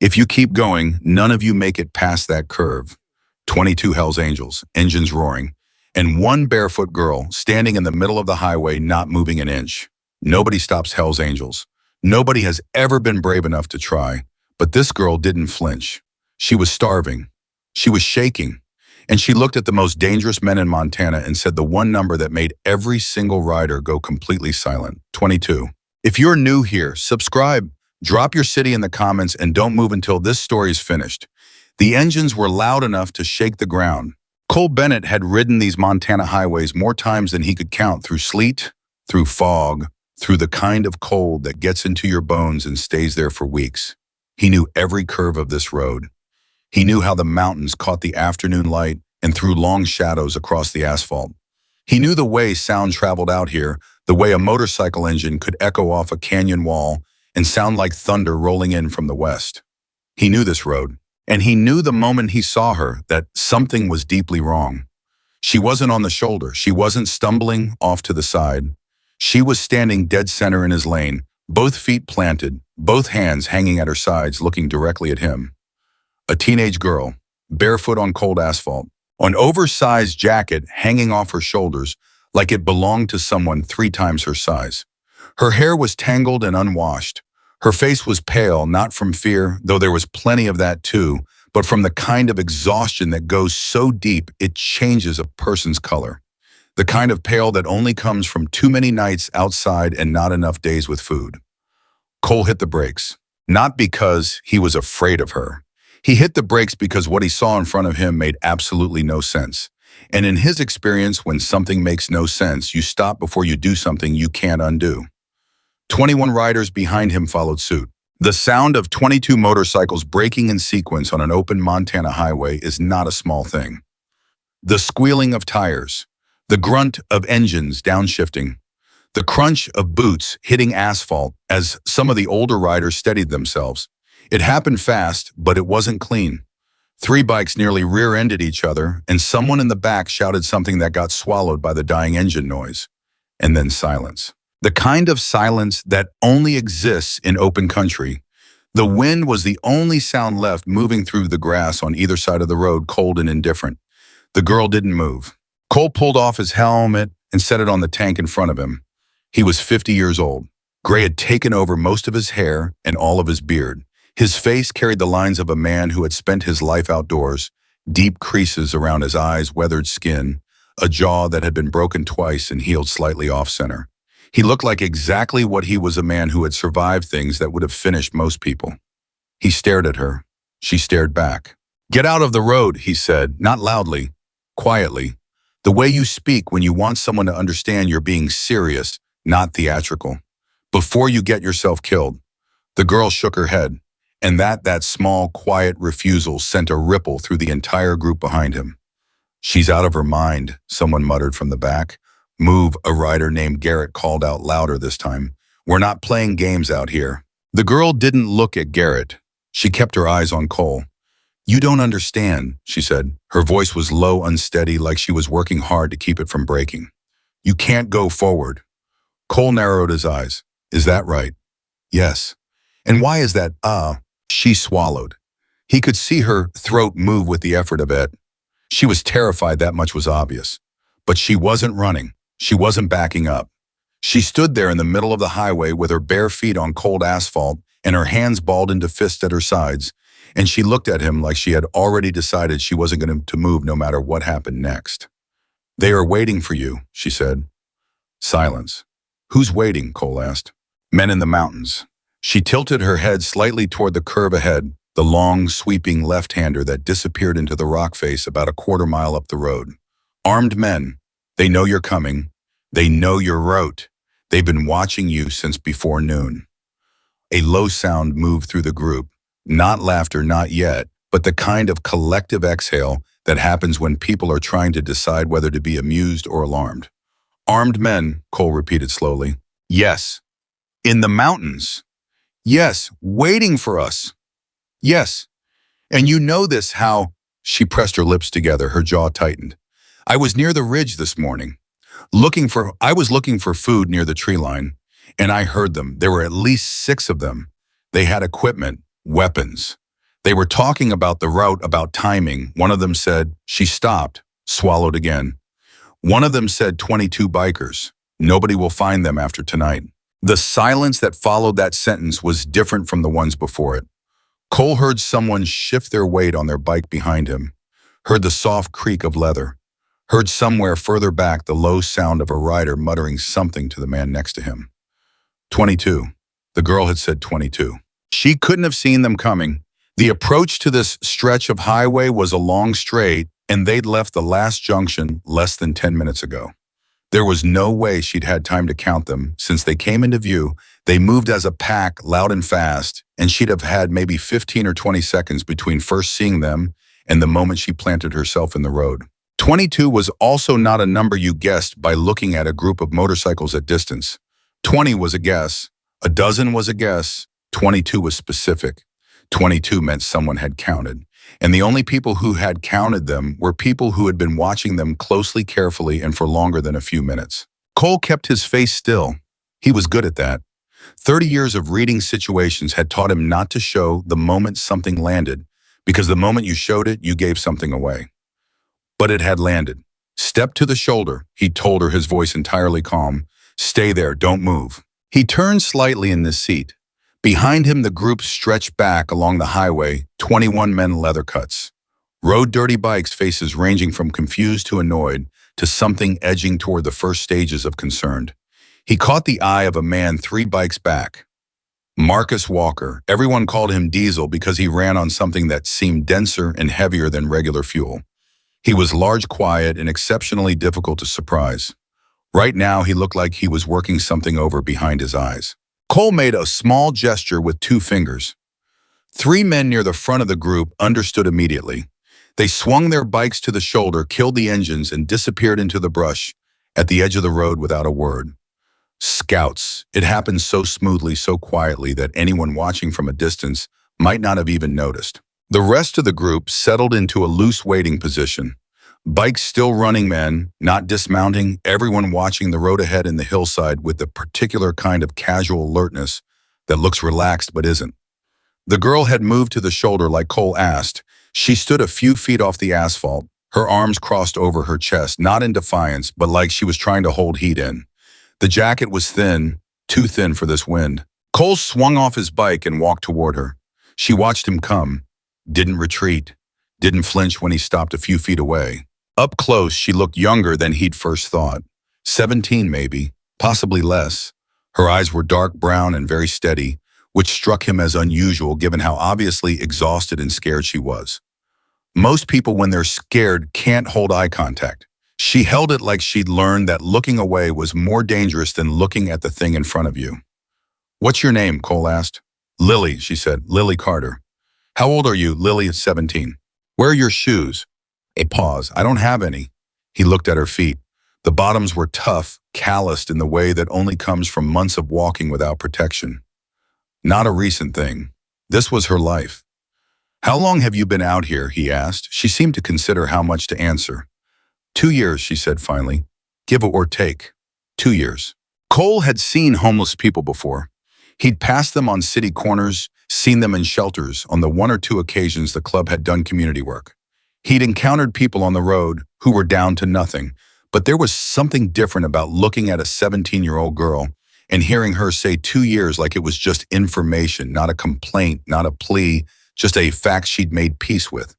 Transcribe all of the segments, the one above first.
If you keep going, none of you make it past that curve. 22 Hells Angels, engines roaring, and one barefoot girl standing in the middle of the highway not moving an inch. Nobody stops Hells Angels. Nobody has ever been brave enough to try, but this girl didn't flinch. She was starving. She was shaking. And she looked at the most dangerous men in Montana and said the one number that made every single rider go completely silent: 22. If you're new here, subscribe, drop your city in the comments, and don't move until this story is finished. The engines were loud enough to shake the ground. Cole Bennett had ridden these Montana highways more times than he could count, through sleet, through fog, through the kind of cold that gets into your bones and stays there for weeks. He knew every curve of this road. He knew how the mountains caught the afternoon light and threw long shadows across the asphalt. He knew the way sound traveled out here, the way a motorcycle engine could echo off a canyon wall and sound like thunder rolling in from the west. He knew this road, and he knew the moment he saw her that something was deeply wrong. She wasn't on the shoulder. She wasn't stumbling off to the side. She was standing dead center in his lane, both feet planted, both hands hanging at her sides, looking directly at him. A teenage girl, barefoot on cold asphalt, an oversized jacket hanging off her shoulders like it belonged to someone 3 times her size. Her hair was tangled and unwashed. Her face was pale, not from fear, though there was plenty of that too, but from the kind of exhaustion that goes so deep it changes a person's color. The kind of pale that only comes from too many nights outside and not enough days with food. Cole hit the brakes, not because he was afraid of her. He hit the brakes because what he saw in front of him made absolutely no sense. And in his experience, when something makes no sense, you stop before you do something you can't undo. 21 riders behind him followed suit. The sound of 22 motorcycles braking in sequence on an open Montana highway is not a small thing. The squealing of tires, the grunt of engines downshifting, the crunch of boots hitting asphalt as some of the older riders steadied themselves. It happened fast, but it wasn't clean. 3 bikes nearly rear-ended each other, and someone in the back shouted something that got swallowed by the dying engine noise. And then silence. The kind of silence that only exists in open country. The wind was the only sound left, moving through the grass on either side of the road, cold and indifferent. The girl didn't move. Cole pulled off his helmet and set it on the tank in front of him. He was 50 years old. Gray had taken over most of his hair and all of his beard. His face carried the lines of a man who had spent his life outdoors, deep creases around his eyes, weathered skin, a jaw that had been broken twice and healed slightly off-center. He looked like exactly what he was, a man who had survived things that would have finished most people. He stared at her. She stared back. "Get out of the road," he said, not loudly, quietly. The way you speak when you want someone to understand you're being serious, not theatrical. "Before you get yourself killed." The girl shook her head, and that small, quiet refusal sent a ripple through the entire group behind him. "She's out of her mind," someone muttered from the back. "Move," a rider named Garrett called out louder this time. "We're not playing games out here." The girl didn't look at Garrett. She kept her eyes on Cole. "You don't understand," she said. Her voice was low, unsteady, like she was working hard to keep it from breaking. "You can't go forward." Cole narrowed his eyes. "Is that right?" "Yes." "And why is that?" She swallowed. He could see her throat move with the effort of it. She was terrified, that much was obvious. But she wasn't running. She wasn't backing up. She stood there in the middle of the highway with her bare feet on cold asphalt and her hands balled into fists at her sides, and she looked at him like she had already decided she wasn't going to move no matter what happened next. "They are waiting for you," she said. Silence. "Who's waiting?" Cole asked. "Men in the mountains." She tilted her head slightly toward the curve ahead, the long, sweeping left-hander that disappeared into the rock face about a quarter-mile up the road. "Armed men. They know you're coming. They know your route. They've been watching you since before noon." A low sound moved through the group. Not laughter, not yet, but the kind of collective exhale that happens when people are trying to decide whether to be amused or alarmed. "Armed men," Cole repeated slowly. "Yes. In the mountains. Yes, waiting for us. Yes. And you know this, how—" She pressed her lips together, her jaw tightened. "I was near the ridge this morning. I was looking for food near the tree line, and I heard them. There were at least 6 of them. They had equipment, weapons. They were talking about the route, about timing. One of them said, she stopped, swallowed again. One of them said 22 bikers. Nobody will find them after tonight. The silence that followed that sentence was different from the ones before it. Cole heard someone shift their weight on their bike behind him, heard the soft creak of leather, heard somewhere further back the low sound of a rider muttering something to the man next to him. 22. The girl had said 22. She couldn't have seen them coming. The approach to this stretch of highway was a long straight, and they'd left the last junction less than 10 minutes ago. There was no way she'd had time to count them. Since they came into view, they moved as a pack, loud and fast, and she'd have had maybe 15 or 20 seconds between first seeing them and the moment she planted herself in the road. 22 was also not a number you guessed by looking at a group of motorcycles at distance. 20 was a guess. A dozen was a guess. 22 was specific. 22 meant someone had counted. And the only people who had counted them were people who had been watching them closely, carefully, and for longer than a few minutes. Cole kept his face still. He was good at that. 30 years of reading situations had taught him not to show the moment something landed, because the moment you showed it, you gave something away. But it had landed. Step to the shoulder, he told her, his voice entirely calm. Stay there, don't move. He turned slightly in the seat. Behind him, the group stretched back along the highway, 21 men in leather cuts. Rode dirty bikes, faces ranging from confused to annoyed, to something edging toward the first stages of concerned. He caught the eye of a man 3 bikes back. Marcus Walker. Everyone called him Diesel because he ran on something that seemed denser and heavier than regular fuel. He was large, quiet, and exceptionally difficult to surprise. Right now, he looked like he was working something over behind his eyes. Cole made a small gesture with 2 fingers. 3 men near the front of the group understood immediately. They swung their bikes to the shoulder, killed the engines, and disappeared into the brush at the edge of the road without a word. Scouts. It happened so smoothly, so quietly that anyone watching from a distance might not have even noticed. The rest of the group settled into a loose waiting position. Bikes still running, men, not dismounting, everyone watching the road ahead in the hillside with the particular kind of casual alertness that looks relaxed but isn't. The girl had moved to the shoulder like Cole asked. She stood a few feet off the asphalt, her arms crossed over her chest, not in defiance, but like she was trying to hold heat in. The jacket was thin, too thin for this wind. Cole swung off his bike and walked toward her. She watched him come, didn't retreat, didn't flinch when he stopped a few feet away. Up close, she looked younger than he'd first thought. 17 maybe, possibly less. Her eyes were dark brown and very steady, which struck him as unusual given how obviously exhausted and scared she was. Most people, when they're scared, can't hold eye contact. She held it like she'd learned that looking away was more dangerous than looking at the thing in front of you. What's your name? Cole asked. Lily, she said. Lily Carter. How old are you? Lily is 17. Where are your shoes? A pause. I don't have any. He looked at her feet. The bottoms were tough, calloused in the way that only comes from months of walking without protection. Not a recent thing. This was her life. How long have you been out here? He asked. She seemed to consider how much to answer. 2 years, she said finally. Give or take. 2 years. Cole had seen homeless people before. He'd passed them on city corners, seen them in shelters on the 1 or 2 occasions the club had done community work. He'd encountered people on the road who were down to nothing, but there was something different about looking at a 17-year-old girl and hearing her say 2 years like it was just information, not a complaint, not a plea, just a fact she'd made peace with.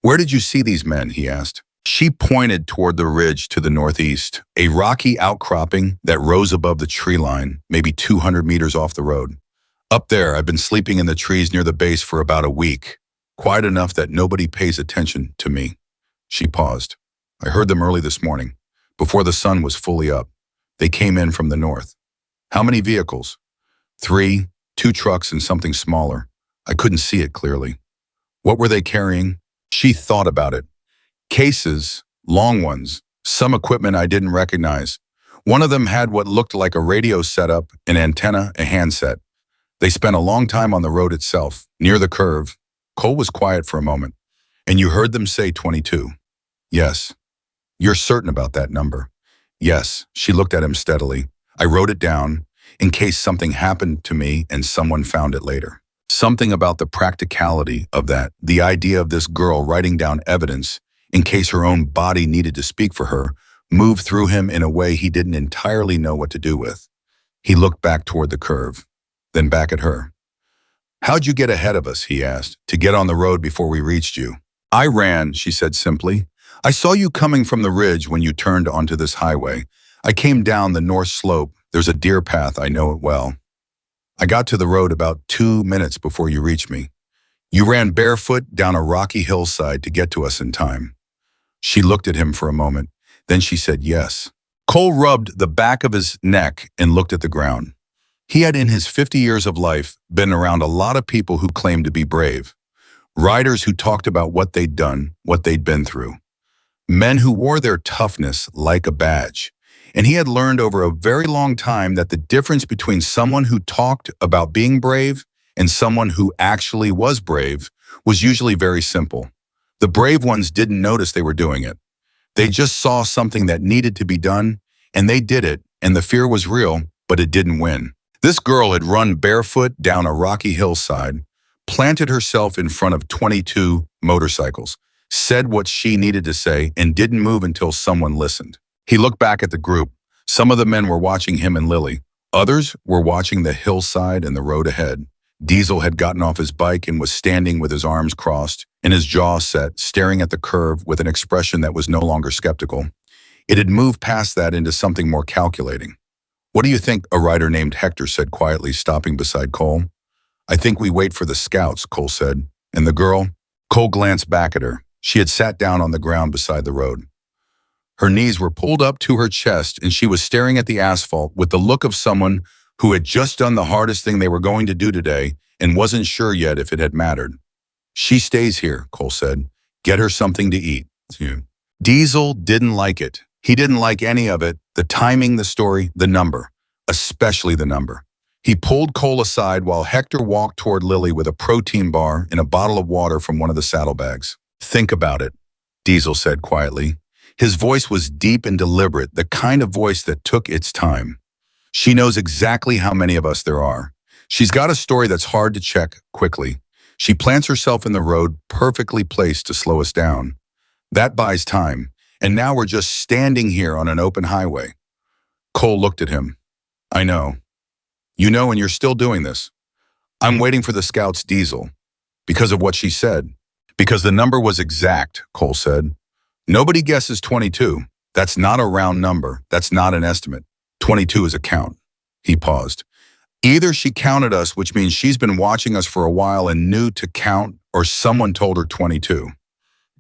Where did you see these men? He asked. She pointed toward the ridge to the northeast, a rocky outcropping that rose above the tree line, maybe 200 meters off the road. Up there, I've been sleeping in the trees near the base for about a week. Quiet enough that nobody pays attention to me. She paused. I heard them early this morning, before the sun was fully up. They came in from the north. How many vehicles? 3, 2 trucks and something smaller. I couldn't see it clearly. What were they carrying? She thought about it. Cases, long ones, some equipment I didn't recognize. One of them had what looked like a radio setup, an antenna, a handset. They spent a long time on the road itself, near the curve. Cole was quiet for a moment. And you heard them say 22. Yes. You're certain about that number? Yes. She looked at him steadily. I wrote it down in case something happened to me and someone found it later. Something about the practicality of that, the idea of this girl writing down evidence in case her own body needed to speak for her, moved through him in a way he didn't entirely know what to do with. He looked back toward the curve, then back at her. "How'd you get ahead of us?" he asked, "to get on the road before we reached you?" "I ran," she said simply. "I saw you coming from the ridge when you turned onto this highway. I came down the north slope. There's a deer path, I know it well. I got to the road about 2 minutes before you reached me. You ran barefoot down a rocky hillside to get to us in time." She looked at him for a moment. Then she said yes. Cole rubbed the back of his neck and looked at the ground. He had in his 50 years of life been around a lot of people who claimed to be brave. Riders who talked about what they'd done, what they'd been through. Men who wore their toughness like a badge. And he had learned over a very long time that the difference between someone who talked about being brave and someone who actually was brave was usually very simple. The brave ones didn't notice they were doing it. They just saw something that needed to be done, and they did it, and the fear was real, but it didn't win. This girl had run barefoot down a rocky hillside, planted herself in front of 22 motorcycles, said what she needed to say, and didn't move until someone listened. He looked back at the group. Some of the men were watching him and Lily. Others were watching the hillside and the road ahead. Diesel had gotten off his bike and was standing with his arms crossed and his jaw set, staring at the curve with an expression that was no longer skeptical. It had moved past that into something more calculating. "What do you think?" a rider named Hector said quietly, stopping beside Cole. "I think we wait for the scouts," Cole said. "And the girl?" Cole glanced back at her. She had sat down on the ground beside the road. Her knees were pulled up to her chest, and she was staring at the asphalt with the look of someone who had just done the hardest thing they were going to do today and wasn't sure yet if it had mattered. "She stays here," Cole said. "Get her something to eat." Diesel didn't like it. He didn't like any of it, the timing, the story, the number, especially the number. He pulled Cole aside while Hector walked toward Lily with a protein bar and a bottle of water from one of the saddlebags. "Think about it," Diesel said quietly. His voice was deep and deliberate, the kind of voice that took its time. "She knows exactly how many of us there are. She's got a story that's hard to check quickly. She plants herself in the road, perfectly placed to slow us down. That buys time, and now we're just standing here on an open highway." Cole looked at him. "I know. You know, and you're still doing this. I'm waiting for the scouts, Diesel." "Because of what she said." "Because the number was exact," Cole said. "Nobody guesses 22. That's not a round number. That's not an estimate. 22 is a count." He paused. "Either she counted us, which means she's been watching us for a while and knew to count, or someone told her 22.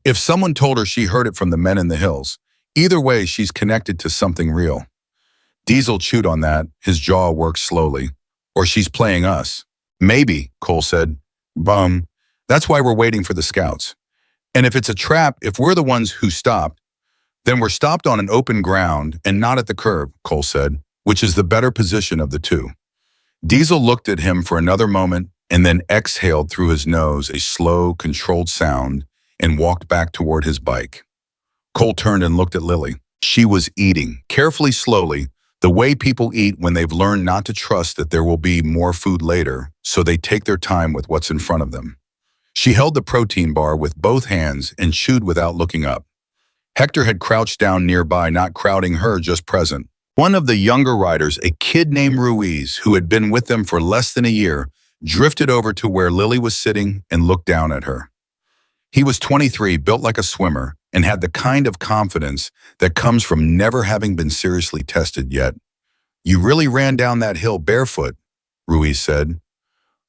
If someone told her, she heard it from the men in the hills. Either way, she's connected to something real." Diesel chewed on that. His jaw worked slowly. "Or she's playing us." "Maybe," Cole said. That's why we're waiting for the scouts. And if it's a trap, if we're the ones who stopped, then we're stopped on an open ground and not at the curb," Cole said, "which is the better position of the two." Diesel looked at him for another moment and then exhaled through his nose a slow, controlled sound and walked back toward his bike. Cole turned and looked at Lily. She was eating, carefully, slowly, the way people eat when they've learned not to trust that there will be more food later, so they take their time with what's in front of them. She held the protein bar with both hands and chewed without looking up. Hector had crouched down nearby, not crowding her, just present. One of the younger riders, a kid named Ruiz, who had been with them for less than a year, drifted over to where Lily was sitting and looked down at her. He was 23, built like a swimmer, and had the kind of confidence that comes from never having been seriously tested yet. "You really ran down that hill barefoot," Ruiz said.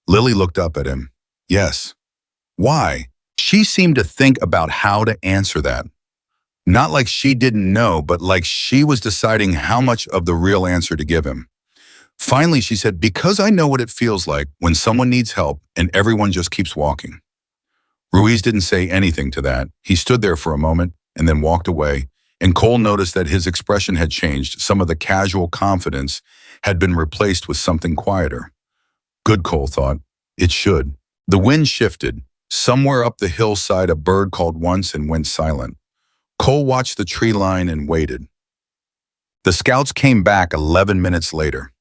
Lily looked up at him. "Yes." "Why?" She seemed to think about how to answer that. Not like she didn't know, but like she was deciding how much of the real answer to give him. Finally, she said, "Because I know what it feels like when someone needs help and everyone just keeps walking." Ruiz didn't say anything to that. He stood there for a moment and then walked away, and Cole noticed that his expression had changed. Some of the casual confidence had been replaced with something quieter. Good, Cole thought. It should. The wind shifted. Somewhere up the hillside, a bird called once and went silent. Cole watched the tree line and waited. The scouts came back 11 minutes later.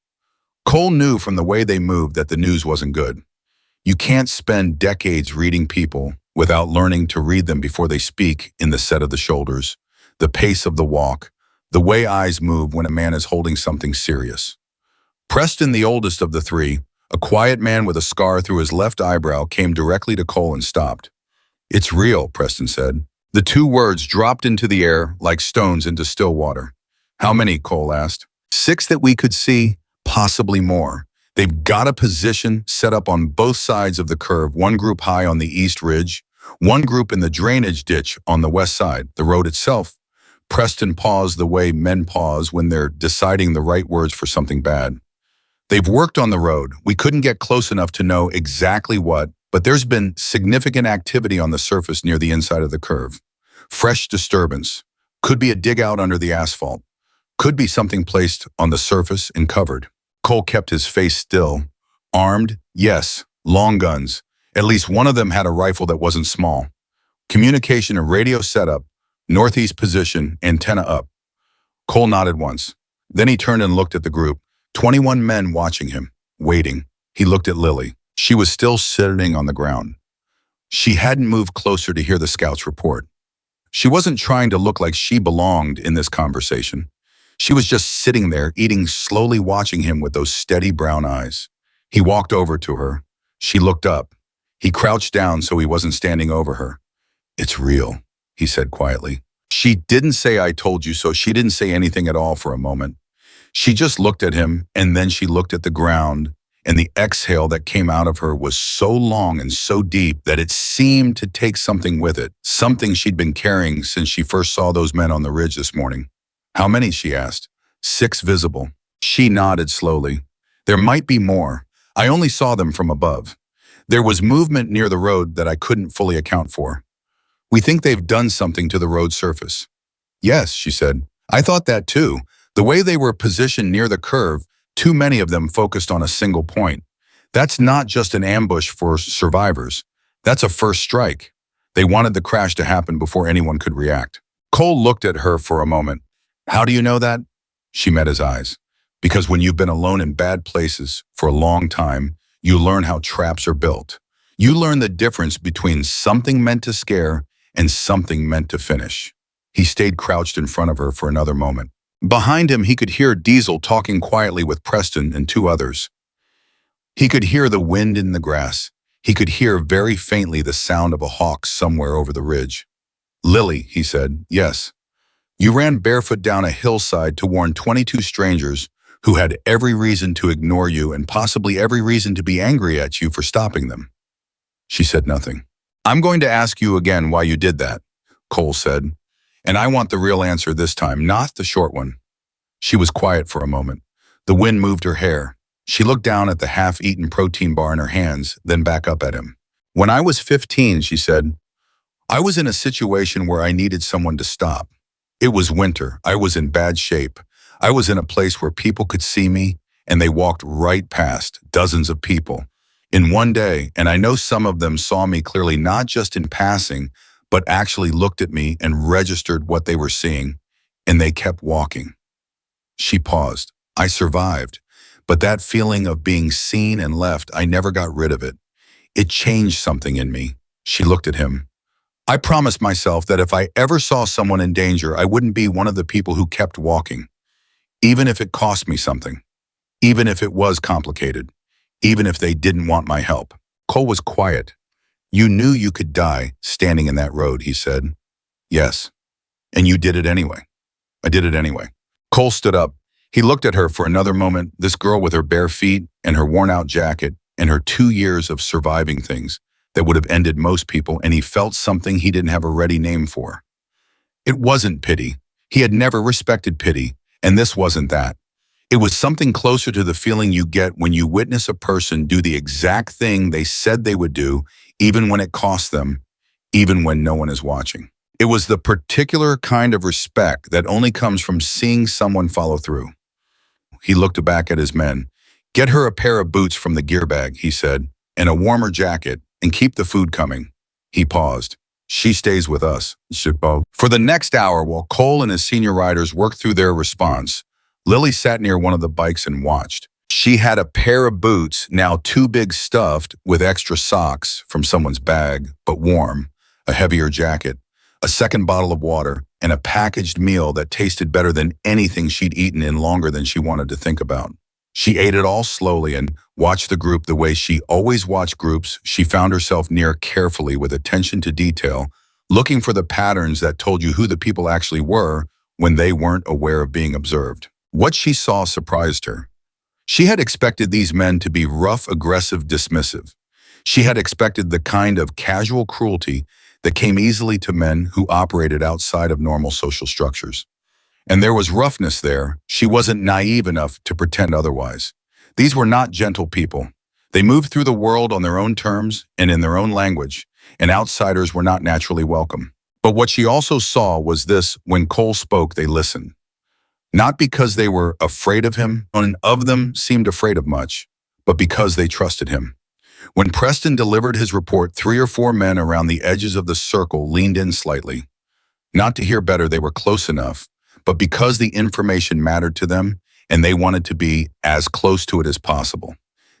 Cole knew from the way they moved that the news wasn't good. You can't spend decades reading people without learning to read them before they speak in the set of the shoulders, the pace of the walk, the way eyes move when a man is holding something serious. Preston, the oldest of the three, a quiet man with a scar through his left eyebrow, came directly to Cole and stopped. "It's real," Preston said. The two words dropped into the air like stones into still water. "How many?" Cole asked. "6 that we could see, possibly more. They've got a position set up on both sides of the curve, one group high on the east ridge, one group in the drainage ditch on the west side, the road itself." Preston paused the way men pause when they're deciding the right words for something bad. "They've worked on the road. We couldn't get close enough to know exactly what, but there's been significant activity on the surface near the inside of the curve. Fresh disturbance. Could be a dig out under the asphalt. Could be something placed on the surface and covered." Cole kept his face still. "Armed? Yes. Long guns. At least one of them had a rifle that wasn't small. Communication and radio setup. Northeast position, antenna up." Cole nodded once. Then he turned and looked at the group. 21 men watching him, waiting. He looked at Lily. She was still sitting on the ground. She hadn't moved closer to hear the scouts report. She wasn't trying to look like she belonged in this conversation. She was just sitting there, eating, slowly watching him with those steady brown eyes. He walked over to her. She looked up. He crouched down so he wasn't standing over her. "It's real," he said quietly. She didn't say "I told you so." She didn't say anything at all for a moment. She just looked at him, and then she looked at the ground, and the exhale that came out of her was so long and so deep that it seemed to take something with it, something she'd been carrying since she first saw those men on the ridge this morning. "How many?" she asked. "6 visible." She nodded slowly. "There might be more. I only saw them from above. There was movement near the road that I couldn't fully account for. We think they've done something to the road surface." "Yes," she said. "I thought that too. The way they were positioned near the curve, too many of them focused on a single point. That's not just an ambush for survivors. That's a first strike. They wanted the crash to happen before anyone could react." Cole looked at her for a moment. "How do you know that?" She met his eyes. "Because when you've been alone in bad places for a long time, you learn how traps are built. You learn the difference between something meant to scare and something meant to finish." He stayed crouched in front of her for another moment. Behind him, he could hear Diesel talking quietly with Preston and 2 others. He could hear the wind in the grass. He could hear very faintly the sound of a hawk somewhere over the ridge. "Lily," he said, "yes. You ran barefoot down a hillside to warn 22 strangers who had every reason to ignore you and possibly every reason to be angry at you for stopping them." She said nothing. "I'm going to ask you again why you did that," Cole said. "And I want the real answer this time, not the short one." She was quiet for a moment. The wind moved her hair. She looked down at the half-eaten protein bar in her hands, then back up at him. "When I was 15, she said, I was in a situation where I needed someone to stop. It was winter. I was in bad shape. I was in a place where people could see me, and they walked right past, dozens of people, in one day, and I know some of them saw me clearly, not just in passing, but actually looked at me and registered what they were seeing, and they kept walking." She paused. "I survived, but that feeling of being seen and left, I never got rid of it. It changed something in me." She looked at him. "I promised myself that if I ever saw someone in danger, I wouldn't be one of the people who kept walking, even if it cost me something, even if it was complicated, even if they didn't want my help." Cole was quiet. "You knew you could die standing in that road," he said. "Yes. And you did it anyway." "I did it anyway." Cole stood up. He looked at her for another moment, this girl with her bare feet and her worn-out jacket and her 2 years of surviving things that would have ended most people, and he felt something he didn't have a ready name for. It wasn't pity. He had never respected pity, and this wasn't that. It was something closer to the feeling you get when you witness a person do the exact thing they said they would do, even when it costs them, even when no one is watching. It was the particular kind of respect that only comes from seeing someone follow through. He looked back at his men. "Get her a pair of boots from the gear bag," he said, "and a warmer jacket, and keep the food coming." He paused. "She stays with us." For the next hour, while Cole and his senior riders worked through their response, Lily sat near one of the bikes and watched. She had a pair of boots, now too big stuffed, with extra socks from someone's bag, but warm, a heavier jacket, a second bottle of water, and a packaged meal that tasted better than anything she'd eaten in longer than she wanted to think about. She ate it all slowly and watched the group the way she always watched groups she found herself near carefully with attention to detail, looking for the patterns that told you who the people actually were when they weren't aware of being observed. What she saw surprised her. She had expected these men to be rough, aggressive, dismissive. She had expected the kind of casual cruelty that came easily to men who operated outside of normal social structures. And there was roughness there. She wasn't naive enough to pretend otherwise. These were not gentle people. They moved through the world on their own terms and in their own language, and outsiders were not naturally welcome. But what she also saw was this: when Cole spoke, they listened. Not because they were afraid of him, none of them seemed afraid of much, but because they trusted him. When Preston delivered his report, 3 or 4 men around the edges of the circle leaned in slightly. Not to hear better, they were close enough, but because the information mattered to them and they wanted to be as close to it as possible.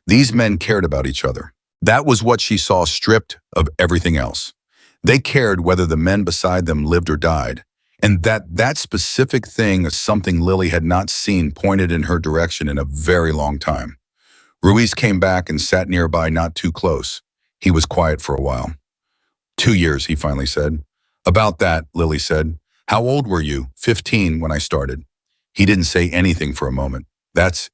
These men cared about each other. That was what she saw, stripped of everything else. They cared whether the men beside them lived or died, and that specific thing is something Lily had not seen pointed in her direction in a very long time. Ruiz came back and sat nearby, not too close. He was quiet for a while. 2 years, he finally said. About that, Lily said. How old were you? 15 when I started. He didn't say anything for a moment.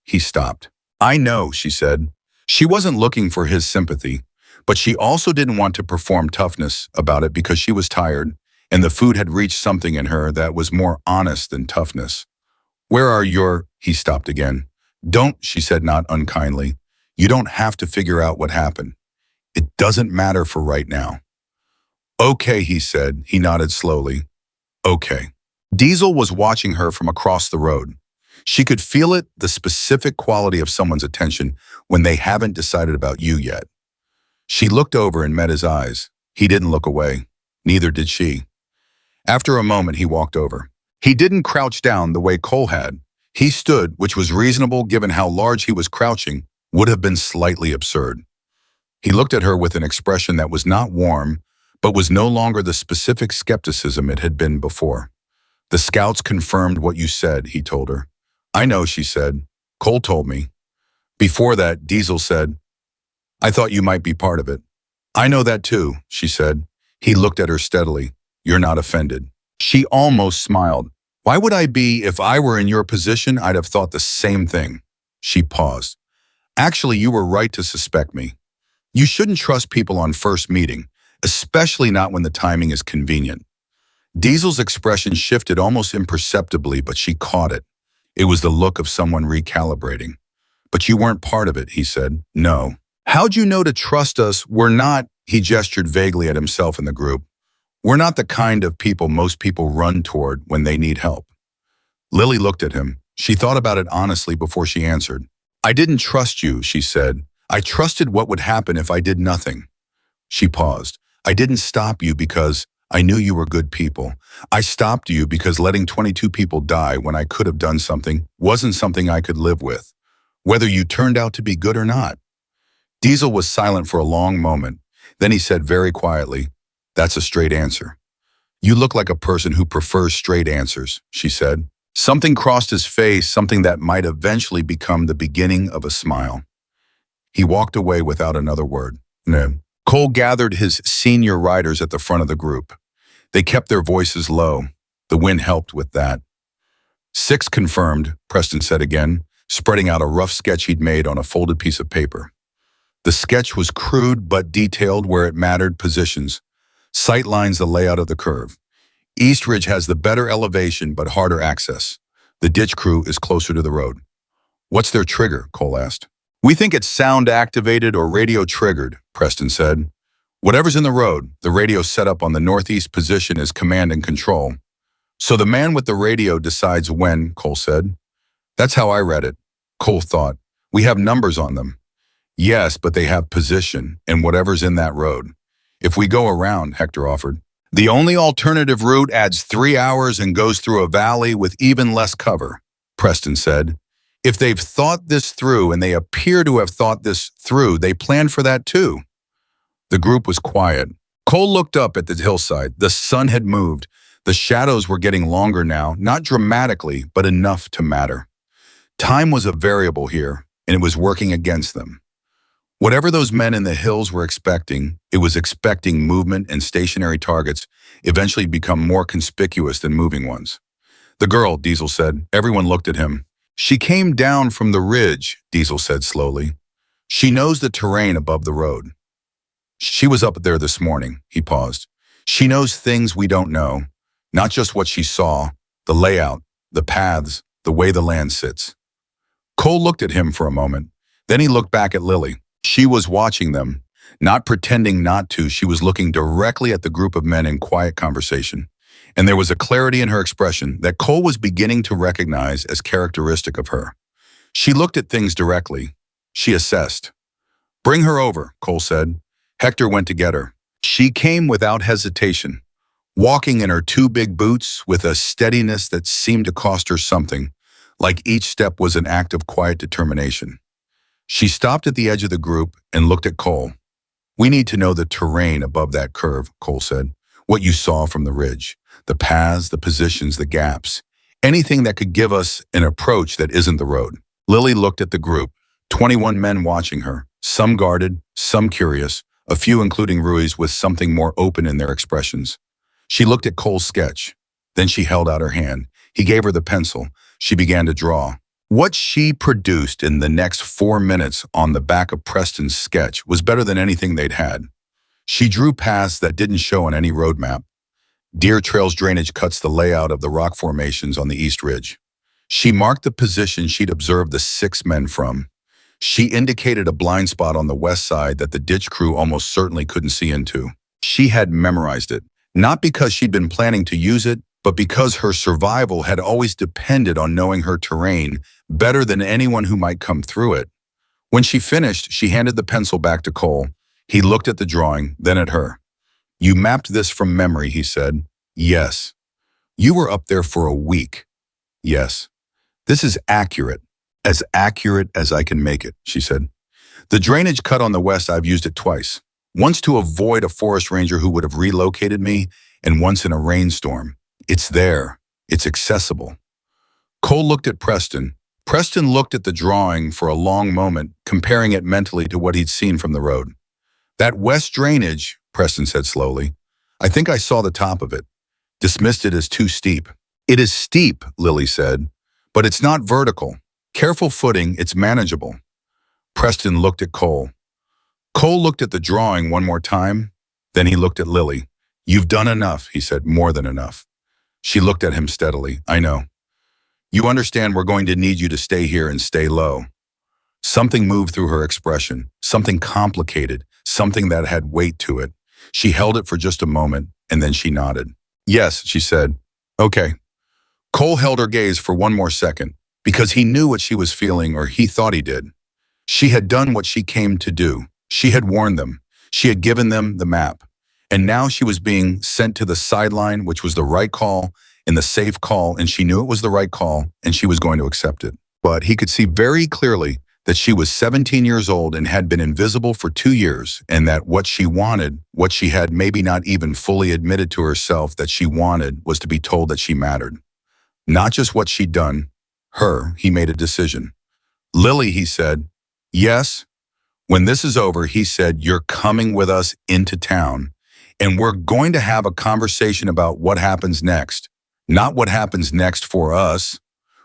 He stopped. I know, she said. She wasn't looking for his sympathy, but she also didn't want to perform toughness about it because she was tired, and the food had reached something in her that was more honest than toughness. Where are your... He stopped again. Don't, she said, not unkindly. You don't have to figure out what happened. It doesn't matter for right now. Okay, he said. He nodded slowly. Okay. Diesel was watching her from across the road. She could feel it, the specific quality of someone's attention when they haven't decided about you yet. She looked over and met his eyes. He didn't look away. Neither did she. After a moment, he walked over. He didn't crouch down the way Cole had. He stood, which was reasonable given how large he was crouching, would have been slightly absurd. He looked at her with an expression that was not warm, but was no longer the specific skepticism it had been before. The scouts confirmed what you said, he told her. I know, she said. Cole told me. Before that, Diesel said, I thought you might be part of it. I know that too, she said. He looked at her steadily. You're not offended. She almost smiled. Why would I be? If I were in your position, I'd have thought the same thing. She paused. Actually, you were right to suspect me. You shouldn't trust people on first meeting, especially not when the timing is convenient. Diesel's expression shifted almost imperceptibly, but she caught it. It was the look of someone recalibrating. But you weren't part of it, he said. No. How'd you know to trust us? We're not, he gestured vaguely at himself in the group. We're not the kind of people most people run toward when they need help. Lily looked at him. She thought about it honestly before she answered. I didn't trust you, she said. I trusted what would happen if I did nothing. She paused. I didn't stop you because I knew you were good people. I stopped you because letting 22 people die when I could have done something wasn't something I could live with, whether you turned out to be good or not. Diesel was silent for a long moment. Then he said very quietly, That's a straight answer. You look like a person who prefers straight answers, she said. Something crossed his face, something that might eventually become the beginning of a smile. He walked away without another word. No. Cole gathered his senior riders at the front of the group. They kept their voices low. The wind helped with that. 6 confirmed, Preston said again, spreading out a rough sketch he'd made on a folded piece of paper. The sketch was crude but detailed where it mattered: positions, sight lines, the layout of the curve. East Ridge has the better elevation but harder access. The ditch crew is closer to the road. What's their trigger? Cole asked. We think it's sound activated or radio triggered, Preston said. Whatever's in the road, the radio set up on the northeast position is command and control. So the man with the radio decides when, Cole said. That's how I read it. Cole thought. We have numbers on them. Yes, but they have position and whatever's in that road. If we go around, Hector offered. The only alternative route adds 3 hours and goes through a valley with even less cover, Preston said. If they've thought this through, and they appear to have thought this through, they planned for that too. The group was quiet. Cole looked up at the hillside. The sun had moved. The shadows were getting longer now, not dramatically, but enough to matter. Time was a variable here, and it was working against them. Whatever those men in the hills were expecting, it was expecting movement, and stationary targets eventually become more conspicuous than moving ones. The girl, Diesel said. Everyone looked at him. She came down from the ridge, Diesel said slowly. She knows the terrain above the road. She was up there this morning, he paused. She knows things we don't know, not just what she saw, the layout, the paths, the way the land sits. Cole looked at him for a moment. Then he looked back at Lily. She was watching them, not pretending not to. She was looking directly at the group of men in quiet conversation. And there was a clarity in her expression that Cole was beginning to recognize as characteristic of her. She looked at things directly. She assessed. Bring her over, Cole said. Hector went to get her. She came without hesitation, walking in her two big boots with a steadiness that seemed to cost her something, like each step was an act of quiet determination. She stopped at the edge of the group and looked at Cole. We need to know the terrain above that curve, Cole said. What you saw from the ridge, the paths, the positions, the gaps, anything that could give us an approach that isn't the road. Lily looked at the group, 21 men watching her, some guarded, some curious, a few including Ruiz with something more open in their expressions. She looked at Cole's sketch. Then she held out her hand. He gave her the pencil. She began to draw. What she produced in the next 4 minutes on the back of Preston's sketch was better than anything they'd had. She drew paths that didn't show on any road map. Deer Trail's drainage cuts the layout of the rock formations on the East Ridge. She marked the position she'd observed the 6 men from. She indicated a blind spot on the west side that the ditch crew almost certainly couldn't see into. She had memorized it, not because she'd been planning to use it, but because her survival had always depended on knowing her terrain better than anyone who might come through it. When she finished, she handed the pencil back to Cole. He looked at the drawing, then at her. You mapped this from memory, he said. Yes. You were up there for a week. Yes. This is accurate as I can make it, she said. The drainage cut on the west, I've used it twice. Once to avoid a forest ranger who would have relocated me, and once in a rainstorm. It's there. It's accessible. Cole looked at Preston. Preston looked at the drawing for a long moment, comparing it mentally to what he'd seen from the road. That west drainage, Preston said slowly, I think I saw the top of it. Dismissed it as too steep. It is steep, Lily said, but it's not vertical. Careful footing, it's manageable. Preston looked at Cole. Cole looked at the drawing one more time. Then he looked at Lily. You've done enough, he said, more than enough. She looked at him steadily. I know. You understand we're going to need you to stay here and stay low. Something moved through her expression, something complicated, something that had weight to it. She held it for just a moment, and then she nodded. Yes, she said. Okay. Cole held her gaze for one more second, because he knew what she was feeling, or he thought he did. She had done what she came to do. She had warned them. She had given them the map. And now she was being sent to the sideline, which was the right call and the safe call, and she knew it was the right call, and she was going to accept it. But he could see very clearly that she was 17 years old and had been invisible for 2 years, and that what she wanted, what she had maybe not even fully admitted to herself that she wanted, was to be told that she mattered. Not just what she'd done. Her, he made a decision. Lily, he said, yes. When this is over, he said, you're coming with us into town, and we're going to have a conversation about what happens next. Not what happens next for us,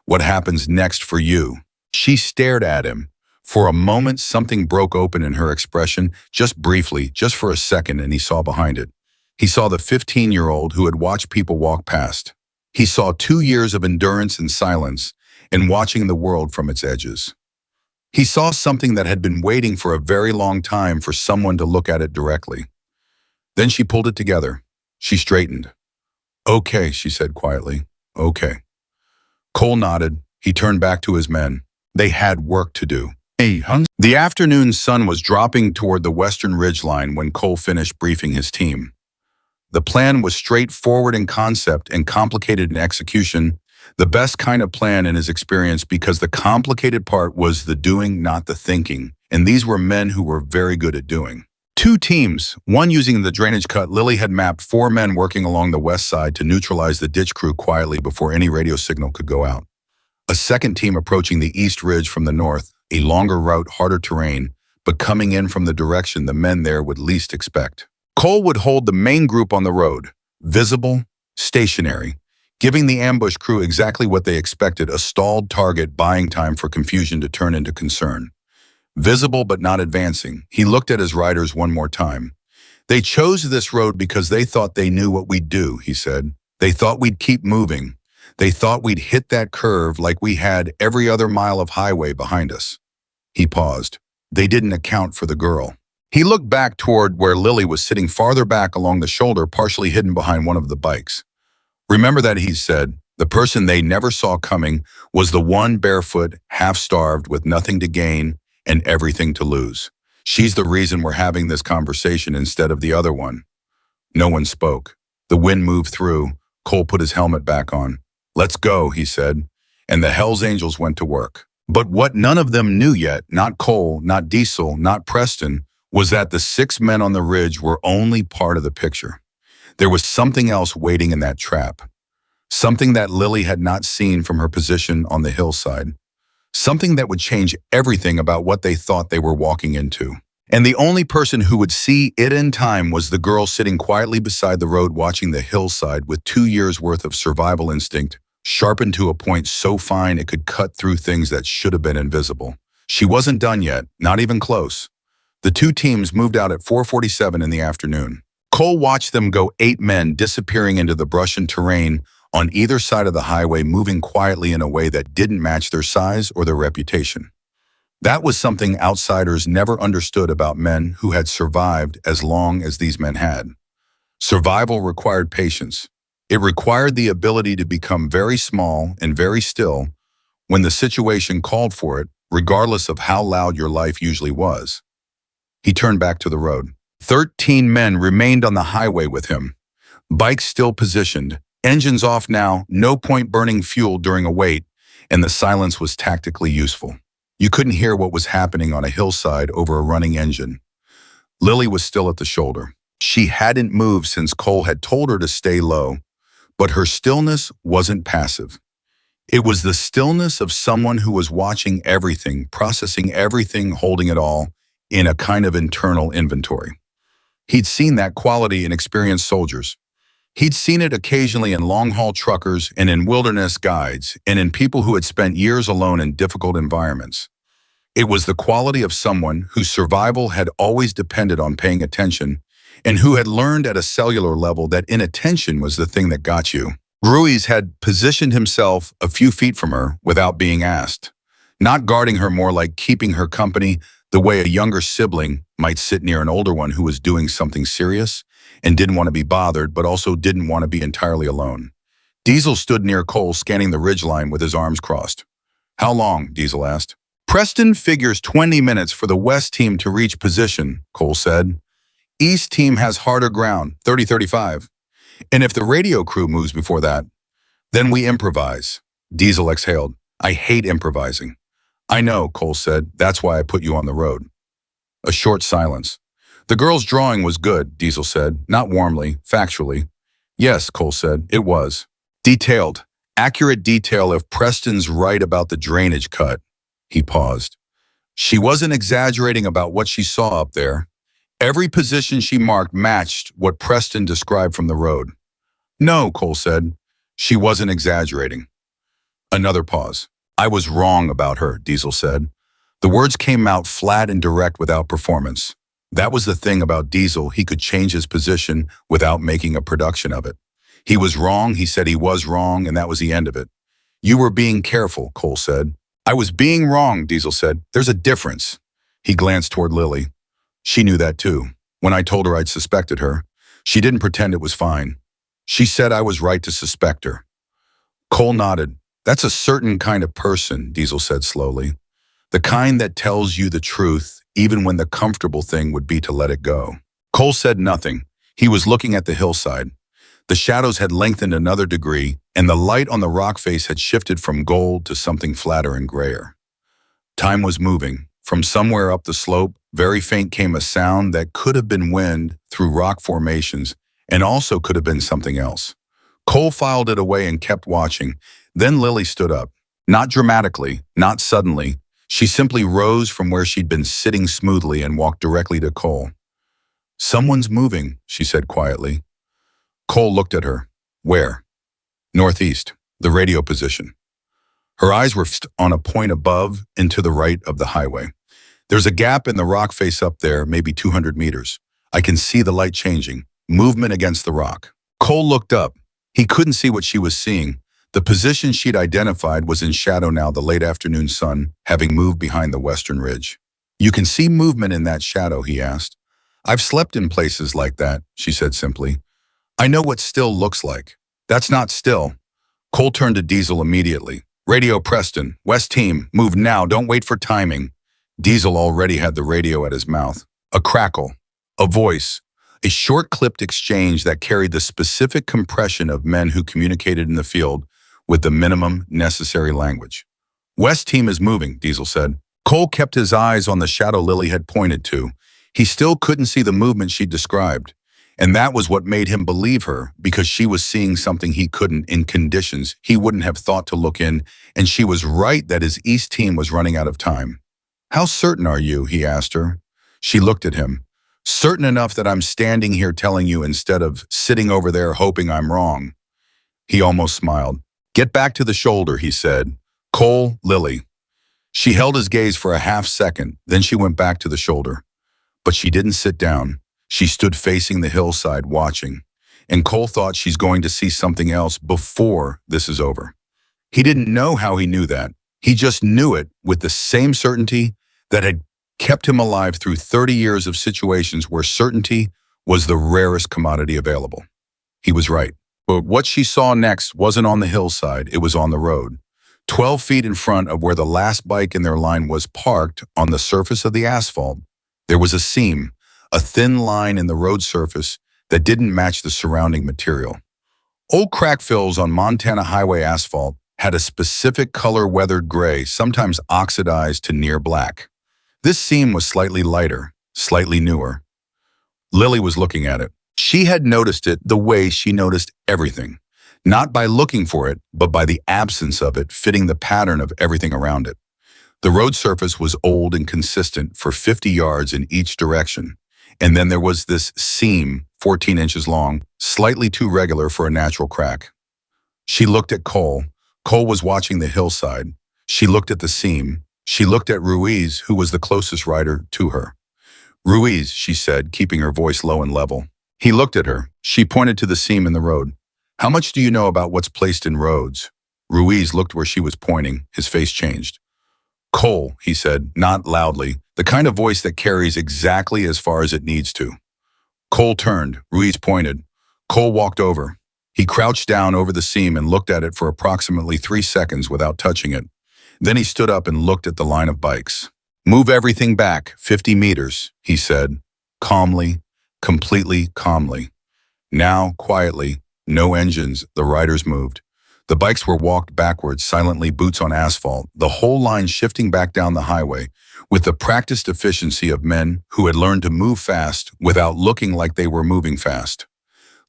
what happens next for you. She stared at him. For a moment, something broke open in her expression, just briefly, just for a second, and he saw behind it. He saw the 15-year-old who had watched people walk past. He saw 2 years of endurance and silence, and watching the world from its edges. He saw something that had been waiting for a very long time for someone to look at it directly. Then she pulled it together. She straightened. Okay, she said quietly. Okay. Cole nodded. He turned back to his men. They had work to do. The afternoon sun was dropping toward the western ridgeline when Cole finished briefing his team. The plan was straightforward in concept and complicated in execution, The best kind of plan in his experience because the complicated part was the doing, not the thinking. And these were men who were very good at doing. Two teams, one using the drainage cut. Lily had mapped 4 men working along the west side to neutralize the ditch crew quietly before any radio signal could go out. A second team approaching the east ridge from the north, a longer route, harder terrain, but coming in from the direction the men there would least expect. Cole would hold the main group on the road, visible, stationary, giving the ambush crew exactly what they expected, a stalled target, buying time for confusion to turn into concern. Visible but not advancing, he looked at his riders one more time. They chose this road because they thought they knew what we'd do, he said. They thought we'd keep moving. They thought we'd hit that curve like we had every other mile of highway behind us. He paused. They didn't account for the girl. He looked back toward where Lily was sitting farther back along the shoulder, partially hidden behind one of the bikes. Remember that, he said. The person they never saw coming was the one barefoot, half-starved, with nothing to gain and everything to lose. She's the reason we're having this conversation instead of the other one. No one spoke. The wind moved through. Cole put his helmet back on. Let's go, he said, and the Hells Angels went to work. But what none of them knew yet, not Cole, not Diesel, not Preston, was that the 6 men on the ridge were only part of the picture. There was something else waiting in that trap. Something that Lily had not seen from her position on the hillside. Something that would change everything about what they thought they were walking into. And the only person who would see it in time was the girl sitting quietly beside the road watching the hillside with 2 years' worth of survival instinct, sharpened to a point so fine it could cut through things that should have been invisible. She wasn't done yet, not even close. The 2 teams moved out at 4:47 in the afternoon. Cole watched them go, 8 men disappearing into the brush and terrain on either side of the highway, moving quietly in a way that didn't match their size or their reputation. That was something outsiders never understood about men who had survived as long as these men had. Survival required patience. It required the ability to become very small and very still when the situation called for it, regardless of how loud your life usually was. He turned back to the road. 13 men remained on the highway with him. Bikes still positioned, engines off now, no point burning fuel during a wait, and the silence was tactically useful. You couldn't hear what was happening on a hillside over a running engine. Lily was still at the shoulder. She hadn't moved since Cole had told her to stay low, but her stillness wasn't passive. It was the stillness of someone who was watching everything, processing everything, holding it all in a kind of internal inventory. He'd seen that quality in experienced soldiers. He'd seen it occasionally in long-haul truckers and in wilderness guides and in people who had spent years alone in difficult environments. It was the quality of someone whose survival had always depended on paying attention and who had learned at a cellular level that inattention was the thing that got you. Ruiz had positioned himself a few feet from her without being asked, not guarding her, more like keeping her company the way a younger sibling might sit near an older one who was doing something serious and didn't want to be bothered, but also didn't want to be entirely alone. Diesel stood near Cole, scanning the ridgeline with his arms crossed. How long? Diesel asked. Preston figures 20 minutes for the west team to reach position, Cole said. East team has harder ground, 30-35. And if the radio crew moves before that, then we improvise. Diesel exhaled. I hate improvising. I know, Cole said. That's why I put you on the road. A short silence. The girl's drawing was good, Diesel said, not warmly, factually. Yes, Cole said, it was. Detailed, accurate detail if Preston's right about the drainage cut. He paused. She wasn't exaggerating about what she saw up there. Every position she marked matched what Preston described from the road. No, Cole said. She wasn't exaggerating. Another pause. I was wrong about her, Diesel said. The words came out flat and direct without performance. That was the thing about Diesel. He could change his position without making a production of it. He was wrong, he said he was wrong, and that was the end of it. You were being careful, Cole said. I was being wrong, Diesel said. There's a difference. He glanced toward Lily. She knew that too. When I told her I'd suspected her, she didn't pretend it was fine. She said I was right to suspect her. Cole nodded. That's a certain kind of person, Diesel said slowly. The kind that tells you the truth, even when the comfortable thing would be to let it go. Cole said nothing. He was looking at the hillside. The shadows had lengthened another degree, and the light on the rock face had shifted from gold to something flatter and grayer. Time was moving. From somewhere up the slope, very faint came a sound that could have been wind through rock formations and also could have been something else. Cole filed it away and kept watching. Then Lily stood up. Not dramatically, not suddenly. She simply rose from where she'd been sitting smoothly and walked directly to Cole. "Someone's moving," she said quietly. Cole looked at her. "Where?" "Northeast, the radio position." Her eyes were fixed on a point above and to the right of the highway. "There's a gap in the rock face up there, maybe 200 meters. I can see the light changing, movement against the rock." Cole looked up. He couldn't see what she was seeing. The position she'd identified was in shadow now, the late afternoon sun having moved behind the western ridge. "You can see movement in that shadow?" he asked. "I've slept in places like that," she said simply. "I know what still looks like." "That's not still." Cole turned to Diesel immediately. "Radio Preston, West team, move now, don't wait for timing." Diesel already had the radio at his mouth. A crackle, a voice, a short-clipped exchange that carried the specific compression of men who communicated in the field with the minimum necessary language. "West team is moving," Diesel said. Cole kept his eyes on the shadow Lily had pointed to. He still couldn't see the movement she described. And that was what made him believe her, because she was seeing something he couldn't in conditions he wouldn't have thought to look in, and she was right that his East team was running out of time. "How certain are you?" he asked her. She looked at him. "Certain enough that I'm standing here telling you instead of sitting over there hoping I'm wrong." He almost smiled. "Get back to the shoulder," he said. "Cole, Lily." She held his gaze for a half second, then she went back to the shoulder. But she didn't sit down. She stood facing the hillside, watching. And Cole thought she's going to see something else before this is over. He didn't know how he knew that. He just knew it with the same certainty that had kept him alive through 30 years of situations where certainty was the rarest commodity available. He was right. But what she saw next wasn't on the hillside, it was on the road. 12 feet in front of where the last bike in their line was parked, on the surface of the asphalt, there was a seam, a thin line in the road surface that didn't match the surrounding material. Old crack fills on Montana highway asphalt had a specific color, weathered gray, sometimes oxidized to near black. This seam was slightly lighter, slightly newer. Lily was looking at it. She had noticed it the way she noticed everything, not by looking for it, but by the absence of it fitting the pattern of everything around it. The road surface was old and consistent for 50 yards in each direction. And then there was this seam, 14 inches long, slightly too regular for a natural crack. She looked at Cole. Cole was watching the hillside. She looked at the seam. She looked at Ruiz, who was the closest rider to her. "Ruiz," she said, keeping her voice low and level. He looked at her. She pointed to the seam in the road. "How much do you know about what's placed in roads?" Ruiz looked where she was pointing. His face changed. "Cole," he said, not loudly, the kind of voice that carries exactly as far as it needs to. Cole turned. Ruiz pointed. Cole walked over. He crouched down over the seam and looked at it for approximately 3 seconds without touching it. Then he stood up and looked at the line of bikes. "Move everything back 50 meters, he said, calmly, completely calmly. Now, quietly, no engines, the riders moved. The bikes were walked backwards, silently, boots on asphalt, the whole line shifting back down the highway, with the practiced efficiency of men who had learned to move fast without looking like they were moving fast.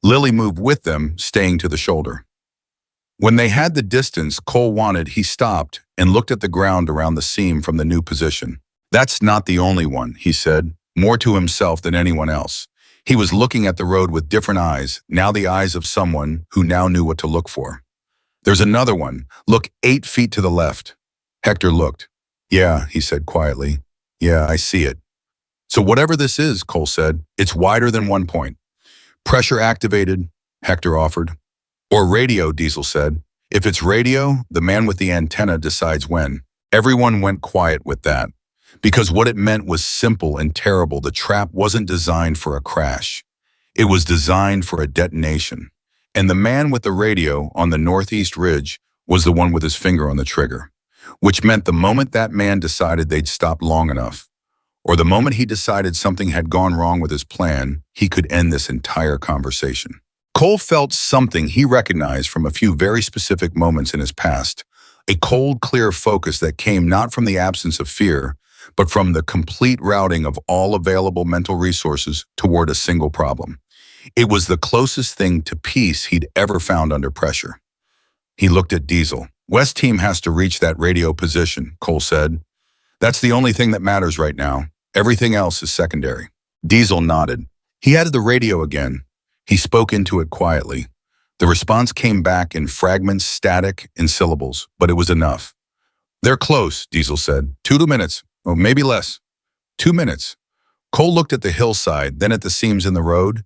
Lily moved with them, staying to the shoulder. When they had the distance Cole wanted, he stopped and looked at the ground around the seam from the new position. "That's not the only one," he said, more to himself than anyone else. He was looking at the road with different eyes, now the eyes of someone who now knew what to look for. "There's another one. Look 8 feet to the left." Hector looked. "Yeah," he said quietly. "Yeah, I see it." "So whatever this is," Cole said, "it's wider than 1 point. Pressure activated," Hector offered. "Or radio," Diesel said. "If it's radio, the man with the antenna decides when." Everyone went quiet with that, because what it meant was simple and terrible. The trap wasn't designed for a crash. It was designed for a detonation. And the man with the radio on the northeast ridge was the one with his finger on the trigger, which meant the moment that man decided they'd stopped long enough, or the moment he decided something had gone wrong with his plan, he could end this entire conversation. Cole felt something he recognized from a few very specific moments in his past, a cold, clear focus that came not from the absence of fear, but from the complete routing of all available mental resources toward a single problem. It was the closest thing to peace he'd ever found under pressure. He looked at Diesel. West team has to reach that radio position, Cole said. That's the only thing that matters right now. Everything else is secondary. Diesel nodded. He had the radio again. He spoke into it quietly. The response came back in fragments, static, in syllables, but it was enough. They're close, Diesel said. 2 minutes, or maybe less. 2 minutes. Cole looked at the hillside, then at the seams in the road,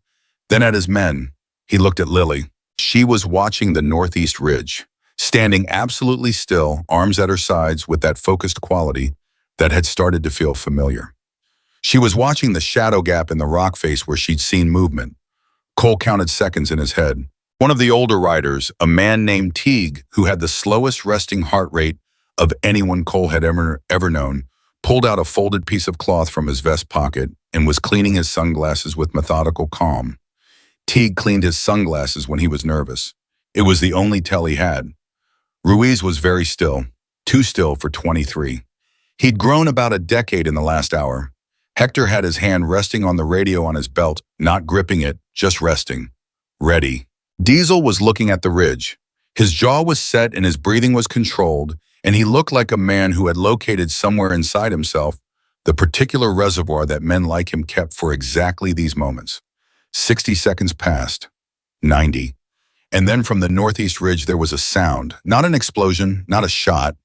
then at his men. He looked at Lily. She was watching the northeast ridge, standing absolutely still, arms at her sides with that focused quality that had started to feel familiar. She was watching the shadow gap in the rock face where she'd seen movement. Cole counted seconds in his head. One of the older riders, a man named Teague, who had the slowest resting heart rate of anyone Cole had ever known, pulled out a folded piece of cloth from his vest pocket and was cleaning his sunglasses with methodical calm. Teague cleaned his sunglasses when he was nervous. It was the only tell he had. Ruiz was very still, too still for 23. He'd grown about a decade in the last hour. Hector had his hand resting on the radio on his belt, not gripping it, just resting. Ready. Diesel was looking at the ridge. His jaw was set and his breathing was controlled, and he looked like a man who had located somewhere inside himself the particular reservoir that men like him kept for exactly these moments. 60 seconds passed. 90. And then from the northeast ridge there was a sound, not an explosion, not a shot.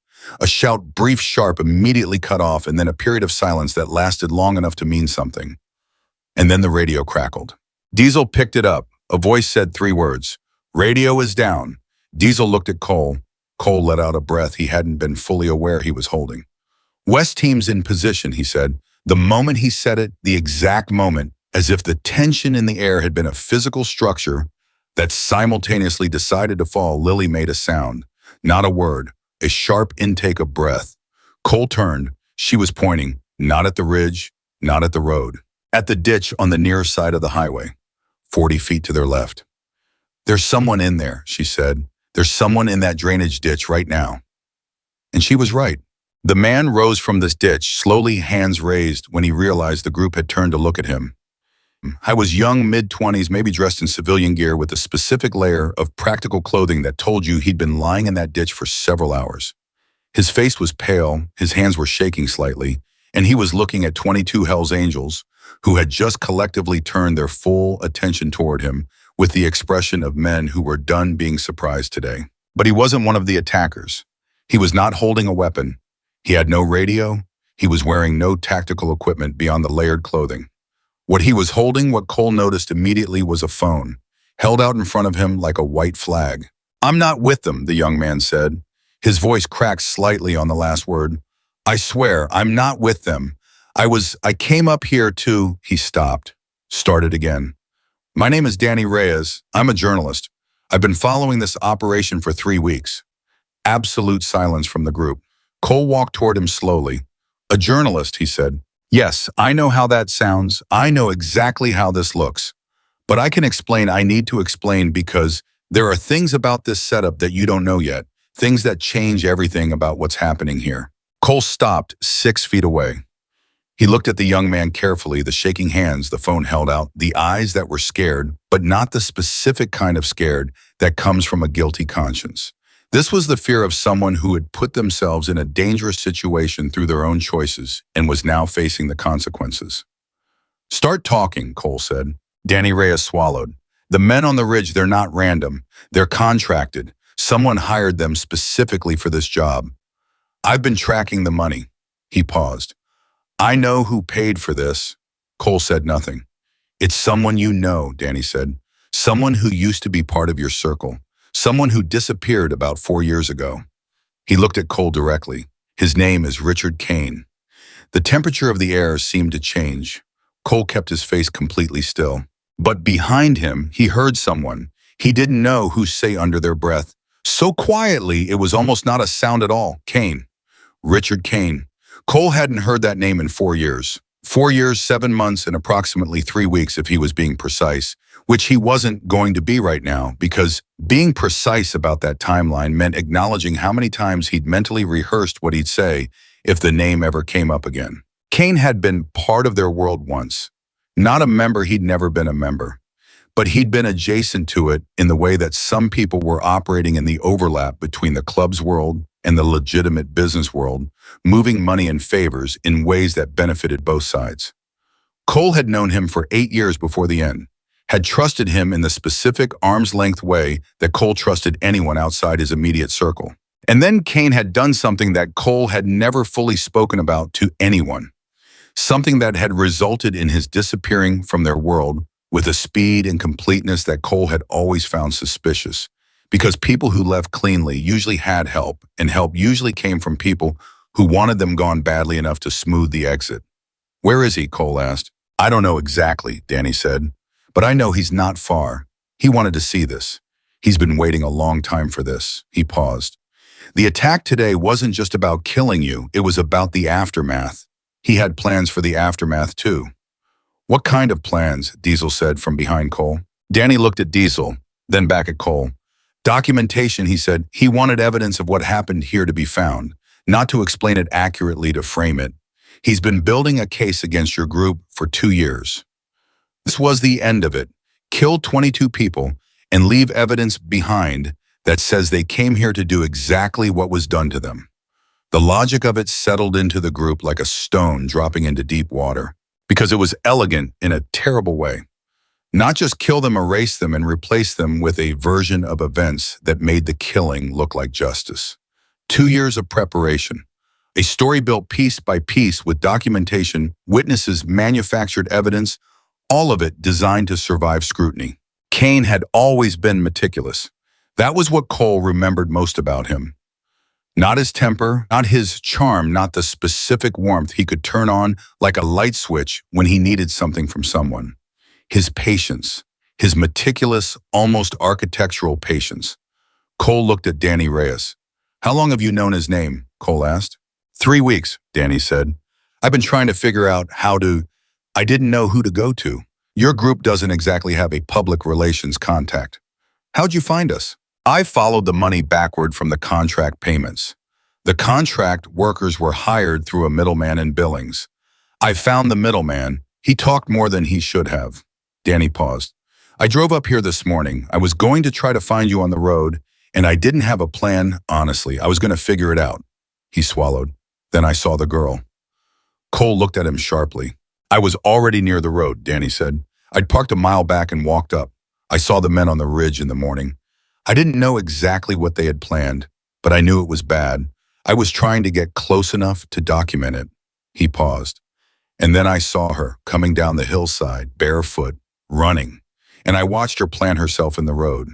A shout, brief, sharp, immediately cut off, and then a period of silence that lasted long enough to mean something. And then the radio crackled. Diesel picked it up. A voice said 3 words. Radio is down. Diesel looked at Cole. Cole let out a breath he hadn't been fully aware he was holding. West team's in position, he said. The moment he said it, the exact moment, as if the tension in the air had been a physical structure that simultaneously decided to fall, Lily made a sound. Not a word. A sharp intake of breath. Cole turned. She was pointing, not at the ridge, not at the road, at the ditch on the near side of the highway, 40 feet to their left. There's someone in there, she said. There's someone in that drainage ditch right now. And she was right. The man rose from this ditch, slowly, hands raised, when he realized the group had turned to look at him. I was young, mid-20s, maybe dressed in civilian gear with a specific layer of practical clothing that told you he'd been lying in that ditch for several hours. His face was pale, his hands were shaking slightly, and he was looking at 22 Hell's Angels, who had just collectively turned their full attention toward him with the expression of men who were done being surprised today. But he wasn't one of the attackers. He was not holding a weapon. He had no radio. He was wearing no tactical equipment beyond the layered clothing. What he was holding, what Cole noticed immediately, was a phone, held out in front of him like a white flag. I'm not with them, the young man said. His voice cracked slightly on the last word. I swear, I'm not with them. I came up here to, he stopped, started again. My name is Danny Reyes. I'm a journalist. I've been following this operation for 3 weeks. Absolute silence from the group. Cole walked toward him slowly. A journalist, he said. Yes, I know how that sounds. I know exactly how this looks. But I can explain. I need to explain because there are things about this setup that you don't know yet. Things that change everything about what's happening here. Cole stopped 6 feet away. He looked at the young man carefully, the shaking hands the phone held out, the eyes that were scared, but not the specific kind of scared that comes from a guilty conscience. This was the fear of someone who had put themselves in a dangerous situation through their own choices and was now facing the consequences. Start talking, Cole said. Danny Reyes swallowed. The men on the ridge, they're not random. They're contracted. Someone hired them specifically for this job. I've been tracking the money. He paused. I know who paid for this. Cole said nothing. It's someone you know, Danny said. Someone who used to be part of your circle. Someone who disappeared about 4 years ago. He looked at Cole directly. His name is Richard Kane. The temperature of the air seemed to change. Cole kept his face completely still. But behind him, he heard someone. He didn't know who say under their breath. So quietly, it was almost not a sound at all. Kane. Richard Kane. Cole hadn't heard that name in 4 years. 4 years, 7 months, and approximately 3 weeks if he was being precise, which he wasn't going to be right now because being precise about that timeline meant acknowledging how many times he'd mentally rehearsed what he'd say if the name ever came up again. Kane had been part of their world once. Not a member, he'd never been a member. But he'd been adjacent to it in the way that some people were operating in the overlap between the club's world and the legitimate business world, moving money and favors in ways that benefited both sides. Cole had known him for 8 years before the end, had trusted him in the specific arm's-length way that Cole trusted anyone outside his immediate circle. And then Kane had done something that Cole had never fully spoken about to anyone, something that had resulted in his disappearing from their world with a speed and completeness that Cole had always found suspicious, because people who left cleanly usually had help, and help usually came from people who wanted them gone badly enough to smooth the exit. "Where is he?" Cole asked. "I don't know exactly," Danny said, "but I know he's not far. He wanted to see this. He's been waiting a long time for this." He paused. "The attack today wasn't just about killing you, it was about the aftermath. He had plans for the aftermath too." "What kind of plans?" Diesel said from behind Cole. Danny looked at Diesel, then back at Cole. "Documentation," he said. "He wanted evidence of what happened here to be found, not to explain it accurately, to frame it. He's been building a case against your group for 2 years. This was the end of it. Kill 22 people and leave evidence behind that says they came here to do exactly what was done to them." The logic of it settled into the group like a stone dropping into deep water, because it was elegant in a terrible way. Not just kill them, erase them, and replace them with a version of events that made the killing look like justice. 2 years of preparation. A story built piece by piece with documentation, witnesses, manufactured evidence, all of it designed to survive scrutiny. Kane had always been meticulous. That was what Cole remembered most about him. Not his temper, not his charm, not the specific warmth he could turn on like a light switch when he needed something from someone. His patience, his meticulous, almost architectural patience. Cole looked at Danny Reyes. "How long have you known his name?" Cole asked. 3 weeks, Danny said. "I've been trying to figure out I didn't know who to go to. Your group doesn't exactly have a public relations contact. How'd you find us?" "I followed the money backward from the contract payments. The contract workers were hired through a middleman in Billings. I found the middleman. He talked more than he should have." Danny paused. "I drove up here this morning. I was going to try to find you on the road, and I didn't have a plan, honestly. I was going to figure it out." He swallowed. "Then I saw the girl." Cole looked at him sharply. "I was already near the road," Danny said. "I'd parked a mile back and walked up. I saw the men on the ridge in the morning. I didn't know exactly what they had planned, but I knew it was bad. I was trying to get close enough to document it." He paused. "And then I saw her coming down the hillside, barefoot, running, and I watched her plant herself in the road."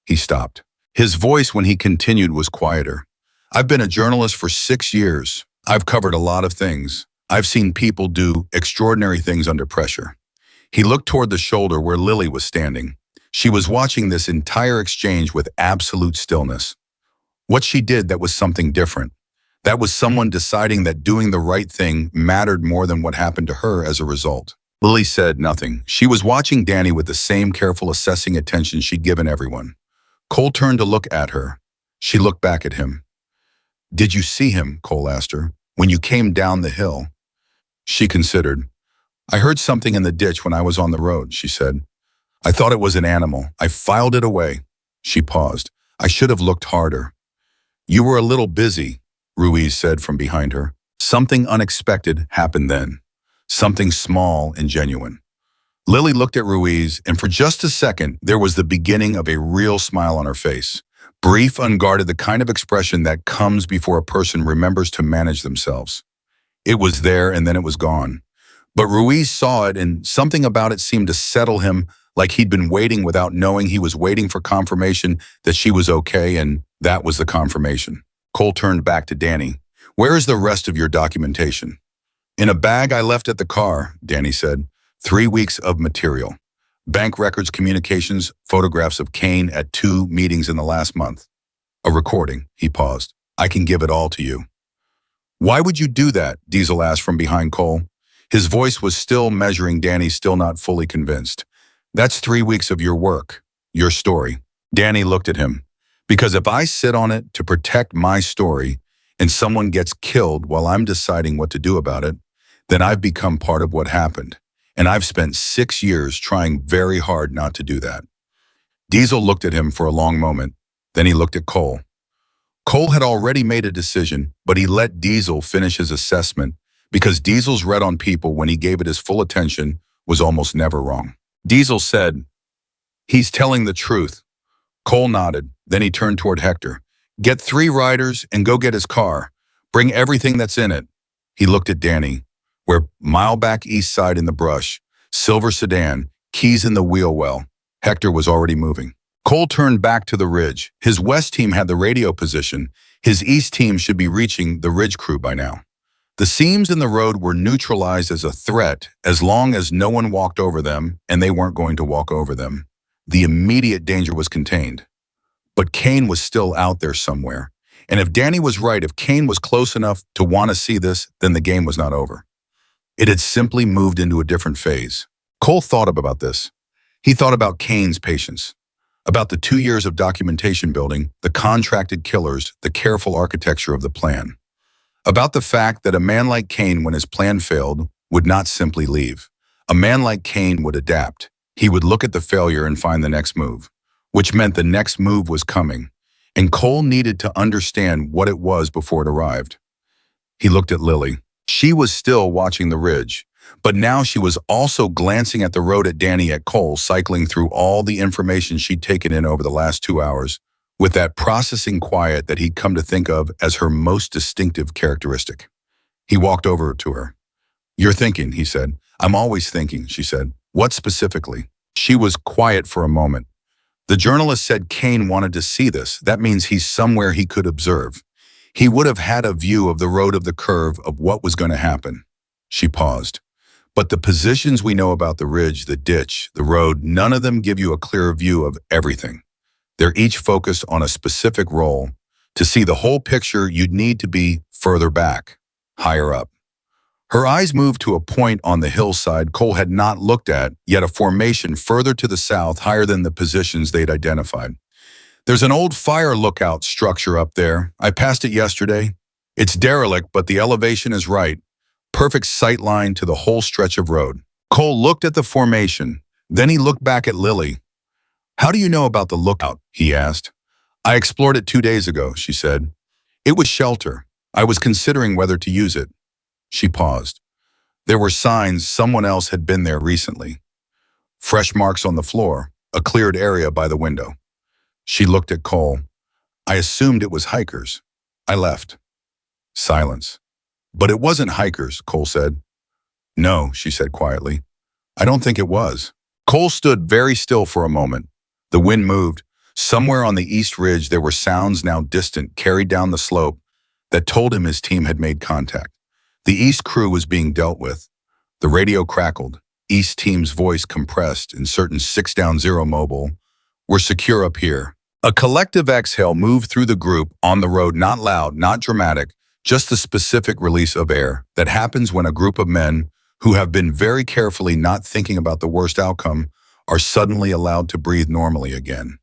He stopped. His voice, when he continued, was quieter. "I've been a journalist for 6 years. I've covered a lot of things. I've seen people do extraordinary things under pressure." He looked toward the shoulder where Lily was standing. She was watching this entire exchange with absolute stillness. What she did, that was something different. That was someone deciding that doing the right thing mattered more than what happened to her as a result. Lily said nothing. She was watching Danny with the same careful, assessing attention she'd given everyone. Cole turned to look at her. She looked back at him. "Did you see him?" Cole asked her. "When you came down the hill?" She considered. "I heard something in the ditch when I was on the road," she said. "I thought it was an animal. I filed it away." She paused. "I should have looked harder." "You were a little busy," Ruiz said from behind her. Something unexpected happened then. Something small and genuine. Lily looked at Ruiz, and for just a second, there was the beginning of a real smile on her face. Brief, unguarded, the kind of expression that comes before a person remembers to manage themselves. It was there, and then it was gone. But Ruiz saw it, and something about it seemed to settle him, like he'd been waiting without knowing he was waiting for confirmation that she was okay, and that was the confirmation. Cole turned back to Danny. "Where is the rest of your documentation?" "In a bag I left at the car," Danny said. 3 weeks of material. Bank records, communications, photographs of Kane at 2 meetings in the last month. A recording." He paused. "I can give it all to you." "Why would you do that?" Diesel asked from behind Cole. His voice was still measuring Danny, still not fully convinced. That's 3 weeks of your work, your story. Danny looked at him. Because if I sit on it to protect my story and someone gets killed while I'm deciding what to do about it, then I've become part of what happened. And I've spent 6 years trying very hard not to do that. Diesel looked at him for a long moment. Then he looked at Cole. Cole had already made a decision, but he let Diesel finish his assessment because Diesel's read on people when he gave it his full attention was almost never wrong. Diesel said, "He's telling the truth." Cole nodded. Then he turned toward Hector. "Get 3 riders and go get his car. Bring everything that's in it." He looked at Danny, where mile back east side in the brush, silver sedan, keys in the wheel well. Hector was already moving. Cole turned back to the ridge. His west team had the radio position. His east team should be reaching the ridge crew by now. The seams in the road were neutralized as a threat as long as no one walked over them and they weren't going to walk over them. The immediate danger was contained. But Kane was still out there somewhere. And if Danny was right, if Kane was close enough to want to see this, then the game was not over. It had simply moved into a different phase. Cole thought about this. He thought about Kane's patience, about the 2 years of documentation building, the contracted killers, the careful architecture of the plan. About the fact that a man like Kane, when his plan failed, would not simply leave. A man like Kane would adapt. He would look at the failure and find the next move, which meant the next move was coming. And Cole needed to understand what it was before it arrived. He looked at Lily. She was still watching the ridge, but now she was also glancing at the road at Danny, at Cole, cycling through all the information she'd taken in over the last 2 hours, with that processing quiet that he'd come to think of as her most distinctive characteristic. He walked over to her. "You're thinking," he said. "I'm always thinking," she said. "What specifically?" She was quiet for a moment. "The journalist said Kane wanted to see this. That means he's somewhere he could observe. He would have had a view of the road, of the curve, of what was going to happen." She paused. "But the positions we know about the ridge, the ditch, the road, none of them give you a clear view of everything. They're each focused on a specific role. To see the whole picture, you'd need to be further back, higher up." Her eyes moved to a point on the hillside Cole had not looked at, yet a formation further to the south, higher than the positions they'd identified. "There's an old fire lookout structure up there. I passed it yesterday. It's derelict, but the elevation is right. Perfect sight line to the whole stretch of road." Cole looked at the formation. Then he looked back at Lily. "How do you know about the lookout?" he asked. "I explored it 2 days ago," she said. "It was shelter. I was considering whether to use it." She paused. There were signs someone else had been there recently. Fresh marks on the floor, a cleared area by the window. She looked at Cole. "I assumed it was hikers. I left." Silence. "But it wasn't hikers," Cole said. "No," she said quietly. "I don't think it was." Cole stood very still for a moment. The wind moved. Somewhere on the east ridge there were sounds, now distant, carried down the slope, that told him his team had made contact. The east crew was being dealt with. The radio crackled. East team's voice compressed in certain 6-0 mobile. "We're secure up here." A collective exhale moved through the group on the road, not loud, not dramatic, just the specific release of air that happens when a group of men who have been very carefully not thinking about the worst outcome are suddenly allowed to breathe normally again.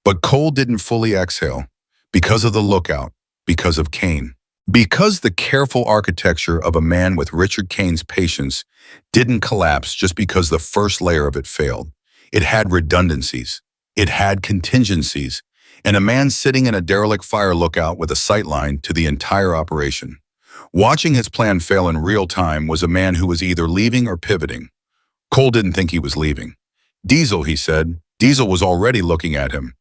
But Cole didn't fully exhale because of the lookout, because of Kane. Because the careful architecture of a man with Richard Kane's patience didn't collapse just because the first layer of it failed. It had redundancies. It had contingencies. And a man sitting in a derelict fire lookout with a sightline to the entire operation. Watching his plan fail in real time was a man who was either leaving or pivoting. Cole didn't think he was leaving. "Diesel," he said. Diesel was already looking at him.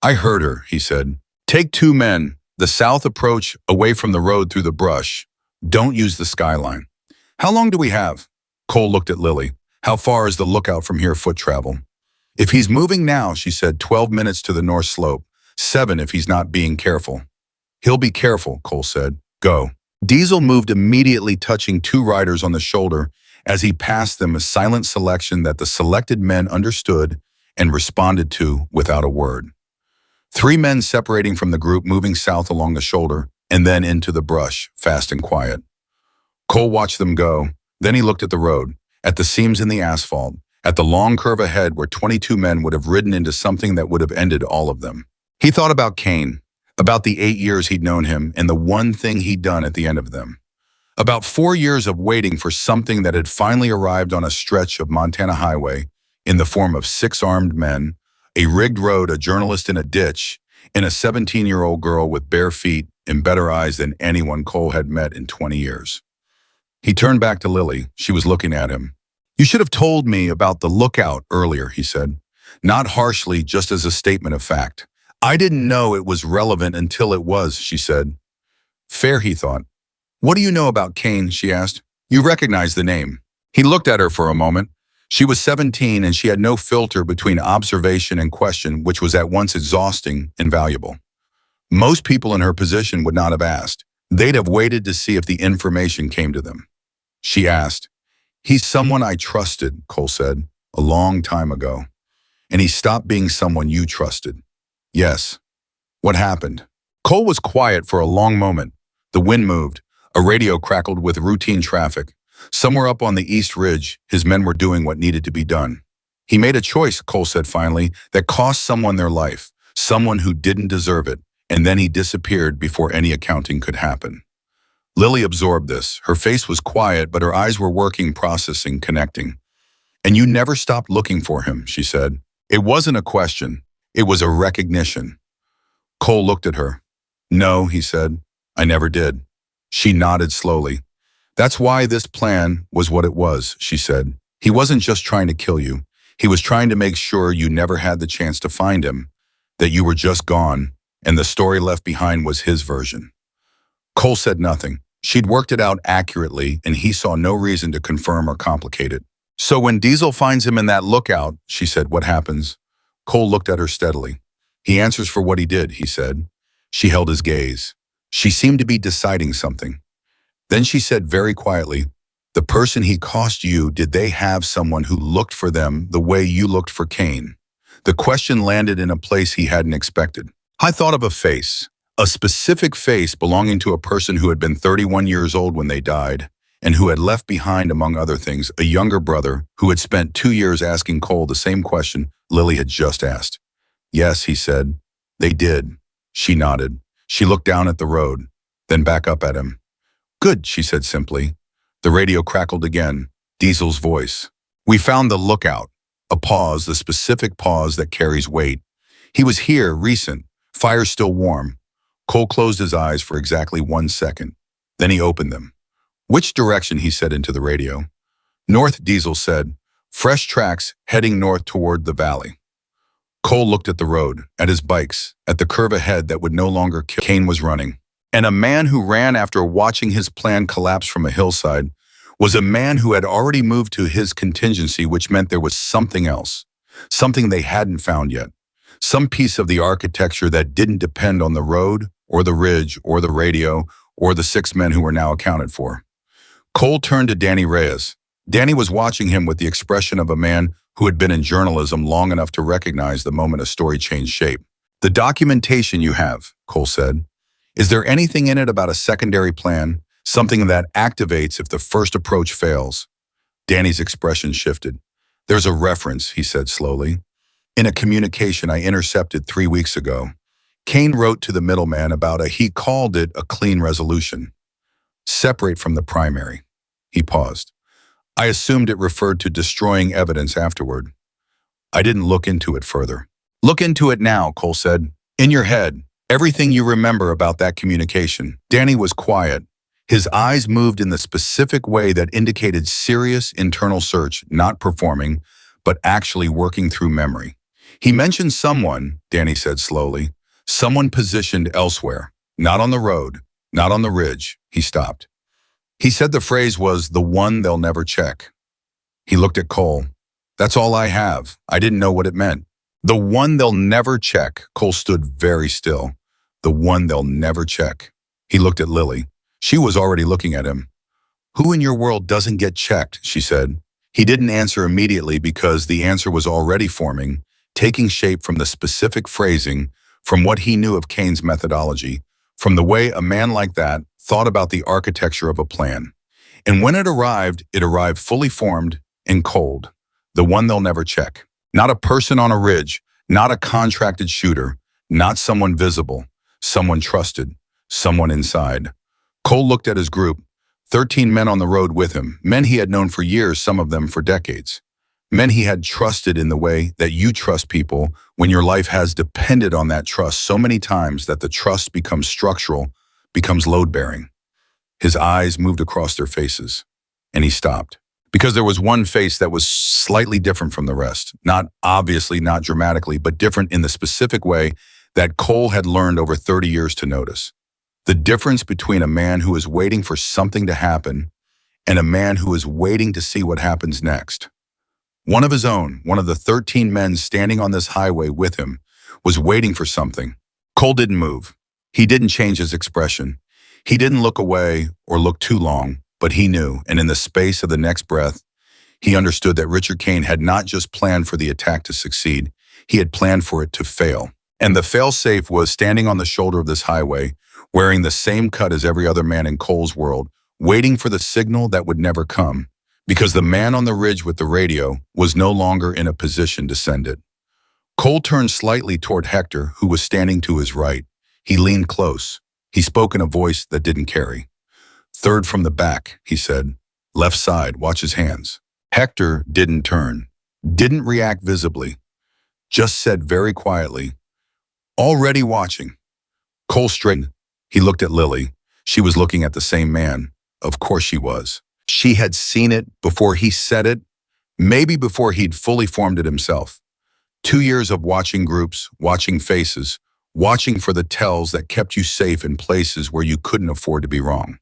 "I heard her," he said. "Take 2 men. The south approach away from the road through the brush. Don't use the skyline." "How long do we have?" Cole looked at Lily. "How far is the lookout from here, foot travel?" "If he's moving now," she said, 12 minutes to the north slope. 7 if he's not being careful." "He'll be careful," Cole said. "Go." Diesel moved immediately, touching 2 riders on the shoulder as he passed them, a silent selection that the selected men understood and responded to without a word. 3 men separating from the group, moving south along the shoulder and then into the brush, fast and quiet. Cole watched them go. Then he looked at the road, at the seams in the asphalt, at the long curve ahead where 22 men would have ridden into something that would have ended all of them. He thought about Kane, about the 8 years he'd known him and the one thing he'd done at the end of them. About 4 years of waiting for something that had finally arrived on a stretch of Montana highway in the form of 6 armed men, a rigged road, a journalist in a ditch, and a 17-year-old girl with bare feet and better eyes than anyone Cole had met in 20 years. He turned back to Lily. She was looking at him. "You should have told me about the lookout earlier," he said. Not harshly, just as a statement of fact. "I didn't know it was relevant until it was," she said. Fair, he thought. "What do you know about Kane?" she asked. "You recognize the name." He looked at her for a moment. She was 17 and she had no filter between observation and question, which was at once exhausting and valuable. Most people in her position would not have asked. They'd have waited to see if the information came to them. She asked, "He's someone I trusted," Cole said, "a long time ago. And he stopped being someone you trusted." "Yes." "What happened?" Cole was quiet for a long moment. The wind moved. A radio crackled with routine traffic. Somewhere up on the East Ridge, his men were doing what needed to be done. "He made a choice," Cole said finally, "that cost someone their life, someone who didn't deserve it, and then he disappeared before any accounting could happen." Lily absorbed this. Her face was quiet, but her eyes were working, processing, connecting. "And you never stopped looking for him," she said. It wasn't a question. It was a recognition. Cole looked at her. "No," he said. "I never did." She nodded slowly. "That's why this plan was what it was," she said. "He wasn't just trying to kill you. He was trying to make sure you never had the chance to find him, that you were just gone, and the story left behind was his version." Cole said nothing. She'd worked it out accurately, and he saw no reason to confirm or complicate it. "So when Diesel finds him in that lookout," she said, "what happens?" Cole looked at her steadily. "He answers for what he did," he said. She held his gaze. She seemed to be deciding something. Then she said very quietly, "The person he cost you, did they have someone who looked for them the way you looked for Kane?" The question landed in a place he hadn't expected. "I thought of a face, a specific face belonging to a person who had been 31 years old when they died, and who had left behind, among other things, a younger brother who had spent 2 years asking Cole the same question Lily had just asked." "Yes," he said. "They did." She nodded. She looked down at the road, then back up at him. "Good," she said simply. The radio crackled again. Diesel's voice. "We found the lookout." A pause, the specific pause that carries weight. "He was here, recent. Fire still warm." Cole closed his eyes for exactly 1 second. Then he opened them. "Which direction?" he said into the radio. "North," Diesel said. "Fresh tracks heading north toward the valley." Cole looked at the road, at his bikes, at the curve ahead that would no longer kill. Kane was running. And a man who ran after watching his plan collapse from a hillside was a man who had already moved to his contingency, which meant there was something else, something they hadn't found yet, some piece of the architecture that didn't depend on the road or the ridge or the radio or the 6 men who were now accounted for. Cole turned to Danny Reyes. Danny was watching him with the expression of a man who had been in journalism long enough to recognize the moment a story changed shape. "The documentation you have," Cole said, "is there anything in it about a secondary plan, something that activates if the first approach fails?" Danny's expression shifted. "There's a reference," he said slowly. "In a communication I intercepted 3 weeks ago. Kane wrote to the middleman about he called it a clean resolution. Separate from the primary." He paused. "I assumed it referred to destroying evidence afterward. I didn't look into it further." "Look into it now," Cole said. "In your head, everything you remember about that communication." Danny was quiet. His eyes moved in the specific way that indicated serious internal search, not performing, but actually working through memory. "He mentioned someone," Danny said slowly, "someone positioned elsewhere, not on the road, not on the ridge." He stopped. "He said the phrase was the one they'll never check." He looked at Cole. "That's all I have. I didn't know what it meant." "The one they'll never check." Cole stood very still. "The one they'll never check." He looked at Lily. She was already looking at him. "Who in your world doesn't get checked?" she said. He didn't answer immediately because the answer was already forming, taking shape from the specific phrasing, from what he knew of Kane's methodology, from the way a man like that thought about the architecture of a plan. And when it arrived fully formed and cold. the one they'll never check. Not a person on a ridge, not a contracted shooter, not someone visible, someone trusted, someone inside. Cole looked at his group, 13 men on the road with him, men he had known for years, some of them for decades. Men he had trusted in the way that you trust people when your life has depended on that trust so many times that the trust becomes structural, becomes load-bearing. His eyes moved across their faces, and he stopped. Because there was one face that was slightly different from the rest. Not obviously, not dramatically, but different in the specific way that Cole had learned over 30 years to notice. The difference between a man who is waiting for something to happen and a man who is waiting to see what happens next. One of his own, one of the 13 men standing on this highway with him, was waiting for something. Cole didn't move. He didn't change his expression. He didn't look away or look too long, but he knew, and in the space of the next breath, he understood that Richard Kane had not just planned for the attack to succeed, he had planned for it to fail. And the fail-safe was standing on the shoulder of this highway, wearing the same cut as every other man in Cole's world, waiting for the signal that would never come, because the man on the ridge with the radio was no longer in a position to send it. Cole turned slightly toward Hector, who was standing to his right. He leaned close. He spoke in a voice that didn't carry. "Third from the back," he said. "Left side, watch his hands." Hector didn't turn, didn't react visibly, just said very quietly, "Already watching." Cole straightened. He looked at Lily. She was looking at the same man. Of course she was. She had seen it before he said it, maybe before he'd fully formed it himself. 2 years of watching groups, watching faces, watching for the tells that kept you safe in places where you couldn't afford to be wrong.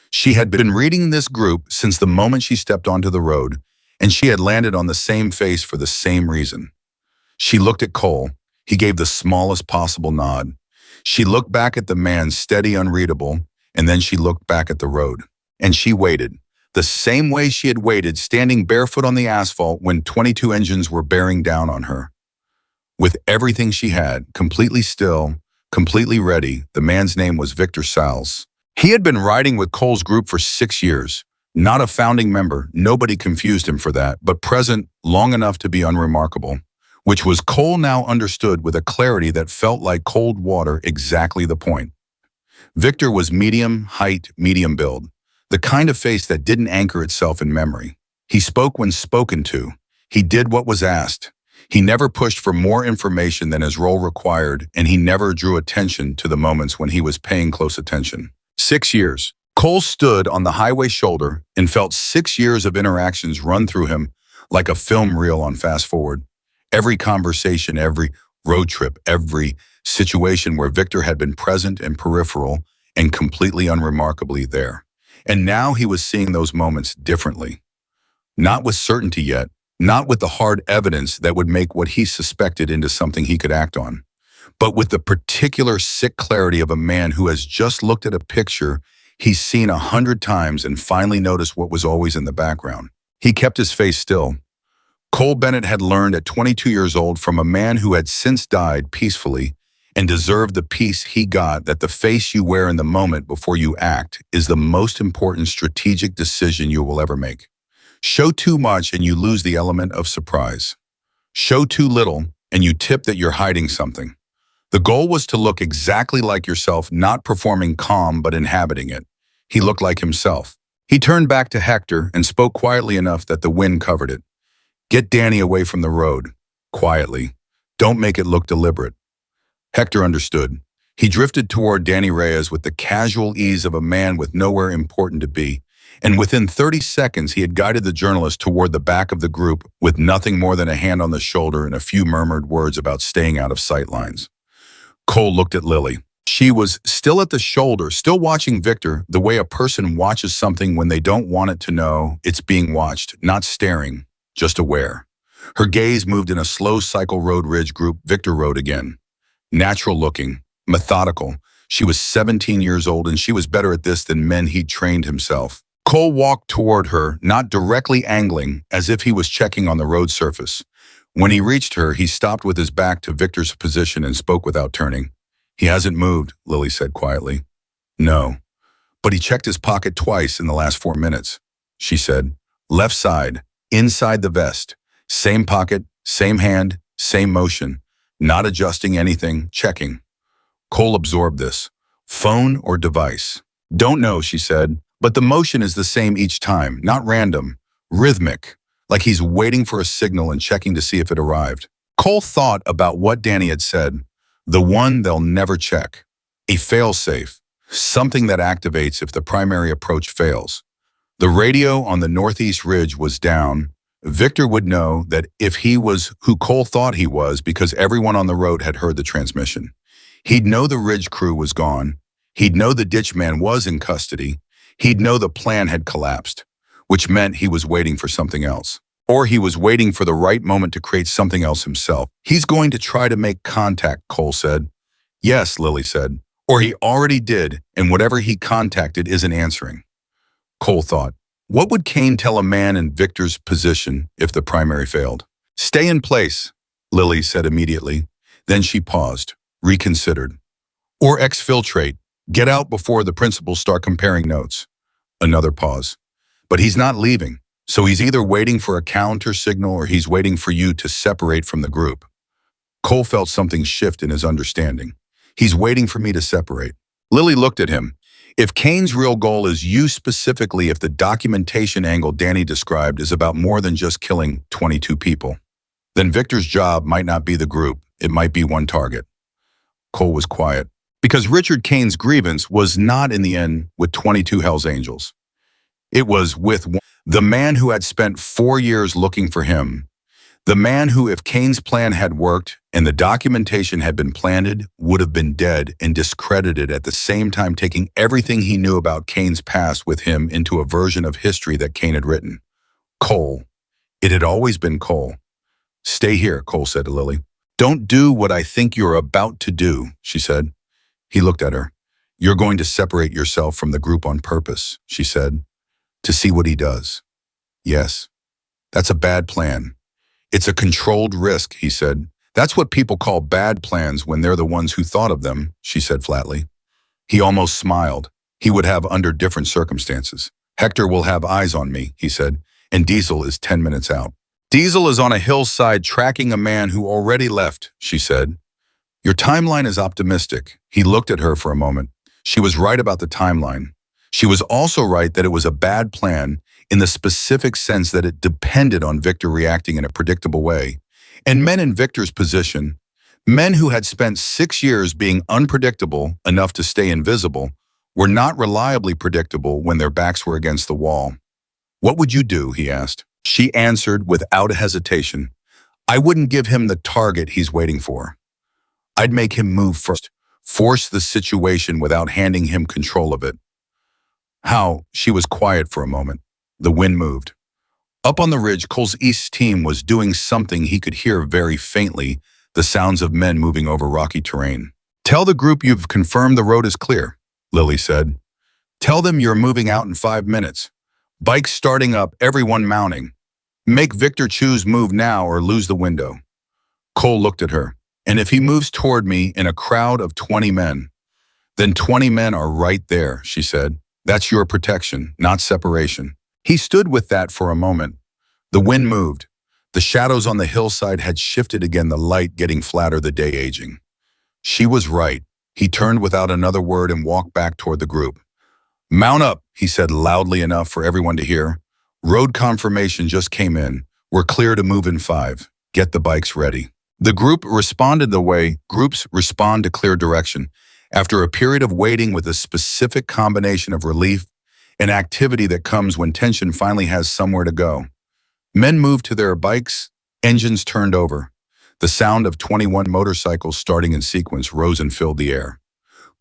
She had been reading this group since the moment she stepped onto the road, and she had landed on the same face for the same reason. She looked at Cole. He gave the smallest possible nod. She looked back at the man, steady, unreadable, and then she looked back at the road. And she waited, the same way she had waited, standing barefoot on the asphalt when 22 engines were bearing down on her. With everything she had, completely still, completely ready, the man's name was Victor Salles. He had been riding with Cole's group for 6 years. Not a founding member, nobody confused him for that, but present long enough to be unremarkable, which was Cole now understood with a clarity that felt like cold water, exactly the point. Victor was medium height, medium build, the kind of face that didn't anchor itself in memory. He spoke when spoken to. He did what was asked. He never pushed for more information than his role required, and he never drew attention to the moments when he was paying close attention. 6 years. Cole stood on the highway shoulder and felt 6 years of interactions run through him like a film reel on fast forward. Every conversation, every road trip, every situation where Victor had been present and peripheral and completely unremarkably there. And now he was seeing those moments differently. Not with certainty yet, not with the hard evidence that would make what he suspected into something he could act on, but with the particular sick clarity of a man who has just looked at a picture he's seen 100 times and finally noticed what was always in the background. He kept his face still. Cole Bennett had learned at 22 years old from a man who had since died peacefully and deserved the peace he got, that the face you wear in the moment before you act is the most important strategic decision you will ever make. Show too much and you lose the element of surprise. Show too little and you tip that you're hiding something. The goal was to look exactly like yourself, not performing calm but inhabiting it. He looked like himself. He turned back to Hector and spoke quietly enough that the wind covered it. "Get Danny away from the road." Quietly. "Don't make it look deliberate." Hector understood. He drifted toward Danny Reyes with the casual ease of a man with nowhere important to be, and within 30 seconds he had guided the journalist toward the back of the group with nothing more than a hand on the shoulder and a few murmured words about staying out of sight lines. Cole looked at Lily. She was still at the shoulder, still watching Victor the way a person watches something when they don't want it to know it's being watched, not staring, just aware. Her gaze moved in a slow cycle road ridge group. Victor rode again. Natural looking, methodical. She was 17 years old and she was better at this than men he'd trained himself. Cole walked toward her, not directly angling, as if he was checking on the road surface. When he reached her, he stopped with his back to Victor's position and spoke without turning. "He hasn't moved," Lily said quietly. "No, but he checked his pocket twice in the last 4 minutes," she said. "Left side, inside the vest. Same pocket, same hand, same motion. Not adjusting anything, checking. Cole absorbed this. Phone or device? Don't know, she said, but the motion is the same each time, not random, rhythmic, like he's waiting for a signal and checking to see if it arrived. Cole thought about what Danny had said, the one they'll never check. A failsafe, something that activates if the primary approach fails. The radio on the northeast ridge was down. Victor would know that if he was who Cole thought he was because everyone on the road had heard the transmission. He'd know the ridge crew was gone. He'd know the ditch man was in custody. He'd know the plan had collapsed, which meant he was waiting for something else. Or he was waiting for the right moment to create something else himself. He's going to try to make contact, Cole said. Yes, Lily said. Or he already did, and whatever he contacted isn't answering. Cole thought, what would Kane tell a man in Victor's position if the primary failed? Stay in place, Lily said immediately. Then she paused, reconsidered. Or exfiltrate. Get out before the principals start comparing notes. Another pause. But he's not leaving, so he's either waiting for a counter signal or he's waiting for you to separate from the group. Cole felt something shift in his understanding. He's waiting for me to separate. Lily looked at him. If Kane's real goal is you specifically, if the documentation angle Danny described is about more than just killing 22 people, then Victor's job might not be the group, it might be one target. Cole was quiet, because Richard Kane's grievance was not in the end with 22 Hells Angels. It was with the man who had spent 4 years looking for him. The man who, if Kane's plan had worked and the documentation had been planted, would have been dead and discredited, at the same time taking everything he knew about Kane's past with him into a version of history that Kane had written. Cole. It had always been Cole. Stay here, Cole said to Lily. Don't do what I think you're about to do, she said. He looked at her. You're going to separate yourself from the group on purpose, she said, to see what he does. Yes, that's a bad plan. It's a controlled risk, he said. That's what people call bad plans when they're the ones who thought of them, she said flatly. He almost smiled. He would have under different circumstances. Hector will have eyes on me, he said, and Diesel is 10 minutes out. Diesel is on a hillside tracking a man who already left, she said. Your timeline is optimistic. He looked at her for a moment. She was right about the timeline. She was also right that it was a bad plan in the specific sense that it depended on Victor reacting in a predictable way. And men in Victor's position, men who had spent 6 years being unpredictable enough to stay invisible, were not reliably predictable when their backs were against the wall. What would you do, he asked. She answered without a hesitation. I wouldn't give him the target he's waiting for. I'd make him move first, force the situation without handing him control of it. How? She was quiet for a moment. The wind moved. Up on the ridge, Cole's East team was doing something he could hear very faintly, the sounds of men moving over rocky terrain. Tell the group you've confirmed the road is clear, Lily said. Tell them you're moving out in 5 minutes. Bikes starting up, everyone mounting. Make Victor choose move now or lose the window. Cole looked at her. And if he moves toward me in a crowd of 20 men, then 20 men are right there, she said. That's your protection, not separation. He stood with that for a moment. The wind moved. The shadows on the hillside had shifted again, the light getting flatter, the day aging. She was right. He turned without another word and walked back toward the group. Mount up, he said loudly enough for everyone to hear. Road confirmation just came in. We're clear to move in 5. Get the bikes ready. The group responded the way groups respond to clear direction. After a period of waiting with a specific combination of relief and activity that comes when tension finally has somewhere to go. Men moved to their bikes, engines turned over. The sound of 21 motorcycles starting in sequence rose and filled the air.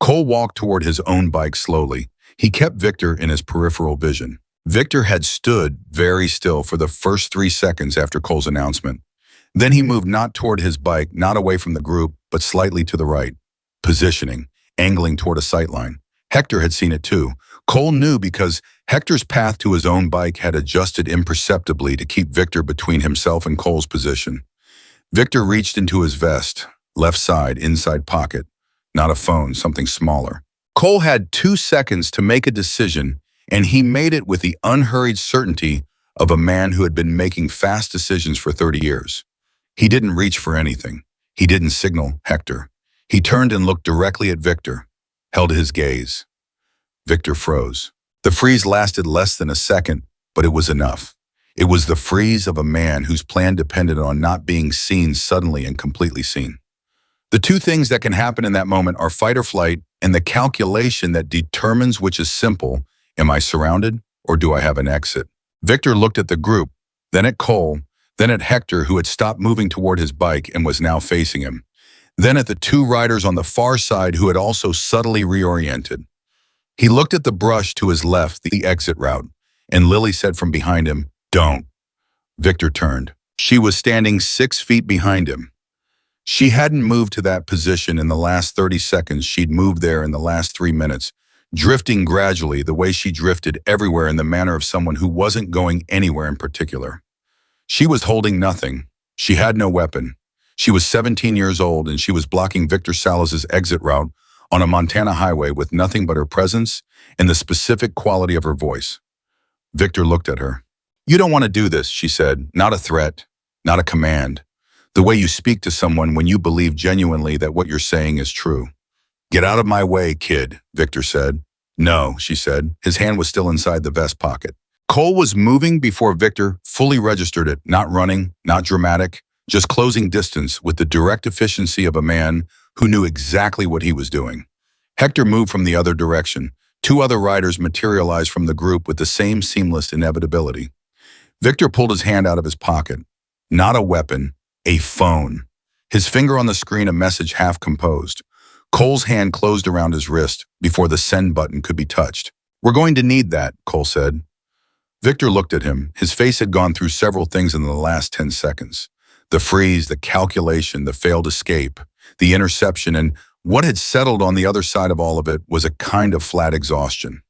Cole walked toward his own bike slowly. He kept Victor in his peripheral vision. Victor had stood very still for the first 3 seconds after Cole's announcement. Then he moved not toward his bike, not away from the group, but slightly to the right, positioning, angling toward a sightline. Hector had seen it too. Cole knew because Hector's path to his own bike had adjusted imperceptibly to keep Victor between himself and Cole's position. Victor reached into his vest, left side, inside pocket. Not a phone, something smaller. Cole had 2 seconds to make a decision, and he made it with the unhurried certainty of a man who had been making fast decisions for 30 years. He didn't reach for anything. He didn't signal Hector. He turned and looked directly at Victor, held his gaze. Victor froze. The freeze lasted less than a second, but it was enough. It was the freeze of a man whose plan depended on not being seen suddenly and completely seen. The two things that can happen in that moment are fight or flight and the calculation that determines which is simple. Am I surrounded or do I have an exit? Victor looked at the group, then at Cole, then at Hector, who had stopped moving toward his bike and was now facing him, then at the two riders on the far side who had also subtly reoriented. He looked at the brush to his left, the exit route, and Lily said from behind him, "Don't." Victor turned. She was standing 6 feet behind him. She hadn't moved to that position in the last 30 seconds. She'd moved there in the last 3 minutes, drifting gradually the way she drifted everywhere in the manner of someone who wasn't going anywhere in particular. She was holding nothing. She had no weapon. She was 17 years old and she was blocking Victor Salas's exit route on a Montana highway with nothing but her presence and the specific quality of her voice. Victor looked at her. "You don't want to do this," she said, not a threat, not a command. The way you speak to someone when you believe genuinely that what you're saying is true. "Get out of my way, kid," Victor said. "No," she said. His hand was still inside the vest pocket. Cole was moving before Victor fully registered it, not running, not dramatic, just closing distance with the direct efficiency of a man who knew exactly what he was doing. Hector moved from the other direction. Two other riders materialized from the group with the same seamless inevitability. Victor pulled his hand out of his pocket. Not a weapon, a phone. His finger on the screen, a message half composed. Cole's hand closed around his wrist before the send button could be touched. "We're going to need that," Cole said. Victor looked at him. His face had gone through several things in the last 10 seconds. The freeze, the calculation, the failed escape, the interception, and what had settled on the other side of all of it was a kind of flat exhaustion.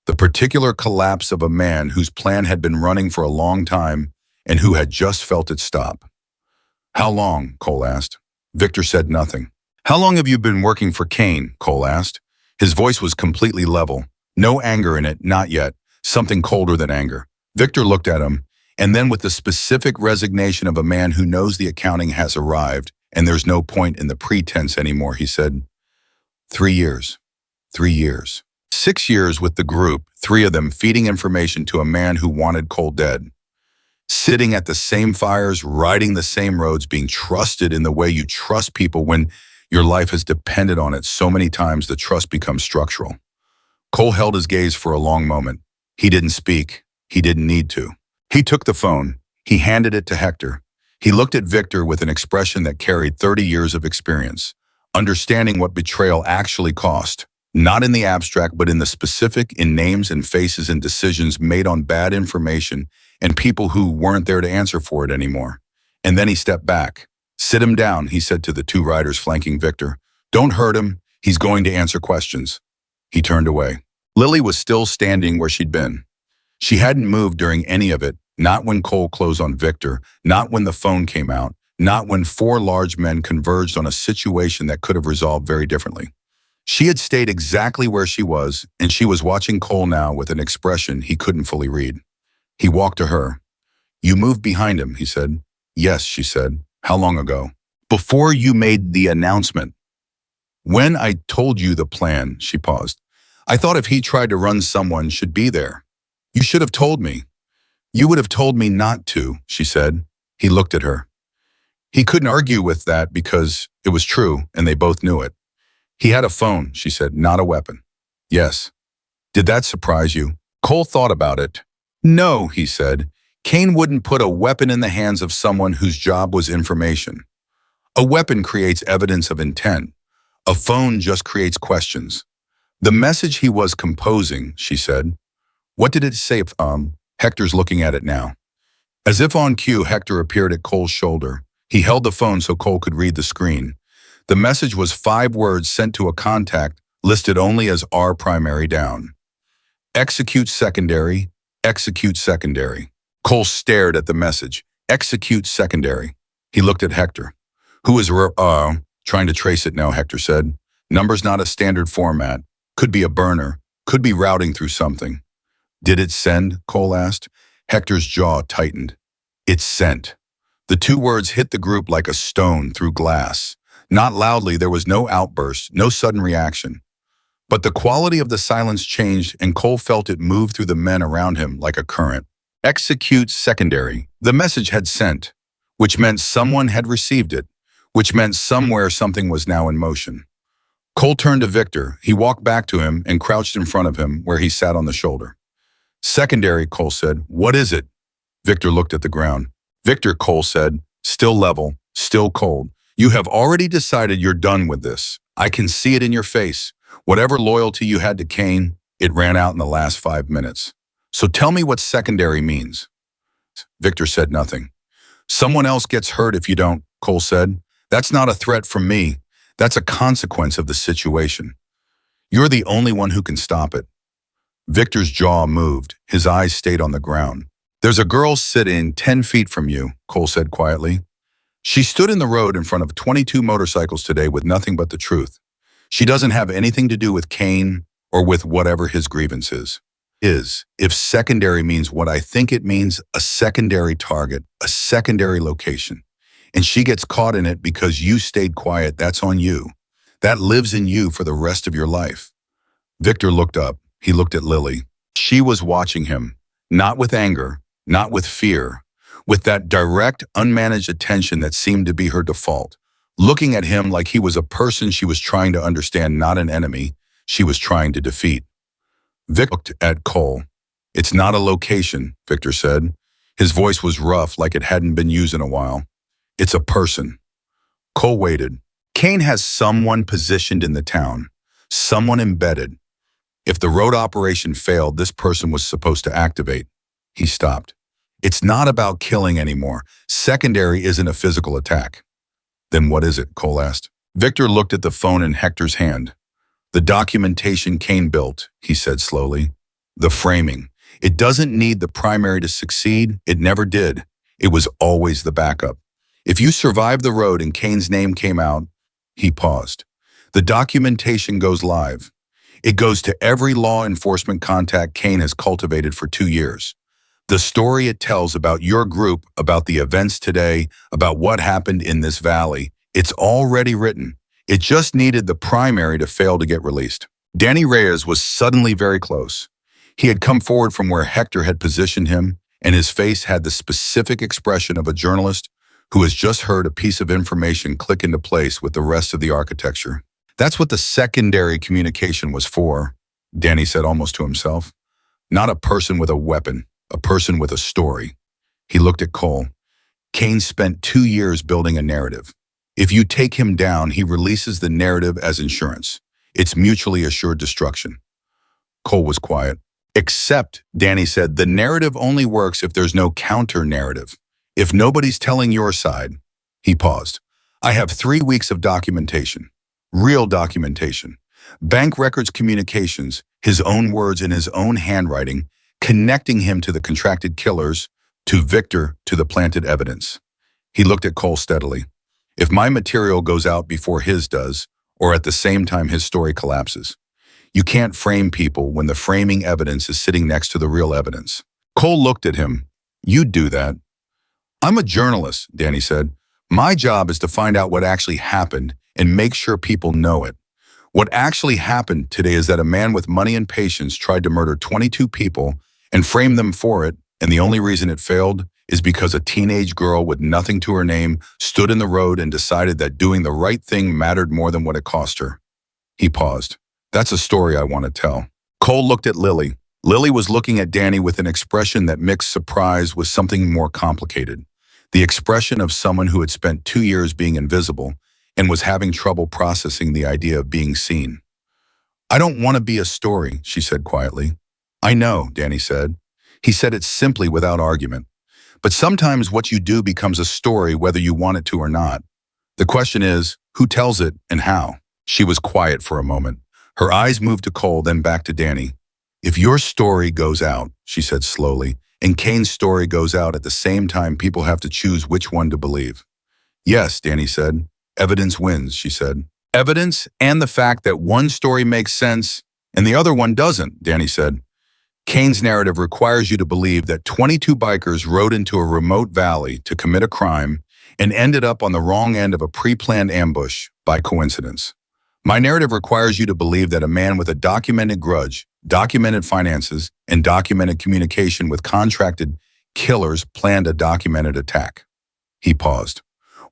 The particular collapse of a man whose plan had been running for a long time and who had just felt it stop. "How long?" Cole asked. Victor said nothing. "How long have you been working for Kane?" Cole asked. His voice was completely level. No anger in it, not yet. Something colder than anger. Victor looked at him, and then with the specific resignation of a man who knows the accounting has arrived, and there's no point in the pretense anymore, he said, 3 years. 3 years. 6 years with the group, 3 of them feeding information to a man who wanted Cole dead. Sitting at the same fires, riding the same roads, being trusted in the way you trust people when your life has depended on it so many times the trust becomes structural. Cole held his gaze for a long moment. He didn't speak. He didn't need to. He took the phone. He handed it to Hector. He looked at Victor with an expression that carried 30 years of experience, understanding what betrayal actually cost, not in the abstract, but in the specific, in names and faces and decisions made on bad information and people who weren't there to answer for it anymore. And then he stepped back. "Sit him down," he said to the two riders flanking Victor. "Don't hurt him. He's going to answer questions." He turned away. Lily was still standing where she'd been. She hadn't moved during any of it, not when Cole closed on Victor, not when the phone came out, not when 4 large men converged on a situation that could have resolved very differently. She had stayed exactly where she was, and she was watching Cole now with an expression he couldn't fully read. He walked to her. "You moved behind him," he said. "Yes," she said. "How long ago?" "Before you made the announcement." "When I told you the plan," she paused. "I thought if he tried to run, someone should be there. You should have told me." "You would have told me not to," she said. He looked at her. He couldn't argue with that because it was true and they both knew it. "He had a phone," she said, "not a weapon." "Yes." "Did that surprise you?" Cole thought about it. "No," he said. "Kane wouldn't put a weapon in the hands of someone whose job was information. A weapon creates evidence of intent. A phone just creates questions." "The message he was composing," she said. "What did it say?" Hector's looking at it now. As if on cue, Hector appeared at Cole's shoulder. He held the phone so Cole could read the screen. The message was 5 words sent to a contact listed only as R primary down. "Execute secondary, execute secondary." Cole stared at the message. "Execute secondary." He looked at Hector. "Who is trying to trace it now," Hector said. "Number's not a standard format. Could be a burner. Could be routing through something." "Did it send?" Cole asked. Hector's jaw tightened. It's sent. The two words hit the group like a stone through glass. Not loudly, there was no outburst, no sudden reaction. But the quality of the silence changed, and Cole felt it move through the men around him like a current. Execute secondary. The message had sent, which meant someone had received it, which meant somewhere something was now in motion. Cole turned to Victor. He walked back to him and crouched in front of him where he sat on the shoulder. Secondary, Cole said. What is it? Victor looked at the ground. Victor, Cole said, still level, still cold. You have already decided you're done with this. I can see it in your face. Whatever loyalty you had to Kane, it ran out in the last 5 minutes. So tell me what secondary means. Victor said nothing. Someone else gets hurt if you don't, Cole said. That's not a threat from me. That's a consequence of the situation. You're the only one who can stop it. Victor's jaw moved. His eyes stayed on the ground. There's a girl sitting 10 feet from you, Cole said quietly. She stood in the road in front of 22 motorcycles today with nothing but the truth. She doesn't have anything to do with Kane or with whatever his grievance is. If secondary means what I think it means, a secondary target, a secondary location, and she gets caught in it because you stayed quiet, that's on you. That lives in you for the rest of your life. Victor looked up. He looked at Lily. She was watching him, not with anger, not with fear, with that direct, unmanaged attention that seemed to be her default, looking at him like he was a person she was trying to understand, not an enemy she was trying to defeat. Vic looked at Cole. It's not a location, Victor said. His voice was rough, like it hadn't been used in a while. It's a person. Cole waited. Kane has someone positioned in the town, someone embedded. If the road operation failed, this person was supposed to activate. He stopped. It's not about killing anymore. Secondary isn't a physical attack. Then what is it? Cole asked. Victor looked at the phone in Hector's hand. The documentation Kane built, he said slowly. The framing. It doesn't need the primary to succeed. It never did. It was always the backup. If you survived the road and Kane's name came out, he paused. The documentation goes live. It goes to every law enforcement contact Kane has cultivated for 2 years. The story it tells about your group, about the events today, about what happened in this valley, it's already written. It just needed the primary to fail to get released. Danny Reyes was suddenly very close. He had come forward from where Hector had positioned him, and his face had the specific expression of a journalist who has just heard a piece of information click into place with the rest of the architecture. That's what the secondary communication was for, Danny said almost to himself. Not a person with a weapon, a person with a story. He looked at Cole. Kane spent 2 years building a narrative. If you take him down, he releases the narrative as insurance. It's mutually assured destruction. Cole was quiet. Except, Danny said, the narrative only works if there's no counter-narrative. If nobody's telling your side. He paused. I have 3 weeks of documentation. Real documentation. Bank records, communications, his own words in his own handwriting, connecting him to the contracted killers, to Victor, to the planted evidence. He looked at Cole steadily. If my material goes out before his does, or at the same time his story collapses, you can't frame people when the framing evidence is sitting next to the real evidence. Cole looked at him. You'd do that. I'm a journalist, Danny said. My job is to find out what actually happened and make sure people know it. What actually happened today is that a man with money and patience tried to murder 22 people and frame them for it, and the only reason it failed is because a teenage girl with nothing to her name stood in the road and decided that doing the right thing mattered more than what it cost her. He paused. That's a story I want to tell. Cole looked at Lily. Lily was looking at Danny with an expression that mixed surprise with something more complicated. The expression of someone who had spent 2 years being invisible and was having trouble processing the idea of being seen. I don't want to be a story, she said quietly. I know, Danny said. He said it simply without argument. But sometimes what you do becomes a story whether you want it to or not. The question is, who tells it and how? She was quiet for a moment. Her eyes moved to Cole, then back to Danny. If your story goes out, she said slowly, and Kane's story goes out at the same time, people have to choose which one to believe. Yes, Danny said. Evidence wins, she said. Evidence and the fact that one story makes sense and the other one doesn't, Danny said. Kane's narrative requires you to believe that 22 bikers rode into a remote valley to commit a crime and ended up on the wrong end of a pre-planned ambush by coincidence. My narrative requires you to believe that a man with a documented grudge, documented finances, and documented communication with contracted killers planned a documented attack. He paused.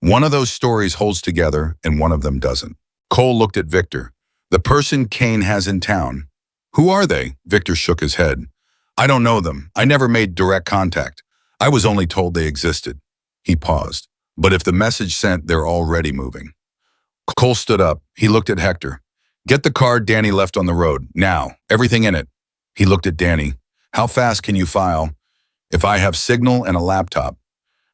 One of those stories holds together and one of them doesn't. Cole looked at Victor. The person Kane has in town. Who are they? Victor shook his head. I don't know them. I never made direct contact. I was only told they existed. He paused. But if the message sent, they're already moving. Cole stood up. He looked at Hector. Get the car Danny left on the road. Now. Everything in it. He looked at Danny. How fast can you file? If I have signal and a laptop.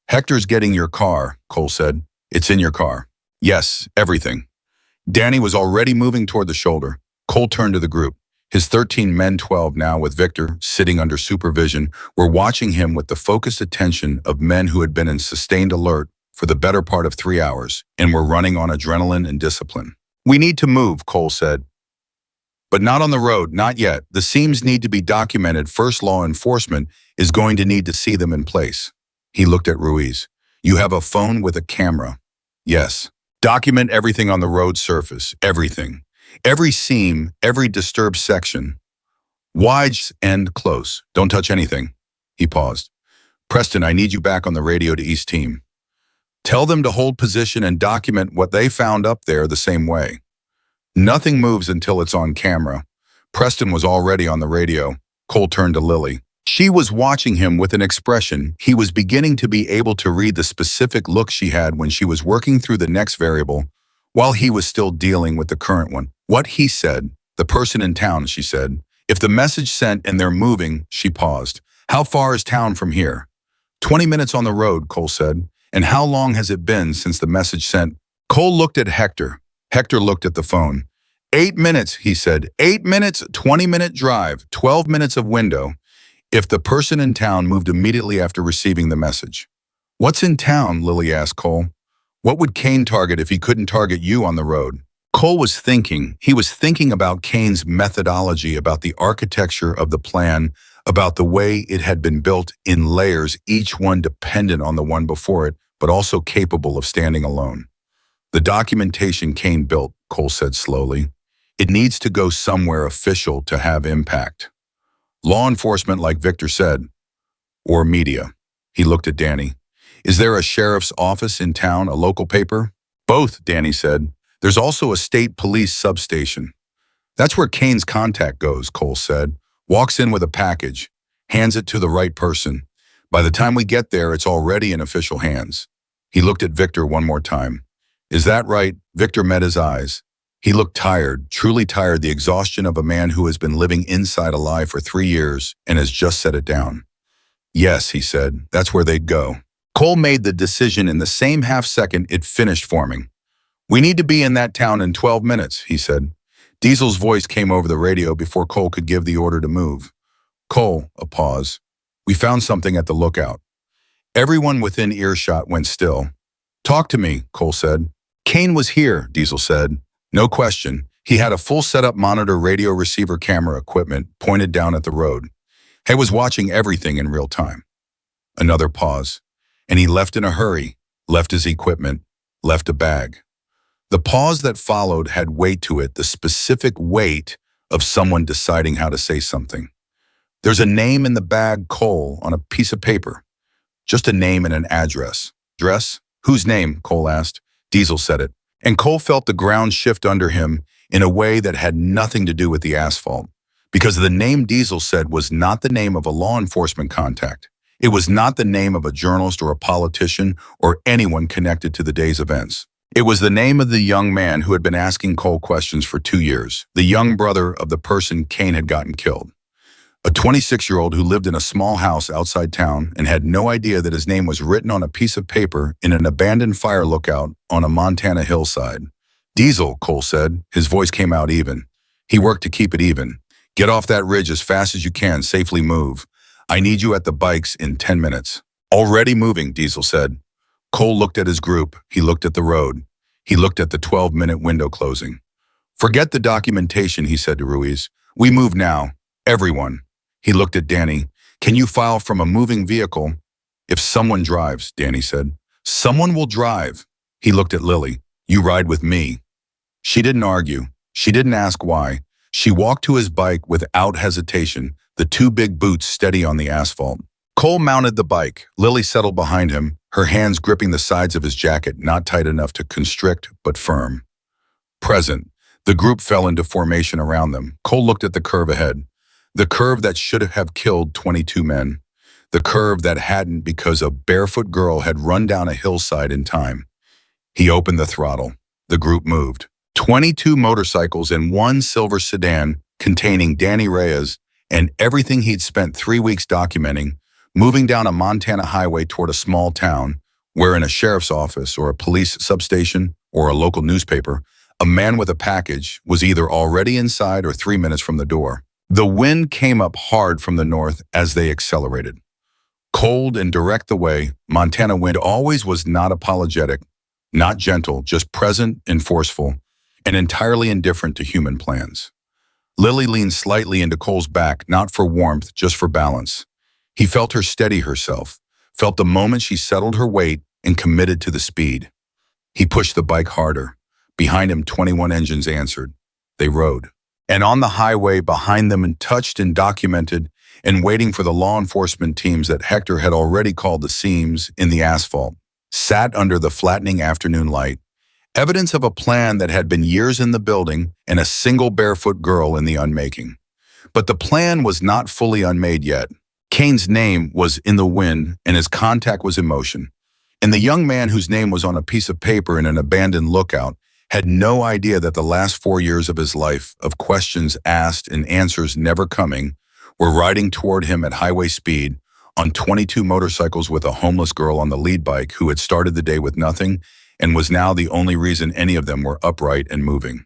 Hector's getting your car, Cole said. It's in your car. Yes, everything. Danny was already moving toward the shoulder. Cole turned to the group. His 13 men, 12 now with Victor, sitting under supervision, were watching him with the focused attention of men who had been in sustained alert for the better part of 3 hours and were running on adrenaline and discipline. We need to move, Cole said. But not on the road, not yet. The scenes need to be documented. First, law enforcement is going to need to see them in place. He looked at Ruiz. You have a phone with a camera. Yes. Document everything on the road surface, everything. Every seam, every disturbed section. Wides and close. Don't touch anything. He paused. Preston, I need you back on the radio to East Team. Tell them to hold position and document what they found up there the same way. Nothing moves until it's on camera. Preston was already on the radio. Cole turned to Lily. She was watching him with an expression. He was beginning to be able to read the specific look she had when she was working through the next variable, while he was still dealing with the current one. What he said, the person in town, she said. If the message sent and they're moving, she paused. How far is town from here? 20 minutes on the road, Cole said. And how long has it been since the message sent? Cole looked at Hector. Hector looked at the phone. 8 minutes, he said. 8 minutes, 20-minute drive, 12 minutes of window. If the person in town moved immediately after receiving the message. What's in town? Lily asked Cole. What would Kane target if he couldn't target you on the road? Cole was thinking. He was thinking about Kane's methodology, about the architecture of the plan, about the way it had been built in layers, each one dependent on the one before it, but also capable of standing alone. The documentation Kane built, Cole said slowly. It needs to go somewhere official to have impact. Law enforcement, like Victor said, or media. He looked at Danny. Is there a sheriff's office in town, a local paper? Both, Danny said. There's also a state police substation. That's where Kane's contact goes, Cole said. Walks in with a package, hands it to the right person. By the time we get there, it's already in official hands. He looked at Victor one more time. Is that right? Victor met his eyes. He looked tired, truly tired, the exhaustion of a man who has been living inside a lie for 3 years and has just set it down. Yes, he said, that's where they'd go. Cole made the decision in the same half-second it finished forming. We need to be in that town in 12 minutes, he said. Diesel's voice came over the radio before Cole could give the order to move. Cole, a pause. We found something at the lookout. Everyone within earshot went still. Talk to me, Cole said. Kane was here, Diesel said. No question. He had a full setup monitor radio receiver camera equipment pointed down at the road. He was watching everything in real time. Another pause. And he left in a hurry, left his equipment, left a bag. The pause that followed had weight to it, the specific weight of someone deciding how to say something. There's a name in the bag, Cole, on a piece of paper. Just a name and an address. Address? Whose name? Cole asked. Diesel said it. And Cole felt the ground shift under him in a way that had nothing to do with the asphalt. Because the name Diesel said was not the name of a law enforcement contact. It was not the name of a journalist or a politician or anyone connected to the day's events. It was the name of the young man who had been asking Cole questions for 2 years, the young brother of the person Kane had gotten killed. A 26-year-old who lived in a small house outside town and had no idea that his name was written on a piece of paper in an abandoned fire lookout on a Montana hillside. Diesel, Cole said. His voice came out even. He worked to keep it even. Get off that ridge as fast as you can, safely move. I need you at the bikes in 10 minutes. Already moving, Diesel said. Cole looked at his group. He looked at the road. He looked at the 12-minute window closing. Forget the documentation, he said to Ruiz. We move now. Everyone. He looked at Danny. Can you file from a moving vehicle? If someone drives, Danny said. Someone will drive. He looked at Lily. You ride with me. She didn't argue. She didn't ask why. She walked to his bike without hesitation, the two big boots steady on the asphalt. Cole mounted the bike. Lily settled behind him, her hands gripping the sides of his jacket, not tight enough to constrict, but firm. Present. The group fell into formation around them. Cole looked at the curve ahead. The curve that should have killed 22 men. The curve that hadn't because a barefoot girl had run down a hillside in time. He opened the throttle. The group moved. 22 motorcycles and one silver sedan containing Danny Reyes and everything he'd spent 3 weeks documenting, moving down a Montana highway toward a small town where in a sheriff's office or a police substation or a local newspaper, a man with a package was either already inside or 3 minutes from the door. The wind came up hard from the north as they accelerated. Cold and direct the way, Montana wind always was not apologetic, not gentle, just present and forceful, and entirely indifferent to human plans. Lily leaned slightly into Cole's back, not for warmth, just for balance. He felt her steady herself, felt the moment she settled her weight and committed to the speed. He pushed the bike harder. Behind him, 21 engines answered. They rode. And on the highway behind them, untouched and documented, and waiting for the law enforcement teams that Hector had already called the seams in the asphalt, sat under the flattening afternoon light, evidence of a plan that had been years in the building and a single barefoot girl in the unmaking. But the plan was not fully unmade yet. Kane's name was in the wind and his contact was in motion. And the young man whose name was on a piece of paper in an abandoned lookout had no idea that the last 4 years of his life, of questions asked and answers never coming, were riding toward him at highway speed on 22 motorcycles with a homeless girl on the lead bike who had started the day with nothing and was now the only reason any of them were upright and moving.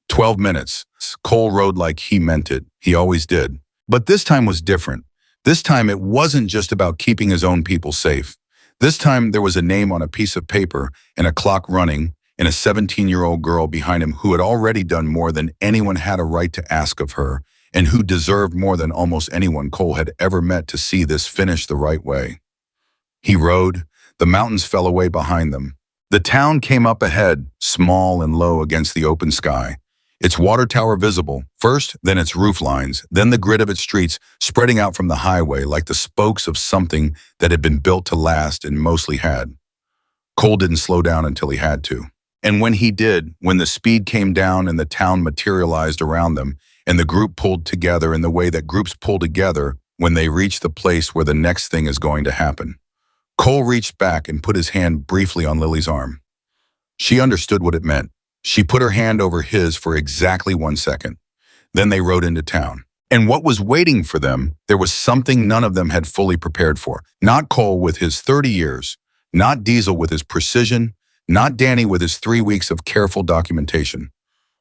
12 minutes. Cole rode like he meant it. He always did. But this time was different. This time it wasn't just about keeping his own people safe. This time there was a name on a piece of paper and a clock running and a 17-year-old girl behind him who had already done more than anyone had a right to ask of her and who deserved more than almost anyone Cole had ever met to see this finish the right way. He rode. The mountains fell away behind them. The town came up ahead, small and low against the open sky. Its water tower visible, first, then its roof lines, then the grid of its streets spreading out from the highway like the spokes of something that had been built to last and mostly had. Cole didn't slow down until he had to. And when he did, when the speed came down and the town materialized around them, and the group pulled together in the way that groups pull together when they reach the place where the next thing is going to happen, Cole reached back and put his hand briefly on Lily's arm. She understood what it meant. She put her hand over his for exactly 1 second. Then they rode into town. And what was waiting for them, there was something none of them had fully prepared for. Not Cole with his 30 years, not Diesel with his precision, not Danny with his 3 weeks of careful documentation.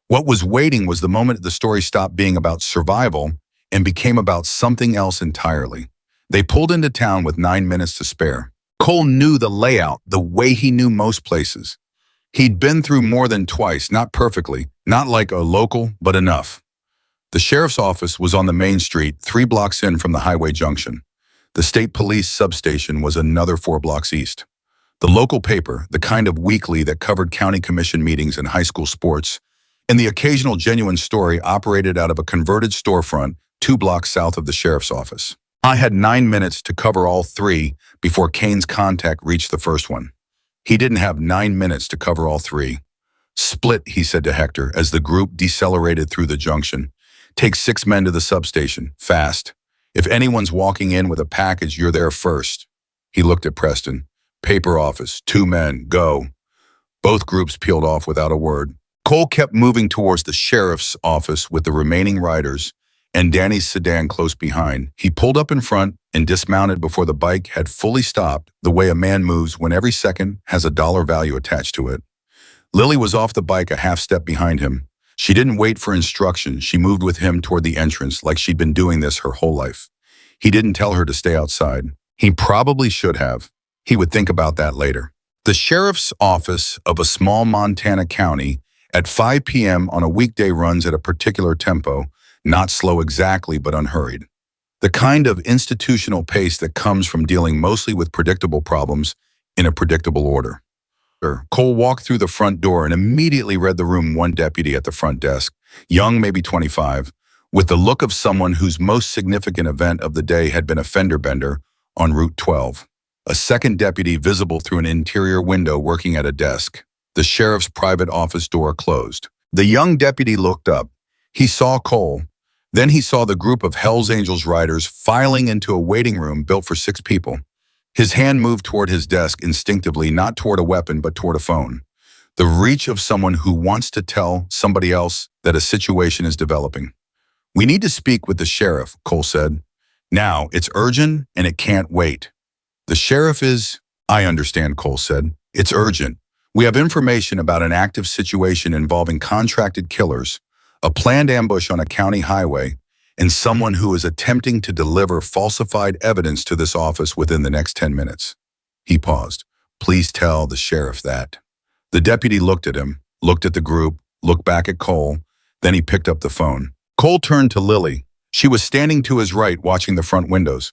What was waiting was the moment the story stopped being about survival and became about something else entirely. They pulled into town with 9 minutes to spare. Cole knew the layout the way he knew most places. He'd been through more than twice, not perfectly, not like a local, but enough. The sheriff's office was on the main street, 3 blocks in from the highway junction. The state police substation was another 4 blocks east. The local paper, the kind of weekly that covered county commission meetings and high school sports, and the occasional genuine story operated out of a converted storefront 2 blocks south of the sheriff's office. I had 9 minutes to cover all 3 before Kane's contact reached the first one. He didn't have 9 minutes to cover all 3. Split, he said to Hector as the group decelerated through the junction. Take 6 men to the substation, fast. If anyone's walking in with a package, you're there first. He looked at Preston. Paper office, 2 men, go. Both groups peeled off without a word. Cole kept moving towards the sheriff's office with the remaining riders and Danny's sedan close behind. He pulled up in front and dismounted before the bike had fully stopped, the way a man moves when every second has a dollar value attached to it. Lily was off the bike a half step behind him. She didn't wait for instructions. She moved with him toward the entrance like she'd been doing this her whole life. He didn't tell her to stay outside. He probably should have. He would think about that later. The sheriff's office of a small Montana county at 5 p.m. on a weekday runs at a particular tempo, not slow exactly, but unhurried. The kind of institutional pace that comes from dealing mostly with predictable problems in a predictable order. Cole walked through the front door and immediately read the room one deputy at the front desk, young, maybe 25, with the look of someone whose most significant event of the day had been a fender bender on Route 12. A second deputy visible through an interior window working at a desk. The sheriff's private office door closed. The young deputy looked up. He saw Cole. Then he saw the group of Hell's Angels riders filing into a waiting room built for 6 people. His hand moved toward his desk instinctively, not toward a weapon, but toward a phone. The reach of someone who wants to tell somebody else that a situation is developing. "We need to speak with the sheriff," Cole said. "Now, it's urgent and it can't wait." "The sheriff is—" "I understand," Cole said. "It's urgent. We have information about an active situation involving contracted killers, a planned ambush on a county highway, and someone who is attempting to deliver falsified evidence to this office within the next 10 minutes. He paused. "Please tell the sheriff that." The deputy looked at him, looked at the group, looked back at Cole, then he picked up the phone. Cole turned to Lily. She was standing to his right, watching the front windows.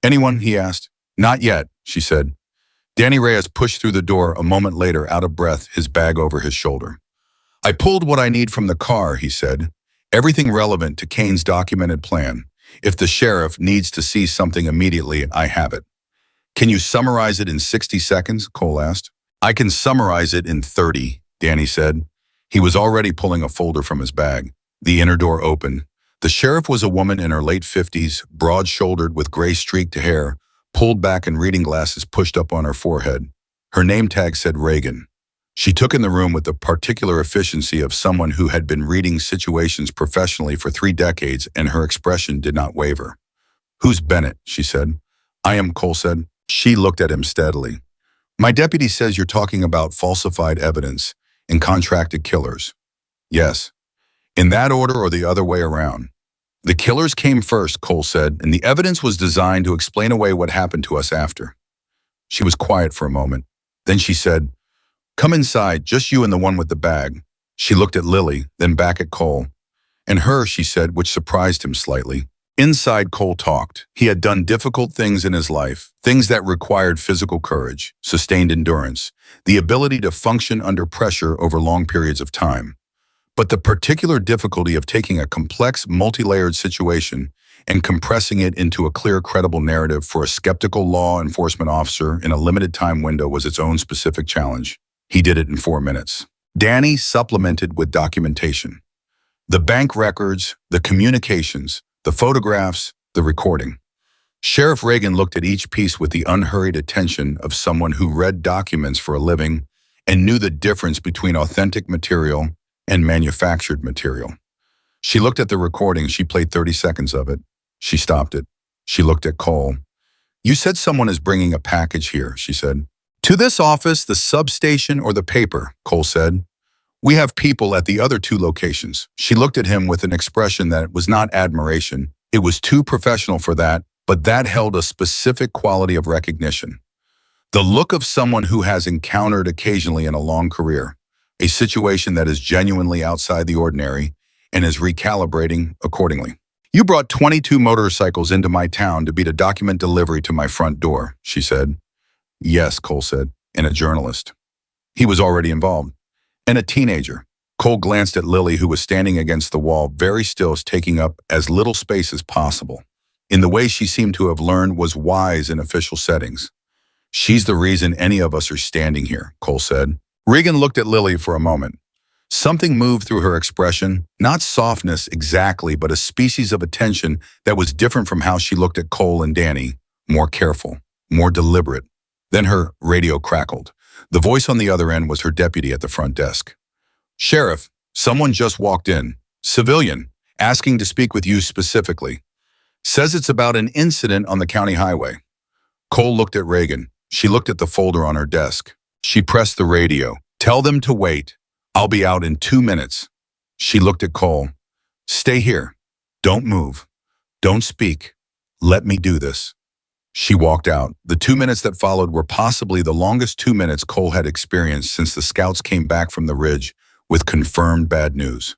"Anyone?" he asked. "Not yet," she said. Danny Reyes pushed through the door a moment later, out of breath, his bag over his shoulder. "I pulled what I need from the car," he said. "Everything relevant to Kane's documented plan. If the sheriff needs to see something immediately, I have it." "Can you summarize it in 60 seconds?" Cole asked. "I can summarize it in 30, Danny said. He was already pulling a folder from his bag. The inner door opened. The sheriff was a woman in her late 50s, broad-shouldered with gray-streaked hair, pulled back and reading glasses pushed up on her forehead. Her name tag said Reagan. She took in the room with the particular efficiency of someone who had been reading situations professionally for 3 decades, and her expression did not waver. "Who's Bennett?" she said. "I am," Cole said. She looked at him steadily. "My deputy says you're talking about falsified evidence and contracted killers." "Yes." "In that order or the other way around?" "The killers came first," Cole said, "and the evidence was designed to explain away what happened to us after." She was quiet for a moment. Then she said, "Come inside, just you and the one with the bag." She looked at Lily, then back at Cole. "And her," she said, which surprised him slightly. Inside, Cole talked. He had done difficult things in his life, things that required physical courage, sustained endurance, the ability to function under pressure over long periods of time. But the particular difficulty of taking a complex, multi-layered situation and compressing it into a clear, credible narrative for a skeptical law enforcement officer in a limited time window was its own specific challenge. He did it in 4 minutes. Danny supplemented with documentation. The bank records, the communications, the photographs, the recording. Sheriff Reagan looked at each piece with the unhurried attention of someone who read documents for a living and knew the difference between authentic material and manufactured material. She looked at the recording. She played 30 seconds of it. She stopped it. She looked at Cole. "You said someone is bringing a package here," she said. "To this office, the substation, or the paper," Cole said. "We have people at the other 2 locations." She looked at him with an expression that was not admiration. It was too professional for that, but that held a specific quality of recognition. The look of someone who has encountered occasionally in a long career, a situation that is genuinely outside the ordinary and is recalibrating accordingly. "You brought 22 motorcycles into my town to beat a document delivery to my front door," she said. "Yes," Cole said, "and a journalist." He was already involved. "And a teenager." Cole glanced at Lily, who was standing against the wall, very still, taking up as little space as possible. In the way she seemed to have learned was wise in official settings. "She's the reason any of us are standing here," Cole said. Reagan looked at Lily for a moment. Something moved through her expression, not softness exactly, but a species of attention that was different from how she looked at Cole and Danny, more careful, more deliberate. Then her radio crackled. The voice on the other end was her deputy at the front desk. "Sheriff, someone just walked in. Civilian, asking to speak with you specifically. Says it's about an incident on the county highway." Cole looked at Reagan. She looked at the folder on her desk. She pressed the radio. "Tell them to wait. I'll be out in 2 minutes." She looked at Cole. "Stay here. Don't move. Don't speak. Let me do this." She walked out. The 2 minutes that followed were possibly the longest 2 minutes Cole had experienced since the scouts came back from the ridge with confirmed bad news.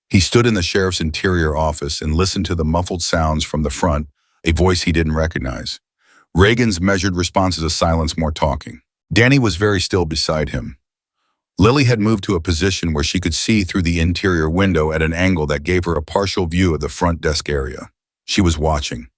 He stood in the sheriff's interior office and listened to the muffled sounds from the front a voice he didn't recognize. Reagan's measured responses to silence, more talking. Danny was very still beside him. Lily had moved to a position where she could see through the interior window at an angle that gave her a partial view of the front desk area. She was watching.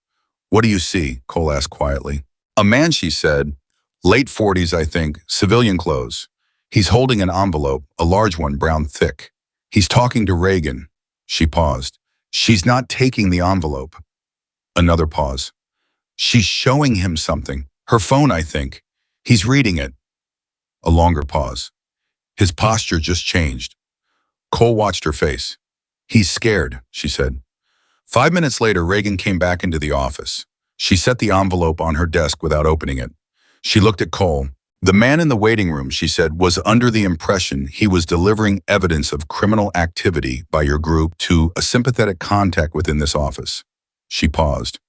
"What do you see?" Cole asked quietly. "A man," she said. "Late 40s, I think, civilian clothes. He's holding an envelope, a large one, brown thick. He's talking to Reagan." She paused. "She's not taking the envelope." Another pause. "She's showing him something. Her phone, I think. He's reading it." A longer pause. His posture just changed. Cole watched her face. "He's scared," she said. 5 minutes later, Reagan came back into the office. She set the envelope on her desk without opening it. She looked at Cole. "The man in the waiting room," she said, "was under the impression he was delivering evidence of criminal activity by your group to a sympathetic contact within this office." She paused.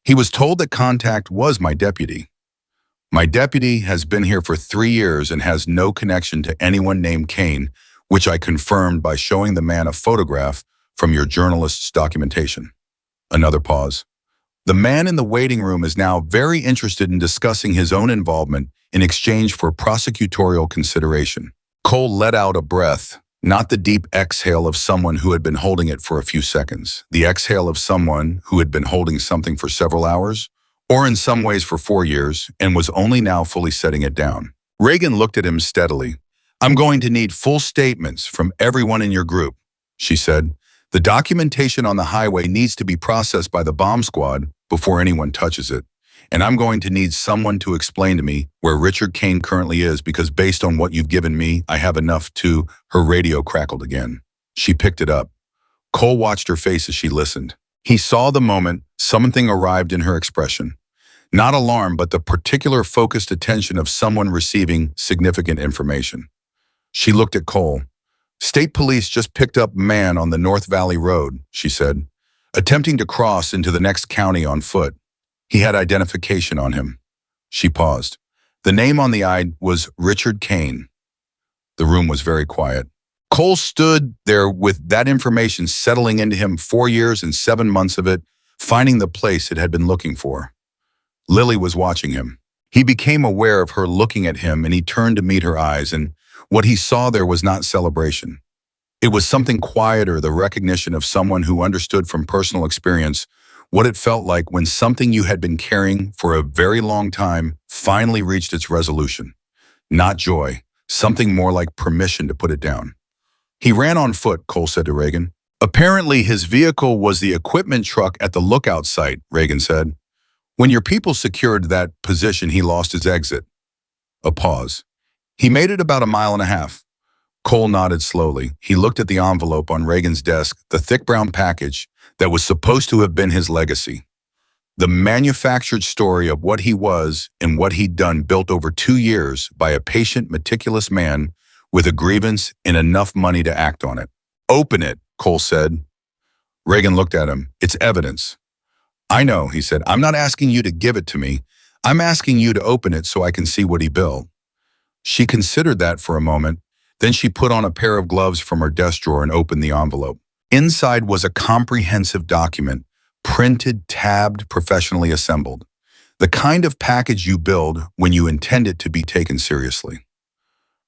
"He was told that contact was my deputy. My deputy has been here for 3 years and has no connection to anyone named Kane, which I confirmed by showing the man a photograph from your journalist's documentation." Another pause. "The man in the waiting room is now very interested in discussing his own involvement in exchange for prosecutorial consideration." Cole let out a breath, not the deep exhale of someone who had been holding it for a few seconds, the exhale of someone who had been holding something for several hours, or in some ways for 4 years, and was only now fully setting it down. Reagan looked at him steadily. "I'm going to need full statements from everyone in your group," she said. "The documentation on the highway needs to be processed by the bomb squad before anyone touches it. And I'm going to need someone to explain to me where Richard Kane currently is, because based on what you've given me, I have enough to—" Her radio crackled again. She picked it up. Cole watched her face as she listened. He saw the moment something arrived in her expression. Not alarm, but the particular focused attention of someone receiving significant information. She looked at Cole. "State police just picked up a man on the North Valley Road," she said, "attempting to cross into the next county on foot. He had identification on him." She paused. "The name on the ID was Richard Kane." The room was very quiet. Cole stood there with that information settling into him, 4 years and 7 months of it, finding the place it had been looking for. Lily was watching him. He became aware of her looking at him, and he turned to meet her eyes, and what he saw there was not celebration. It was something quieter, the recognition of someone who understood from personal experience what it felt like when something you had been carrying for a very long time finally reached its resolution. Not joy, something more like permission to put it down. "He ran on foot," Cole said to Reagan. "Apparently his vehicle was the equipment truck at the lookout site," Reagan said. "When your people secured that position, he lost his exit." A pause. "He made it about 1.5 miles." Cole nodded slowly. He looked at the envelope on Reagan's desk, the thick brown package that was supposed to have been his legacy. The manufactured story of what he was and what he'd done, built over 2 years by a patient, meticulous man with a grievance and enough money to act on it. "Open it," Cole said. Reagan looked at him. "It's evidence." "I know," he said. "I'm not asking you to give it to me. I'm asking you to open it so I can see what he built." She considered that for a moment. Then she put on a pair of gloves from her desk drawer and opened the envelope. Inside was a comprehensive document, printed, tabbed, professionally assembled. The kind of package you build when you intend it to be taken seriously.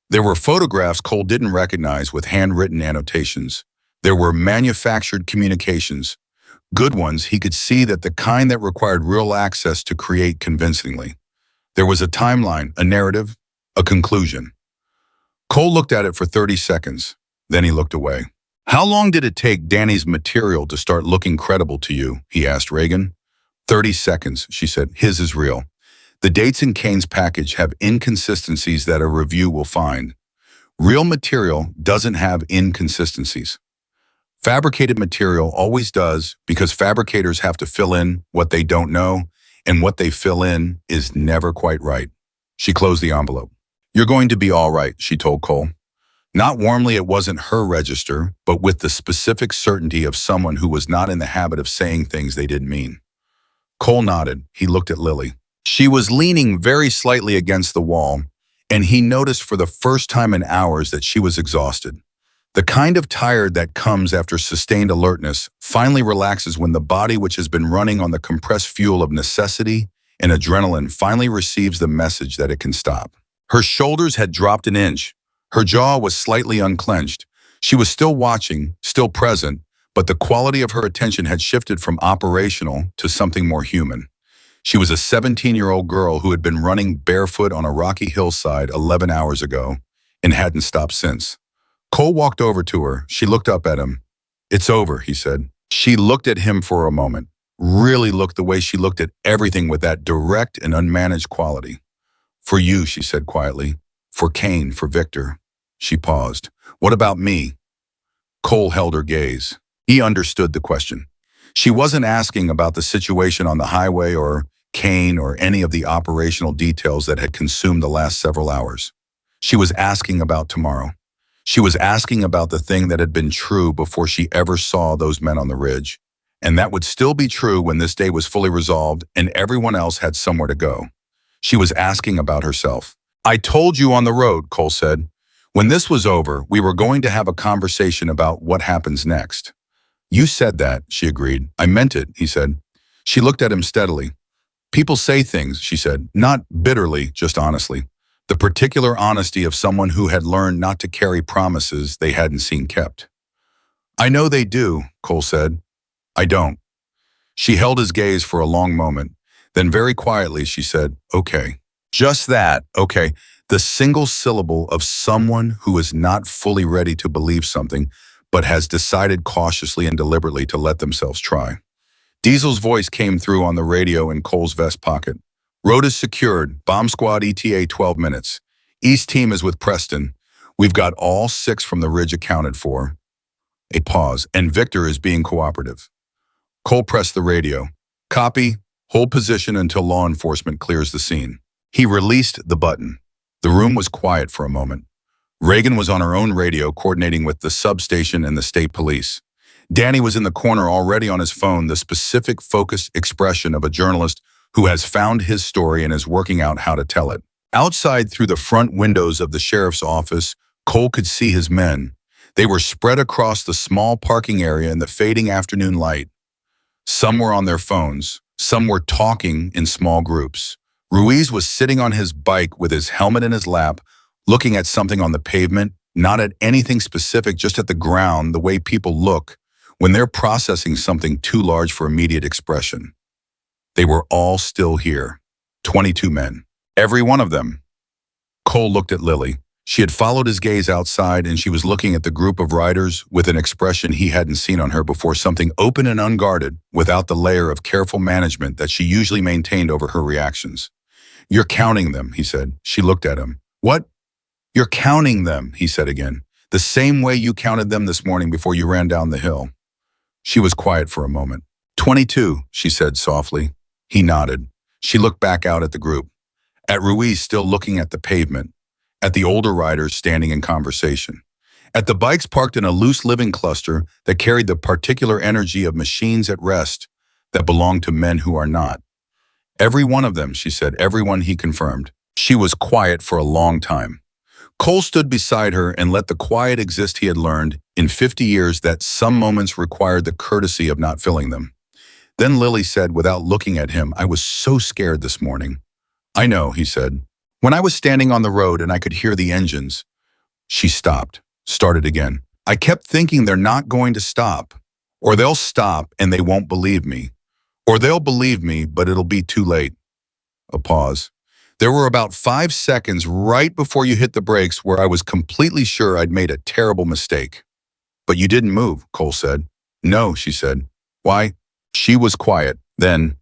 There were photographs Cole didn't recognize with handwritten annotations. There were manufactured communications. Good ones, he could see, that the kind that required real access to create convincingly. There was a timeline, a narrative, a conclusion. Cole looked at it for 30 seconds. Then he looked away. "How long did it take Danny's material to start looking credible to you?" he asked Reagan. 30 seconds, she said. "His is real. The dates in Kane's package have inconsistencies that a review will find. Real material doesn't have inconsistencies. Fabricated material always does, because fabricators have to fill in what they don't know, and what they fill in is never quite right." She closed the envelope. "You're going to be all right," she told Cole. Not warmly, it wasn't her register, but with the specific certainty of someone who was not in the habit of saying things they didn't mean. Cole nodded. He looked at Lily. She was leaning very slightly against the wall, and he noticed for the first time in hours that she was exhausted. The kind of tired that comes after sustained alertness finally relaxes when the body, which has been running on the compressed fuel of necessity and adrenaline, finally receives the message that it can stop. Her shoulders had dropped an inch. Her jaw was slightly unclenched. She was still watching, still present, but the quality of her attention had shifted from operational to something more human. She was a 17-year-old girl who had been running barefoot on a rocky hillside 11 hours ago and hadn't stopped since. Cole walked over to her. She looked up at him. "It's over," he said. She looked at him for a moment, really looked the way she looked at everything with that direct and unmanaged quality. "For you," she said quietly. "For Kane, for Victor." She paused. "What about me?" Cole held her gaze. He understood the question. She wasn't asking about the situation on the highway or Kane or any of the operational details that had consumed the last several hours. She was asking about tomorrow. She was asking about the thing that had been true before she ever saw those men on the ridge, and that would still be true when this day was fully resolved and everyone else had somewhere to go. She was asking about herself. "I told you on the road," Cole said. "When this was over, we were going to have a conversation about what happens next." "You said that," she agreed. "I meant it," he said. She looked at him steadily. "People say things," she said, not bitterly, just honestly. The particular honesty of someone who had learned not to carry promises they hadn't seen kept. "I know they do," Cole said. "I don't." She held his gaze for a long moment. Then very quietly she said, "Okay." Just that, okay. The single syllable of someone who is not fully ready to believe something, but has decided cautiously and deliberately to let themselves try. Diesel's voice came through on the radio in Cole's vest pocket. "Road is secured. Bomb squad ETA 12 minutes. East team is with Preston. We've got all 6 from the ridge accounted for." A pause, and Victor is being cooperative. Cole pressed the radio. "Copy. Hold position until law enforcement clears the scene." He released the button. The room was quiet for a moment. Reagan was on her own radio coordinating with the substation and the state police. Danny was in the corner already on his phone, the specific focused expression of a journalist who has found his story and is working out how to tell it. Outside through the front windows of the sheriff's office, Cole could see his men. They were spread across the small parking area in the fading afternoon light. Some were on their phones. Some were talking in small groups. Ruiz was sitting on his bike with his helmet in his lap, looking at something on the pavement, not at anything specific, just at the ground, the way people look when they're processing something too large for immediate expression. They were all still here. 22 men. Every one of them. Cole looked at Lily. She had followed his gaze outside, and she was looking at the group of riders with an expression he hadn't seen on her before, something open and unguarded, without the layer of careful management that she usually maintained over her reactions. "You're counting them," he said. She looked at him. "What?" "You're counting them," he said again. "The same way you counted them this morning before you ran down the hill." She was quiet for a moment. 22, she said softly. He nodded. She looked back out at the group. At Ruiz still looking at the pavement. At the older riders standing in conversation. At the bikes parked in a loose living cluster that carried the particular energy of machines at rest that belong to men who are not. "Every one of them," she said. "Everyone," he confirmed. She was quiet for a long time. Cole stood beside her and let the quiet exist. He had learned in 50 years that some moments required the courtesy of not filling them. Then Lily said without looking at him, "I was so scared this morning." "I know," he said. "When I was standing on the road and I could hear the engines." She stopped, started again. "I kept thinking they're not going to stop. Or they'll stop and they won't believe me. Or they'll believe me, but it'll be too late." A pause. "There were about 5 seconds right before you hit the brakes where I was completely sure I'd made a terrible mistake." "But you didn't move," Cole said. "No," she said. "Why?" She was quiet. Then,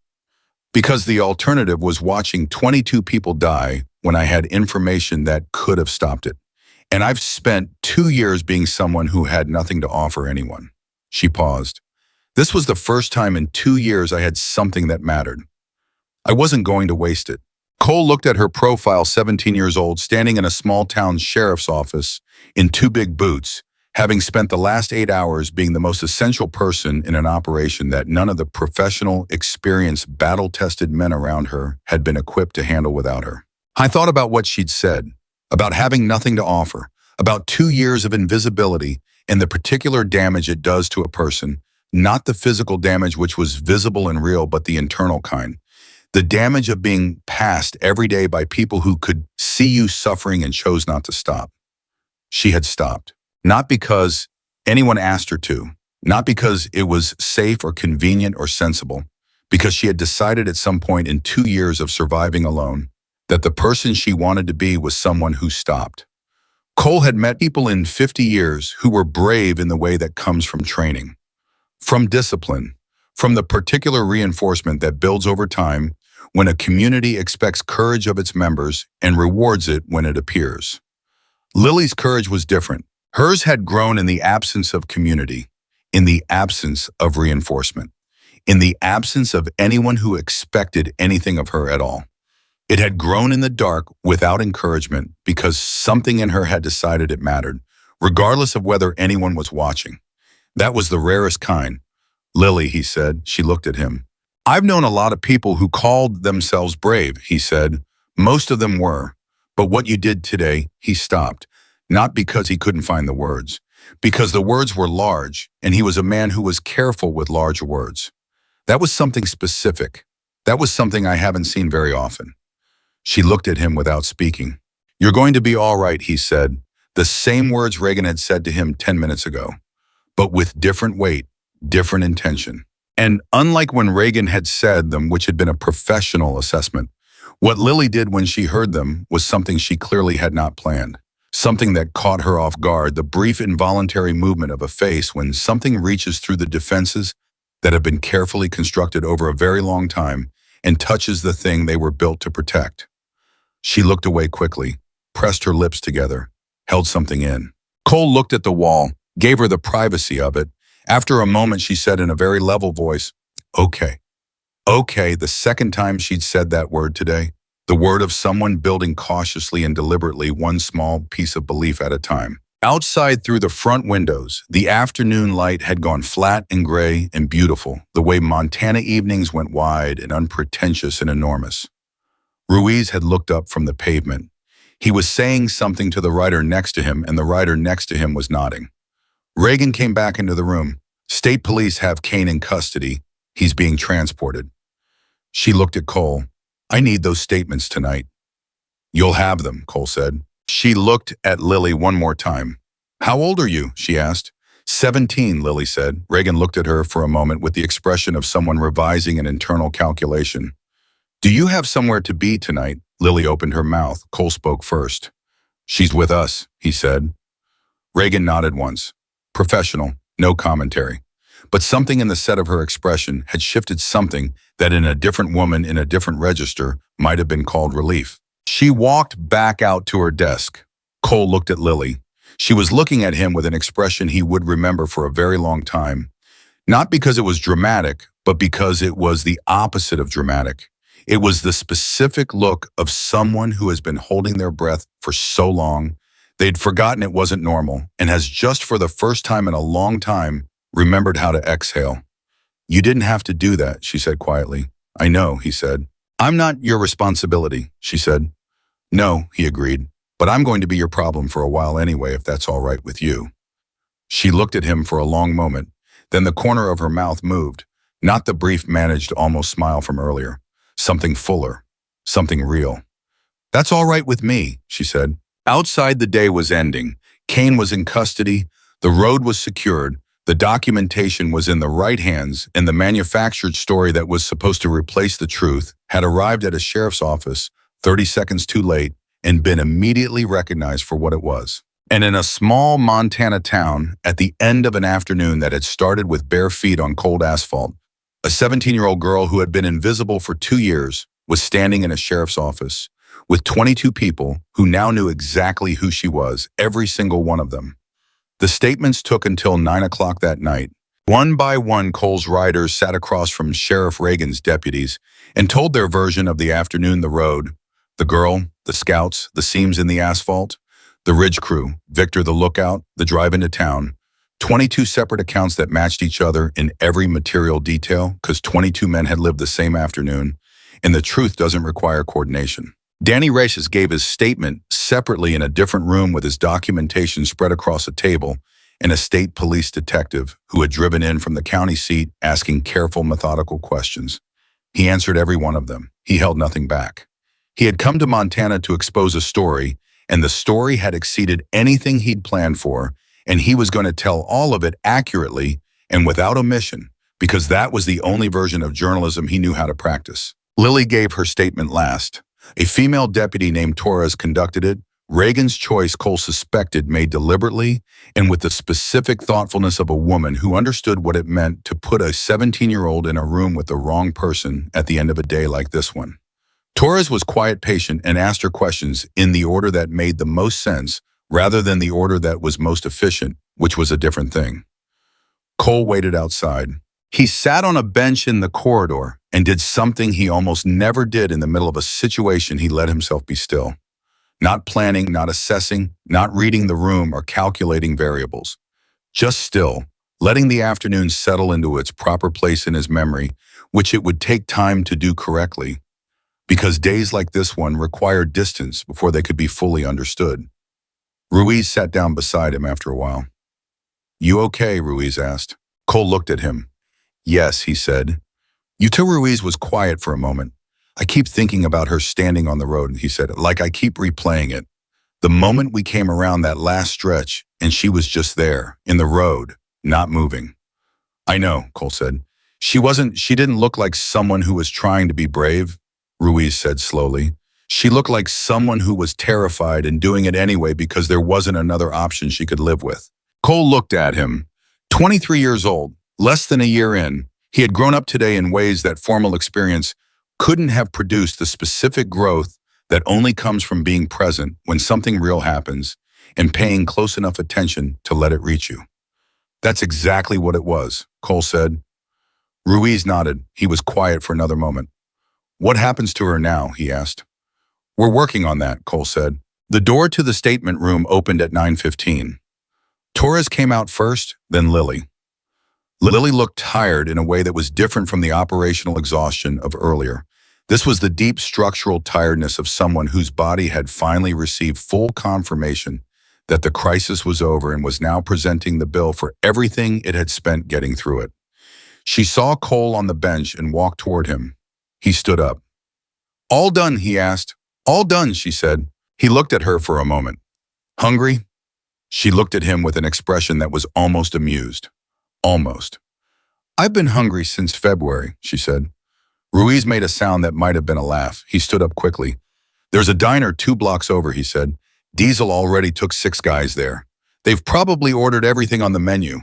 "Because the alternative was watching 22 people die when I had information that could have stopped it. And I've spent 2 years being someone who had nothing to offer anyone." She paused. "This was the first time in 2 years I had something that mattered. I wasn't going to waste it." Cole looked at her profile, 17 years old, standing in a small town sheriff's office in 2 big boots, having spent the last 8 hours being the most essential person in an operation that none of the professional, experienced, battle-tested men around her had been equipped to handle without her. I thought about what she'd said, about having nothing to offer, about 2 years of invisibility, and the particular damage it does to a person, not the physical damage which was visible and real, but the internal kind. The damage of being passed every day by people who could see you suffering and chose not to stop. She had stopped. Not because anyone asked her to, not because it was safe or convenient or sensible, because she had decided at some point in 2 years of surviving alone that the person she wanted to be was someone who stopped. Cole had met people in 50 years who were brave in the way that comes from training, from discipline, from the particular reinforcement that builds over time when a community expects courage of its members and rewards it when it appears. Lily's courage was different. Hers had grown in the absence of community, in the absence of reinforcement, in the absence of anyone who expected anything of her at all. It had grown in the dark without encouragement because something in her had decided it mattered, regardless of whether anyone was watching. That was the rarest kind. Lily, he said. She looked at him. I've known a lot of people who called themselves brave, he said. Most of them were. But what you did today, he stopped. Not because he couldn't find the words, because the words were large, and he was a man who was careful with large words. That was something specific. That was something I haven't seen very often. She looked at him without speaking. You're going to be all right, he said, the same words Reagan had said to him 10 minutes ago, but with different weight, different intention. And unlike when Reagan had said them, which had been a professional assessment, what Lily did when she heard them was something she clearly had not planned, something that caught her off guard, the brief involuntary movement of a face when something reaches through the defenses that have been carefully constructed over a very long time and touches the thing they were built to protect. She looked away quickly, pressed her lips together, held something in. Cole looked at the wall, gave her the privacy of it. After a moment, she said in a very level voice, okay. Okay, the second time she'd said that word today, the word of someone building cautiously and deliberately one small piece of belief at a time. Outside through the front windows, the afternoon light had gone flat and gray and beautiful, the way Montana evenings went wide and unpretentious and enormous. Ruiz had looked up from the pavement. He was saying something to the writer next to him, and the writer next to him was nodding. Reagan came back into the room. State police have Kane in custody. He's being transported. She looked at Cole. I need those statements tonight. You'll have them, Cole said. She looked at Lily one more time. How old are you? She asked. 17, Lily said. Reagan looked at her for a moment with the expression of someone revising an internal calculation. Do you have somewhere to be tonight? Lily opened her mouth. Cole spoke first. She's with us, he said. Reagan nodded once. Professional, no commentary. But something in the set of her expression had shifted something that in a different woman in a different register might have been called relief. She walked back out to her desk. Cole looked at Lily. She was looking at him with an expression he would remember for a very long time. Not because it was dramatic, but because it was the opposite of dramatic. It was the specific look of someone who has been holding their breath for so long, they'd forgotten it wasn't normal, and has just for the first time in a long time remembered how to exhale. You didn't have to do that, she said quietly. I know, he said. I'm not your responsibility, she said. No, he agreed, but I'm going to be your problem for a while anyway, if that's all right with you. She looked at him for a long moment, then the corner of her mouth moved, not the brief managed almost smile from earlier. Something fuller, something real. That's all right with me, she said. Outside, the day was ending. Kane was in custody, the road was secured, the documentation was in the right hands, and the manufactured story that was supposed to replace the truth had arrived at a sheriff's office 30 seconds too late and been immediately recognized for what it was. And in a small Montana town, at the end of an afternoon that had started with bare feet on cold asphalt, a 17-year-old girl who had been invisible for 2 years was standing in a sheriff's office with 22 people who now knew exactly who she was, every single one of them. The statements took until 9 o'clock that night. One by one, Cole's riders sat across from Sheriff Reagan's deputies and told their version of the afternoon, the road, the girl, the scouts, the seams in the asphalt, the ridge crew, Victor the lookout, the drive into town. 22 separate accounts that matched each other in every material detail because 22 men had lived the same afternoon, and the truth doesn't require coordination. Danny Races gave his statement separately in a different room with his documentation spread across a table, and a state police detective who had driven in from the county seat asking careful, methodical questions. He answered every one of them. He held nothing back. He had come to Montana to expose a story, and the story had exceeded anything he'd planned for, and he was going to tell all of it accurately and without omission, because that was the only version of journalism he knew how to practice. Lily gave her statement last. A female deputy named Torres conducted it. Reagan's choice, Cole suspected, made deliberately and with the specific thoughtfulness of a woman who understood what it meant to put a 17-year-old in a room with the wrong person at the end of a day like this one. Torres was quiet, patient, and asked her questions in the order that made the most sense rather than the order that was most efficient, which was a different thing. Cole waited outside. He sat on a bench in the corridor and did something he almost never did in the middle of a situation. He let himself be still. Not planning, not assessing, not reading the room or calculating variables. Just still, letting the afternoon settle into its proper place in his memory, which it would take time to do correctly, because days like this one required distance before they could be fully understood. Ruiz sat down beside him after a while. "You okay?" Ruiz asked. Cole looked at him. "Yes," he said. Ruiz was quiet for a moment. "I keep thinking about her standing on the road," he said, "like I keep replaying it. The moment we came around that last stretch and she was just there, in the road, not moving." "I know," Cole said. She didn't look like someone who was trying to be brave," Ruiz said slowly. "She looked like someone who was terrified and doing it anyway because there wasn't another option she could live with." Cole looked at him. 23 years old, less than a year in, he had grown up today in ways that formal experience couldn't have produced the specific growth that only comes from being present when something real happens and paying close enough attention to let it reach you. "That's exactly what it was," Cole said. Ruiz nodded. He was quiet for another moment. "What happens to her now?" he asked. "We're working on that," Cole said. The door to the statement room opened at 9:15. Torres came out first, then Lily. Lily looked tired in a way that was different from the operational exhaustion of earlier. This was the deep structural tiredness of someone whose body had finally received full confirmation that the crisis was over and was now presenting the bill for everything it had spent getting through it. She saw Cole on the bench and walked toward him. He stood up. "All done?" he asked. "All done," she said. He looked at her for a moment. "Hungry?" She looked at him with an expression that was almost amused. Almost. "I've been hungry since February," she said. Ruiz made a sound that might have been a laugh. He stood up quickly. "There's a diner 2 blocks over," he said. "Diesel already took 6 guys there. They've probably ordered everything on the menu."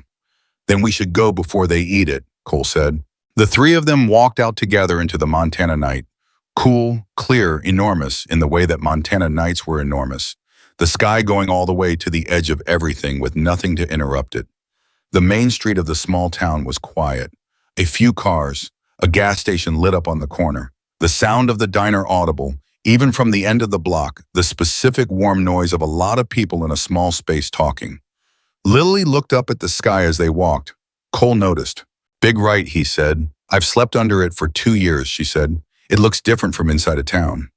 "Then we should go before they eat it," Cole said. The 3 of them walked out together into the Montana night. Cool, clear, enormous in the way that Montana nights were enormous. The sky going all the way to the edge of everything with nothing to interrupt it. The main street of the small town was quiet. A few cars, a gas station lit up on the corner. The sound of the diner audible, even from the end of the block, the specific warm noise of a lot of people in a small space talking. Lily looked up at the sky as they walked. Cole noticed. "Big right," he said. "I've slept under it for 2 years," she said. "It looks different from inside a town."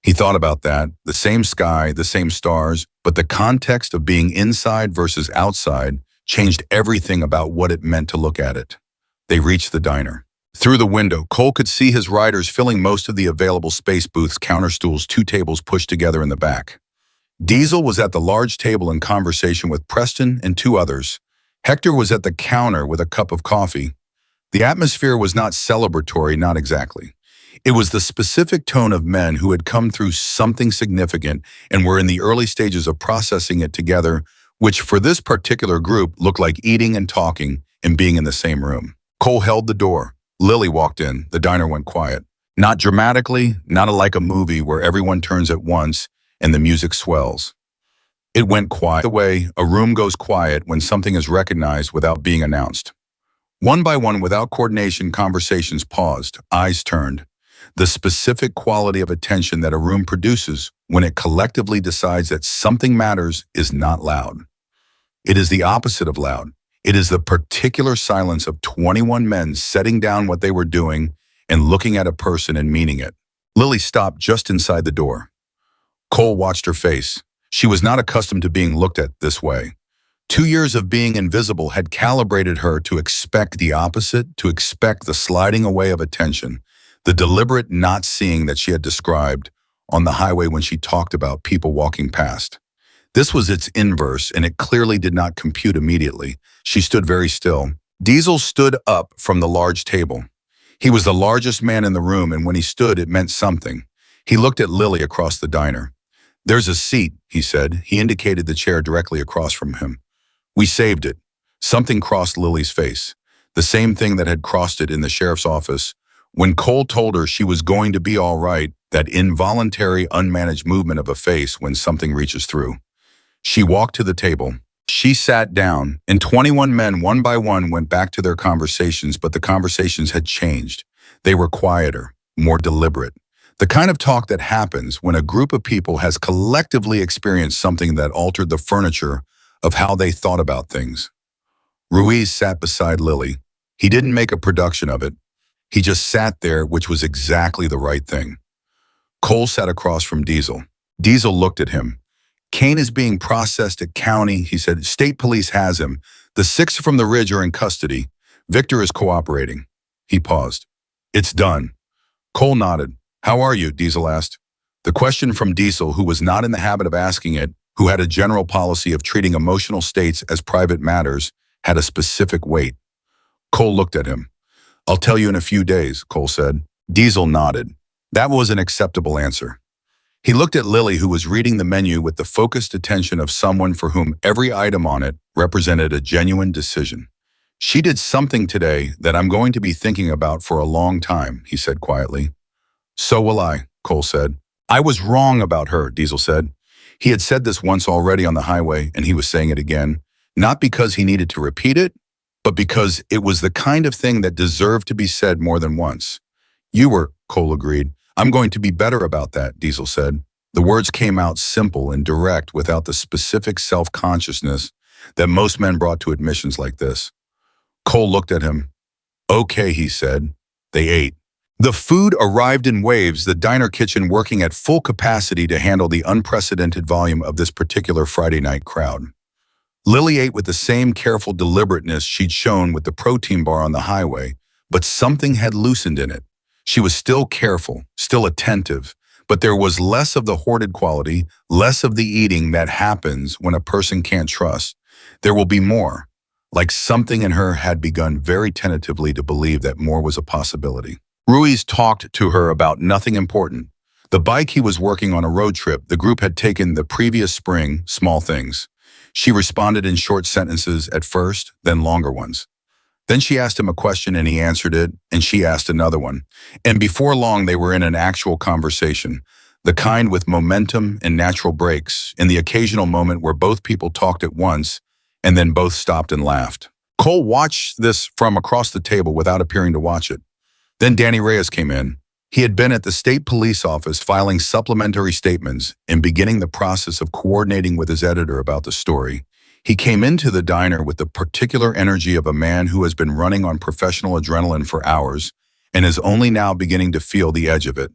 He thought about that. The same sky, the same stars, but the context of being inside versus outside changed everything about what it meant to look at it. They reached the diner. Through the window, Cole could see his riders filling most of the available space booths, counter stools, 2 tables pushed together in the back. Diesel was at the large table in conversation with Preston and 2 others. Hector was at the counter with a cup of coffee. The atmosphere was not celebratory, not exactly. It was the specific tone of men who had come through something significant and were in the early stages of processing it together, which for this particular group looked like eating and talking and being in the same room. Cole held the door. Lily walked in. The diner went quiet. Not dramatically, not like a movie where everyone turns at once and the music swells. It went quiet. The way a room goes quiet when something is recognized without being announced. One by one, without coordination, conversations paused, eyes turned. The specific quality of attention that a room produces when it collectively decides that something matters is not loud. It is the opposite of loud. It is the particular silence of 21 men setting down what they were doing and looking at a person and meaning it. Lily stopped just inside the door. Cole watched her face. She was not accustomed to being looked at this way. 2 years of being invisible had calibrated her to expect the opposite, to expect the sliding away of attention, the deliberate not seeing that she had described on the highway when she talked about people walking past. This was its inverse, and it clearly did not compute immediately. She stood very still. Diesel stood up from the large table. He was the largest man in the room, and when he stood, it meant something. He looked at Lily across the diner. "There's a seat," he said. He indicated the chair directly across from him. "We saved it." Something crossed Lily's face, the same thing that had crossed it in the sheriff's office. When Cole told her she was going to be all right, that involuntary, unmanaged movement of a face when something reaches through. She walked to the table. She sat down, and 21 men, one by one, went back to their conversations, but the conversations had changed. They were quieter, more deliberate. The kind of talk that happens when a group of people has collectively experienced something that altered the furniture of how they thought about things. Ruiz sat beside Lily. He didn't make a production of it. He just sat there, which was exactly the right thing. Cole sat across from Diesel. Diesel looked at him. "Kane is being processed at county," he said. "State police has him. The 6 from the Ridge are in custody. Victor is cooperating." He paused. "It's done." Cole nodded. "How are you?" Diesel asked. The question from Diesel, who was not in the habit of asking it, who had a general policy of treating emotional states as private matters, had a specific weight. Cole looked at him. "I'll tell you in a few days," Cole said. Diesel nodded. That was an acceptable answer. He looked at Lily, who was reading the menu with the focused attention of someone for whom every item on it represented a genuine decision. "She did something today that I'm going to be thinking about for a long time," he said quietly. "So will I," Cole said. "I was wrong about her," Diesel said. He had said this once already on the highway, and he was saying it again, not because he needed to repeat it, but because it was the kind of thing that deserved to be said more than once. "You were," Cole agreed. "I'm going to be better about that," Diesel said. The words came out simple and direct without the specific self-consciousness that most men brought to admissions like this. Cole looked at him. "Okay," he said. They ate. The food arrived in waves, the diner kitchen working at full capacity to handle the unprecedented volume of this particular Friday night crowd. Lily ate with the same careful deliberateness she'd shown with the protein bar on the highway, but something had loosened in it. She was still careful, still attentive, but there was less of the hoarded quality, less of the eating that happens when a person can't trust. There will be more, like something in her had begun very tentatively to believe that more was a possibility. Ruiz talked to her about nothing important. The bike he was working on a road trip the group had taken the previous spring, small things. She responded in short sentences at first, then longer ones. Then she asked him a question and he answered it, and she asked another one. And before long they were in an actual conversation, the kind with momentum and natural breaks, in the occasional moment where both people talked at once and then both stopped and laughed. Cole watched this from across the table without appearing to watch it. Then Danny Reyes came in. He had been at the state police office filing supplementary statements and beginning the process of coordinating with his editor about the story. He came into the diner with the particular energy of a man who has been running on professional adrenaline for hours and is only now beginning to feel the edge of it.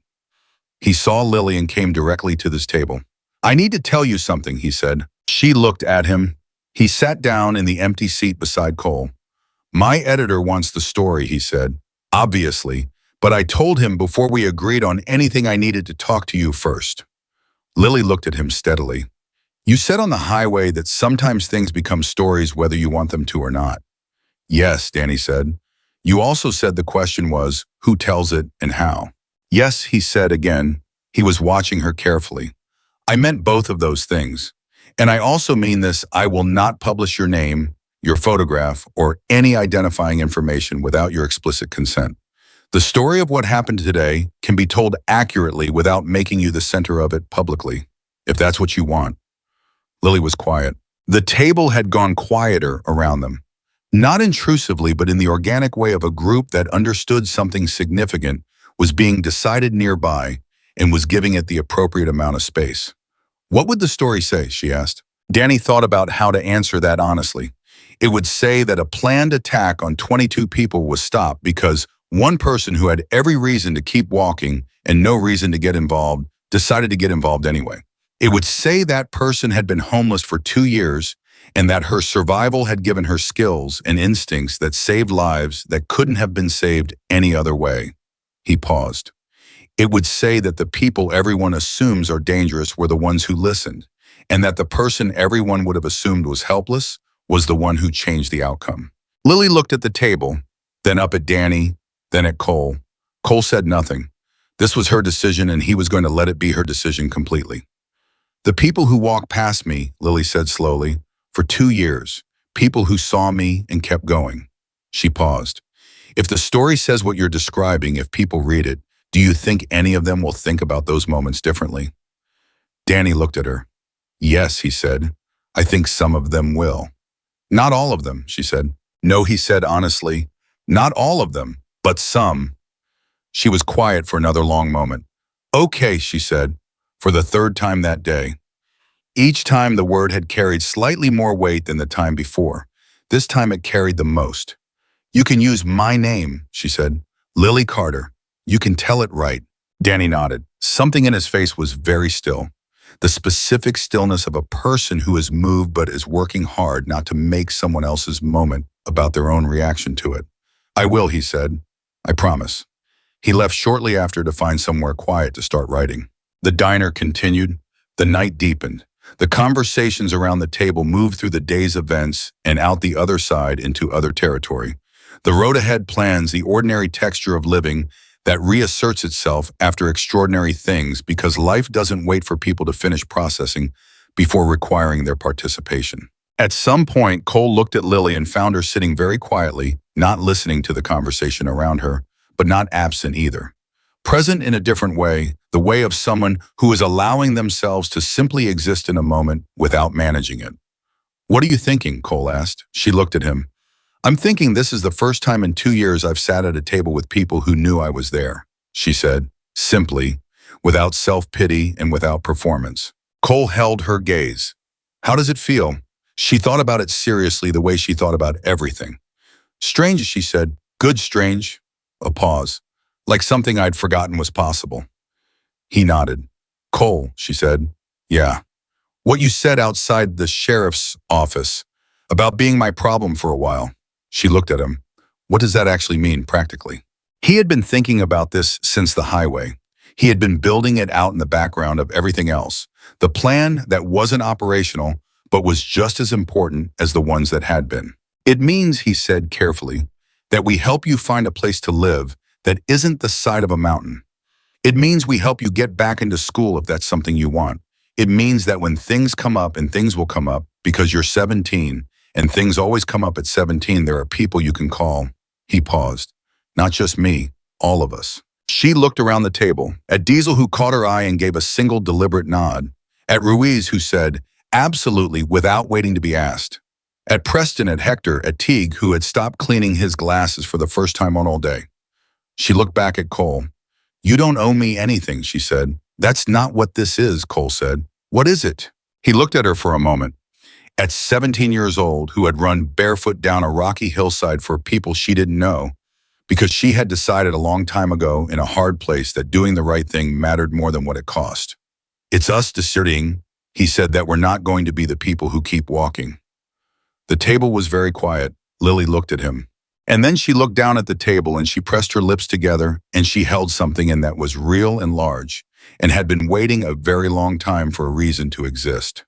He saw Lily and came directly to this table. "I need to tell you something," he said. She looked at him. He sat down in the empty seat beside Cole. "My editor wants the story," he said. "Obviously, but I told him before we agreed on anything I needed to talk to you first." Lily looked at him steadily. "You said on the highway that sometimes things become stories whether you want them to or not." "Yes," Danny said. "You also said the question was, who tells it and how?" "Yes," he said again. He was watching her carefully. "I meant both of those things. And I also mean this, I will not publish your name, your photograph, or any identifying information without your explicit consent. The story of what happened today can be told accurately without making you the center of it publicly, if that's what you want." Lily was quiet. The table had gone quieter around them. Not intrusively, but in the organic way of a group that understood something significant was being decided nearby and was giving it the appropriate amount of space. "What would the story say?" she asked. Danny thought about how to answer that honestly. It would say that a planned attack on 22 people was stopped because one person who had every reason to keep walking and no reason to get involved decided to get involved anyway. It would say that person had been homeless for 2 years and that her survival had given her skills and instincts that saved lives that couldn't have been saved any other way. He paused. It would say that the people everyone assumes are dangerous were the ones who listened, and that the person everyone would have assumed was helpless was the one who changed the outcome. Lily looked at the table, then up at Danny, then at Cole. Cole said nothing. This was her decision, and he was going to let it be her decision completely. The people who walked past me, Lily said slowly, for 2 years, people who saw me and kept going. She paused. If the story says what you're describing, if people read it, do you think any of them will think about those moments differently? Danny looked at her. Yes, he said. I think some of them will. Not all of them, she said. No, he said honestly. Not all of them, but some. She was quiet for another long moment. Okay, she said, for the third time that day. Each time the word had carried slightly more weight than the time before. This time it carried the most. You can use my name, she said. Lily Carter. You can tell it right. Danny nodded. Something in his face was very still. The specific stillness of a person who is moved but is working hard not to make someone else's moment about their own reaction to it. I will, he said. I promise. He left shortly after to find somewhere quiet to start writing. The diner continued. The night deepened. The conversations around the table moved through the day's events and out the other side into other territory. The road ahead plans the ordinary texture of living that reasserts itself after extraordinary things because life doesn't wait for people to finish processing before requiring their participation. At some point, Cole looked at Lily and found her sitting very quietly, not listening to the conversation around her, but not absent either. Present in a different way, the way of someone who is allowing themselves to simply exist in a moment without managing it. What are you thinking? Cole asked. She looked at him. I'm thinking this is the first time in 2 years I've sat at a table with people who knew I was there, she said, simply, without self-pity and without performance. Cole held her gaze. How does it feel? She thought about it seriously the way she thought about everything. Strange, she said. Good strange. A pause. Like something I'd forgotten was possible. He nodded. Cole, she said. Yeah. What you said outside the sheriff's office about being my problem for a while. She looked at him. What does that actually mean practically? He had been thinking about this since the highway. He had been building it out in the background of everything else. The plan that wasn't operational, but was just as important as the ones that had been. It means, he said carefully, that we help you find a place to live that isn't the side of a mountain. It means we help you get back into school if that's something you want. It means that when things come up, and things will come up because you're 17, and things always come up at 17, there are people you can call. He paused. Not just me, all of us. She looked around the table, at Diesel, who caught her eye and gave a single deliberate nod, at Ruiz, who said, absolutely, without waiting to be asked, at Preston, at Hector, at Teague, who had stopped cleaning his glasses for the first time on all day. She looked back at Cole. You don't owe me anything, she said. That's not what this is, Cole said. What is it? He looked at her for a moment. At 17 years old, who had run barefoot down a rocky hillside for people she didn't know, because she had decided a long time ago in a hard place that doing the right thing mattered more than what it cost. It's us deciding, he said, that we're not going to be the people who keep walking. The table was very quiet. Lily looked at him. And then she looked down at the table and she pressed her lips together and she held something in that was real and large and had been waiting a very long time for a reason to exist.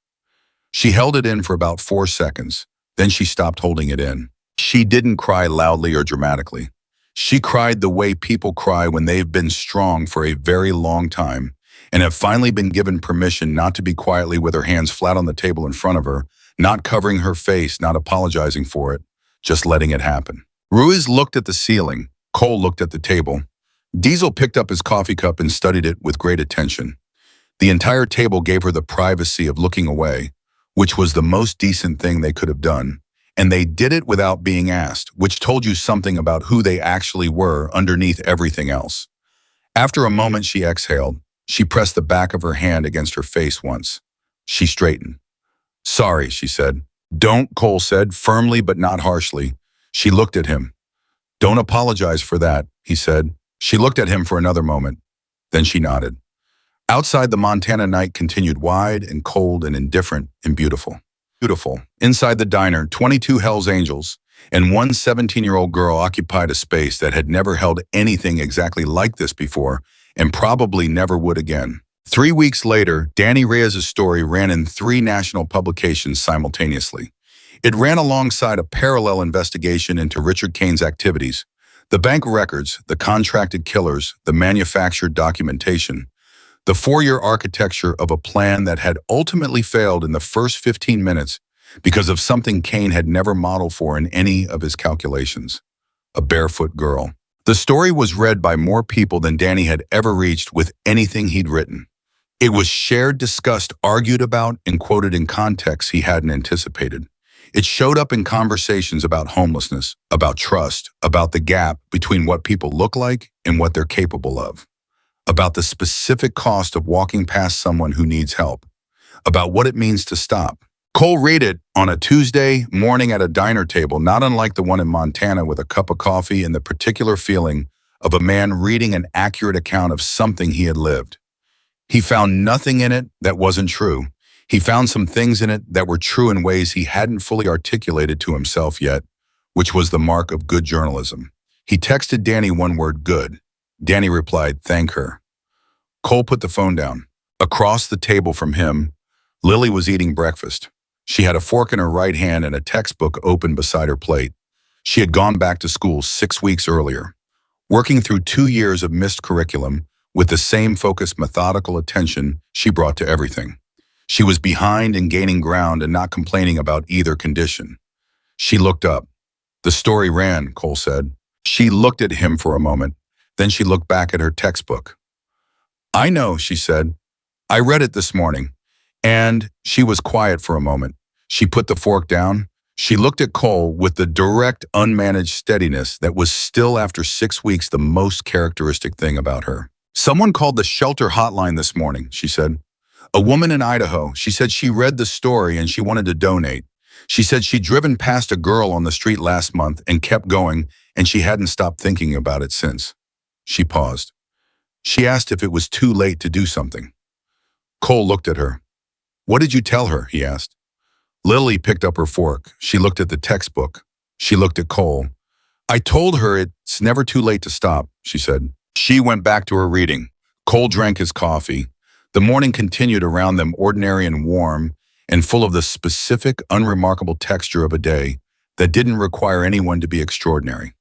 She held it in for about 4 seconds. Then she stopped holding it in. She didn't cry loudly or dramatically. She cried the way people cry when they've been strong for a very long time and have finally been given permission not to be quietly with her hands flat on the table in front of her, not covering her face, not apologizing for it, just letting it happen. Ruiz looked at the ceiling. Cole looked at the table. Diesel picked up his coffee cup and studied it with great attention. The entire table gave her the privacy of looking away, which was the most decent thing they could have done, and they did it without being asked, which told you something about who they actually were underneath everything else. After a moment, she exhaled. She pressed the back of her hand against her face once. She straightened. Sorry, she said. Don't, Cole said, firmly but not harshly. She looked at him. Don't apologize for that, he said. She looked at him for another moment. Then she nodded. Outside, the Montana night continued wide and cold and indifferent and beautiful. Beautiful. Inside the diner, 22 Hells Angels and one 17-year-old girl occupied a space that had never held anything exactly like this before and probably never would again. 3 weeks later, Danny Reyes's story ran in 3 national publications simultaneously. It ran alongside a parallel investigation into Richard Kane's activities, the bank records, the contracted killers, the manufactured documentation, the 4-year architecture of a plan that had ultimately failed in the first 15 minutes because of something Kane had never modeled for in any of his calculations: a barefoot girl. The story was read by more people than Danny had ever reached with anything he'd written. It was shared, discussed, argued about, and quoted in contexts he hadn't anticipated. It showed up in conversations about homelessness, about trust, about the gap between what people look like and what they're capable of, about the specific cost of walking past someone who needs help, about what it means to stop. Cole read it on a Tuesday morning at a diner table, not unlike the one in Montana, with a cup of coffee and the particular feeling of a man reading an accurate account of something he had lived. He found nothing in it that wasn't true. He found some things in it that were true in ways he hadn't fully articulated to himself yet, which was the mark of good journalism. He texted Danny one word: good. Danny replied, "Thank her." Cole put the phone down. Across the table from him, Lily was eating breakfast. She had a fork in her right hand and a textbook open beside her plate. She had gone back to school 6 weeks earlier, working through 2 years of missed curriculum with the same focused, methodical attention she brought to everything. She was behind and gaining ground and not complaining about either condition. She looked up. The story ran, Cole said. She looked at him for a moment. Then she looked back at her textbook. "I know," she said. "I read it this morning." And she was quiet for a moment. She put the fork down. She looked at Cole with the direct, unmanaged steadiness that was still, after 6 weeks, the most characteristic thing about her. "Someone called the shelter hotline this morning," she said. "A woman in Idaho. She said she read the story and she wanted to donate. She said she'd driven past a girl on the street last month and kept going, and she hadn't stopped thinking about it since." She paused. She asked if it was too late to do something. Cole looked at her. "What did you tell her?" he asked. Lily picked up her fork. She looked at the textbook. She looked at Cole. "I told her it's never too late to stop," she said. She went back to her reading. Cole drank his coffee. The morning continued around them, ordinary and warm, and full of the specific, unremarkable texture of a day that didn't require anyone to be extraordinary.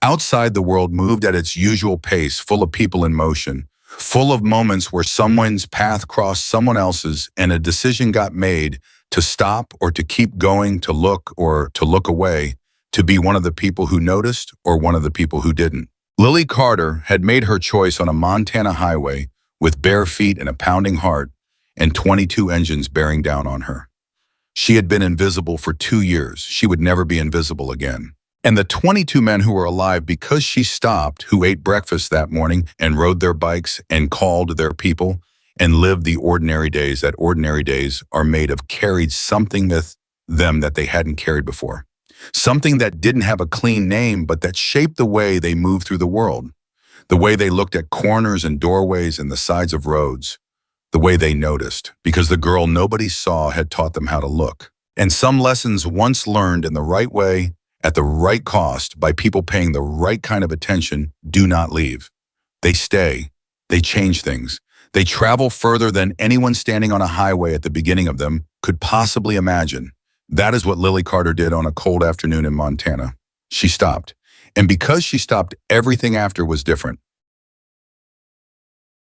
Outside, the world moved at its usual pace, full of people in motion, full of moments where someone's path crossed someone else's and a decision got made to stop or to keep going, to look or to look away, to be one of the people who noticed or one of the people who didn't. Lily Carter had made her choice on a Montana highway with bare feet and a pounding heart and 22 engines bearing down on her. She had been invisible for 2 years. She would never be invisible again. And the 22 men who were alive because she stopped, who ate breakfast that morning and rode their bikes and called their people and lived the ordinary days that ordinary days are made of, carried something with them that they hadn't carried before. Something that didn't have a clean name, but that shaped the way they moved through the world, the way they looked at corners and doorways and the sides of roads, the way they noticed, because the girl nobody saw had taught them how to look. And some lessons once learned in the right way, at the right cost, by people paying the right kind of attention, do not leave. They stay. They change things. They travel further than anyone standing on a highway at the beginning of them could possibly imagine. That is what Lily Carter did on a cold afternoon in Montana. She stopped. And because she stopped, everything after was different.